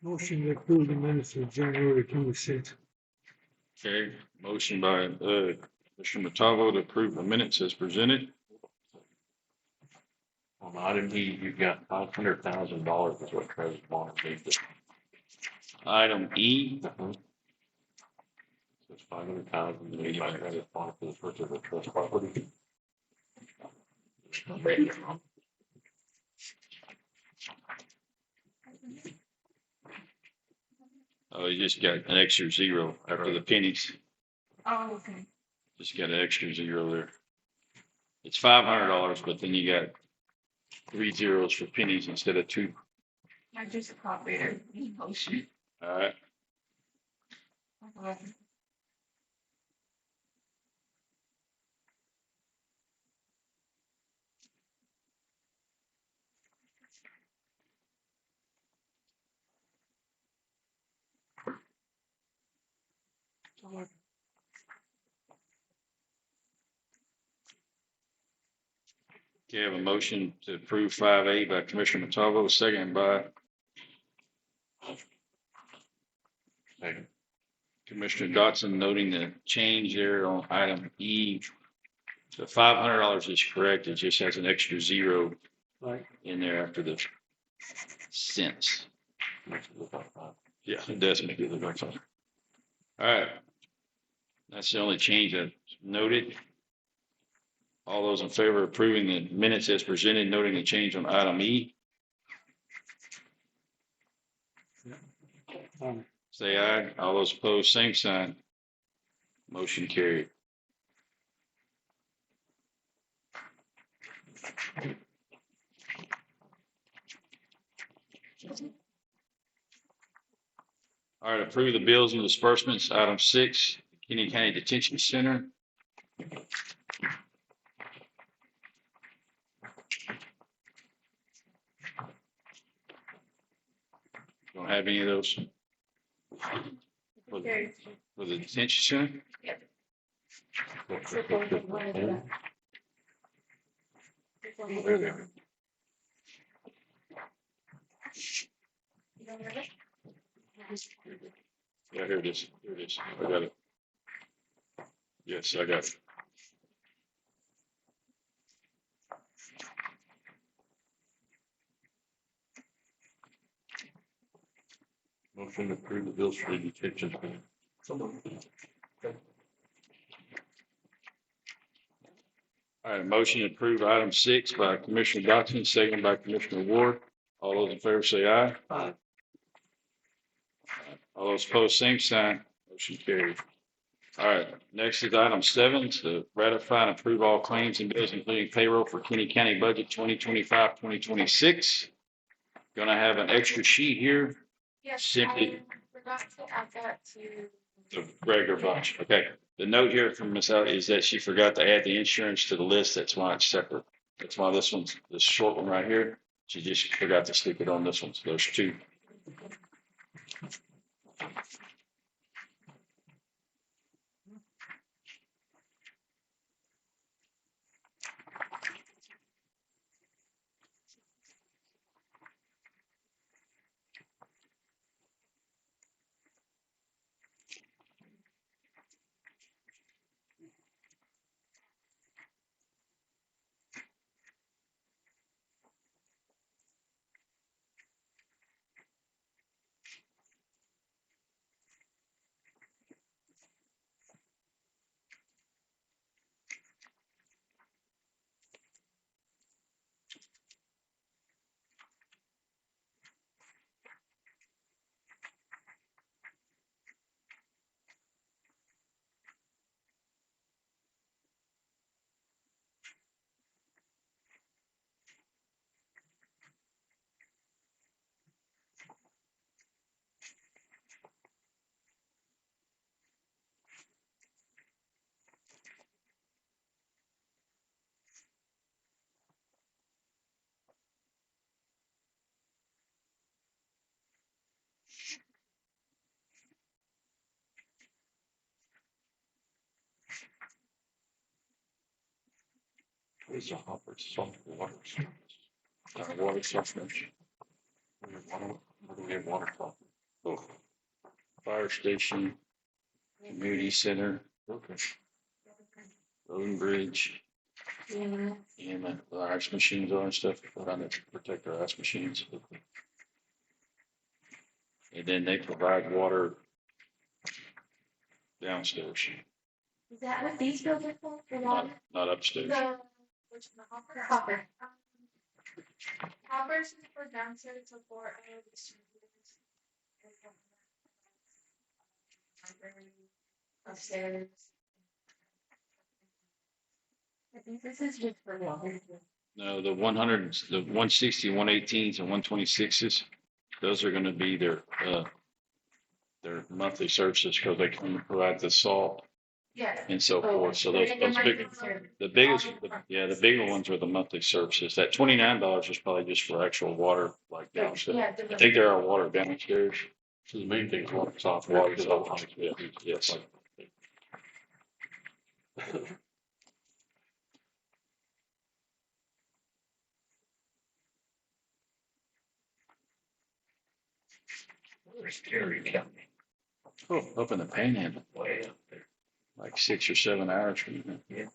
Motion to approve the minutes of January 26th. Okay, motion by Commissioner Matavo to approve the minutes as presented. On item E, you've got $500,000 is what Trevor's bond needs. Item E, It's 500,000, and you might have it bond for the purchase of a trust property. oh, you just got an extra zero after the pennies. Oh, okay. Just got an extra zero there. It's $500, but then you got 3 zeros for pennies instead of 2. I just copied it. Motion. All right. Okay, I have a motion to approve 5A by Commissioner Matavo, second by Second. Commissioner Dotson, noting the change there on item E. The $500 is correct. It just has an extra zero Right. in there after the cents. Makes it look like that. Yeah, it does make it look like something. All right. That's the only change I noted. All those in favor of approving the minutes as presented, noting the change on item E, say aye. All those opposed, same sign. Motion carried. All right, approve the bills and disbursements. Item 6, Kinney County Detention Center. Don't have any of those for the detention center. Yeah, here it is. Here it is. I got it. Yes, I got it. Motion to approve the bills for the detention. All right, motion to approve item 6 by Commissioner Dotson, second by Commissioner Ward. All those in favor say aye. Aye. All those opposed, same sign. Motion carried. All right, next is item 7, to ratify and approve all claims and bills, including payroll for Kinney County budget 2025, 2026. Gonna have an extra sheet here, Yes, Simply- I forgot to add that to. the regular bunch. Okay, the note here from Ms. Elliott is that she forgot to add the insurance to the list. That's why it's separate. That's why this short one right here She just forgot to stick it on this one, so there's two. It's a hopper, soft water. Water softeners. We have water softeners. Oh, fire station, community center, Okay. road and bridge, Yeah. and the ice machines on and stuff, trying to protect our ice machines. And then they provide water downstairs, Is that what these bills are for? For not, water? not upstairs. The, which one, the hopper? Hopper. Hoppers is for downstairs support and distributors. Library, upstairs. I think this is just for water. No, the 100s, the 160, 118s, and 126s, those are gonna be their monthly services, because they come and provide the salt Yes. and so forth. So those big, the biggest, yeah, the bigger ones are the monthly services. That $29 is probably just for actual water, like downstairs. Yeah. I think there are water downstairs. So the main thing is water soft. Water, soft, yeah, yes. Where's Terry County? Oh, up in the panhandle, Way up there. like 6 or 7 hours from here. Yeah.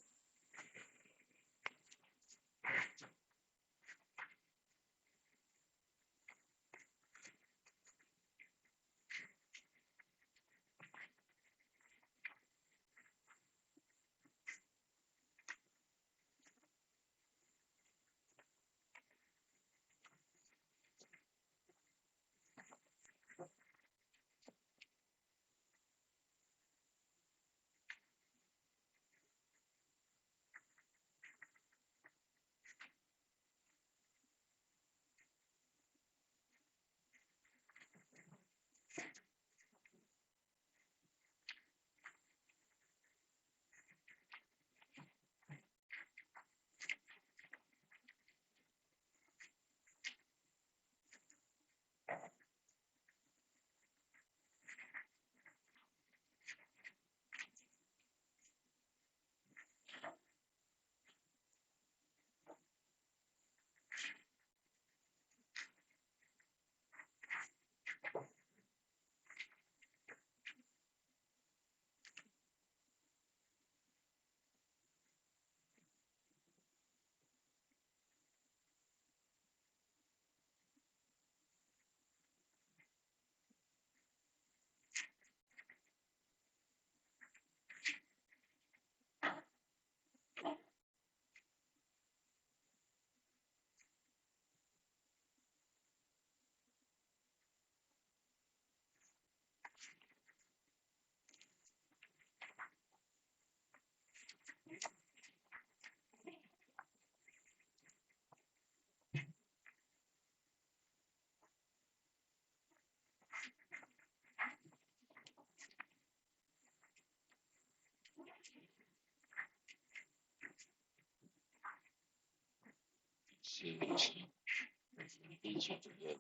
These ones are good.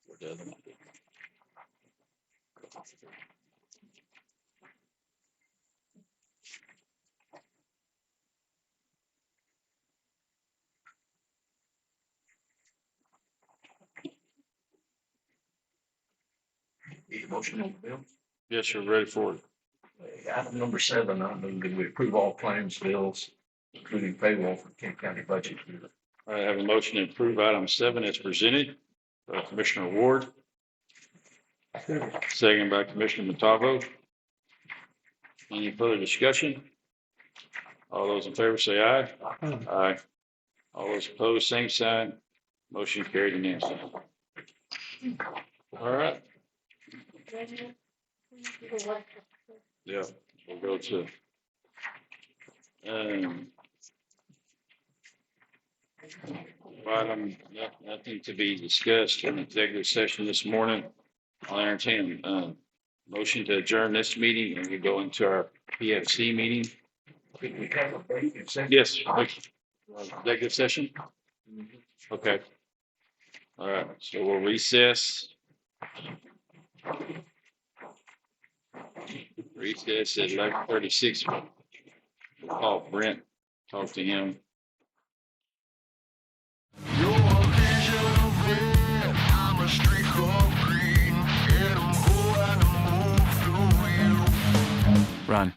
Where'd the other one go? Need a motion on the bill? Yes, you're ready for it. Item number 7, I move that we approve all claims, bills, including payroll for Kent County budget year. I have a motion to approve item 7 as presented by Commissioner Ward, second by Commissioner Montalvo. Any further discussion? All those in favor say aye. Aye. All those opposed, same sign. Motion carried unanimously. All right. Yeah, we'll go to item, nothing to be discussed in executive session this morning. I'll entertain motion to adjourn this meeting and we go into our PFC meeting. We have a break in second. Yes, executive session? Okay. All right, so we'll recess. Recess at 11:36. We'll call Brent, talk to him. Run.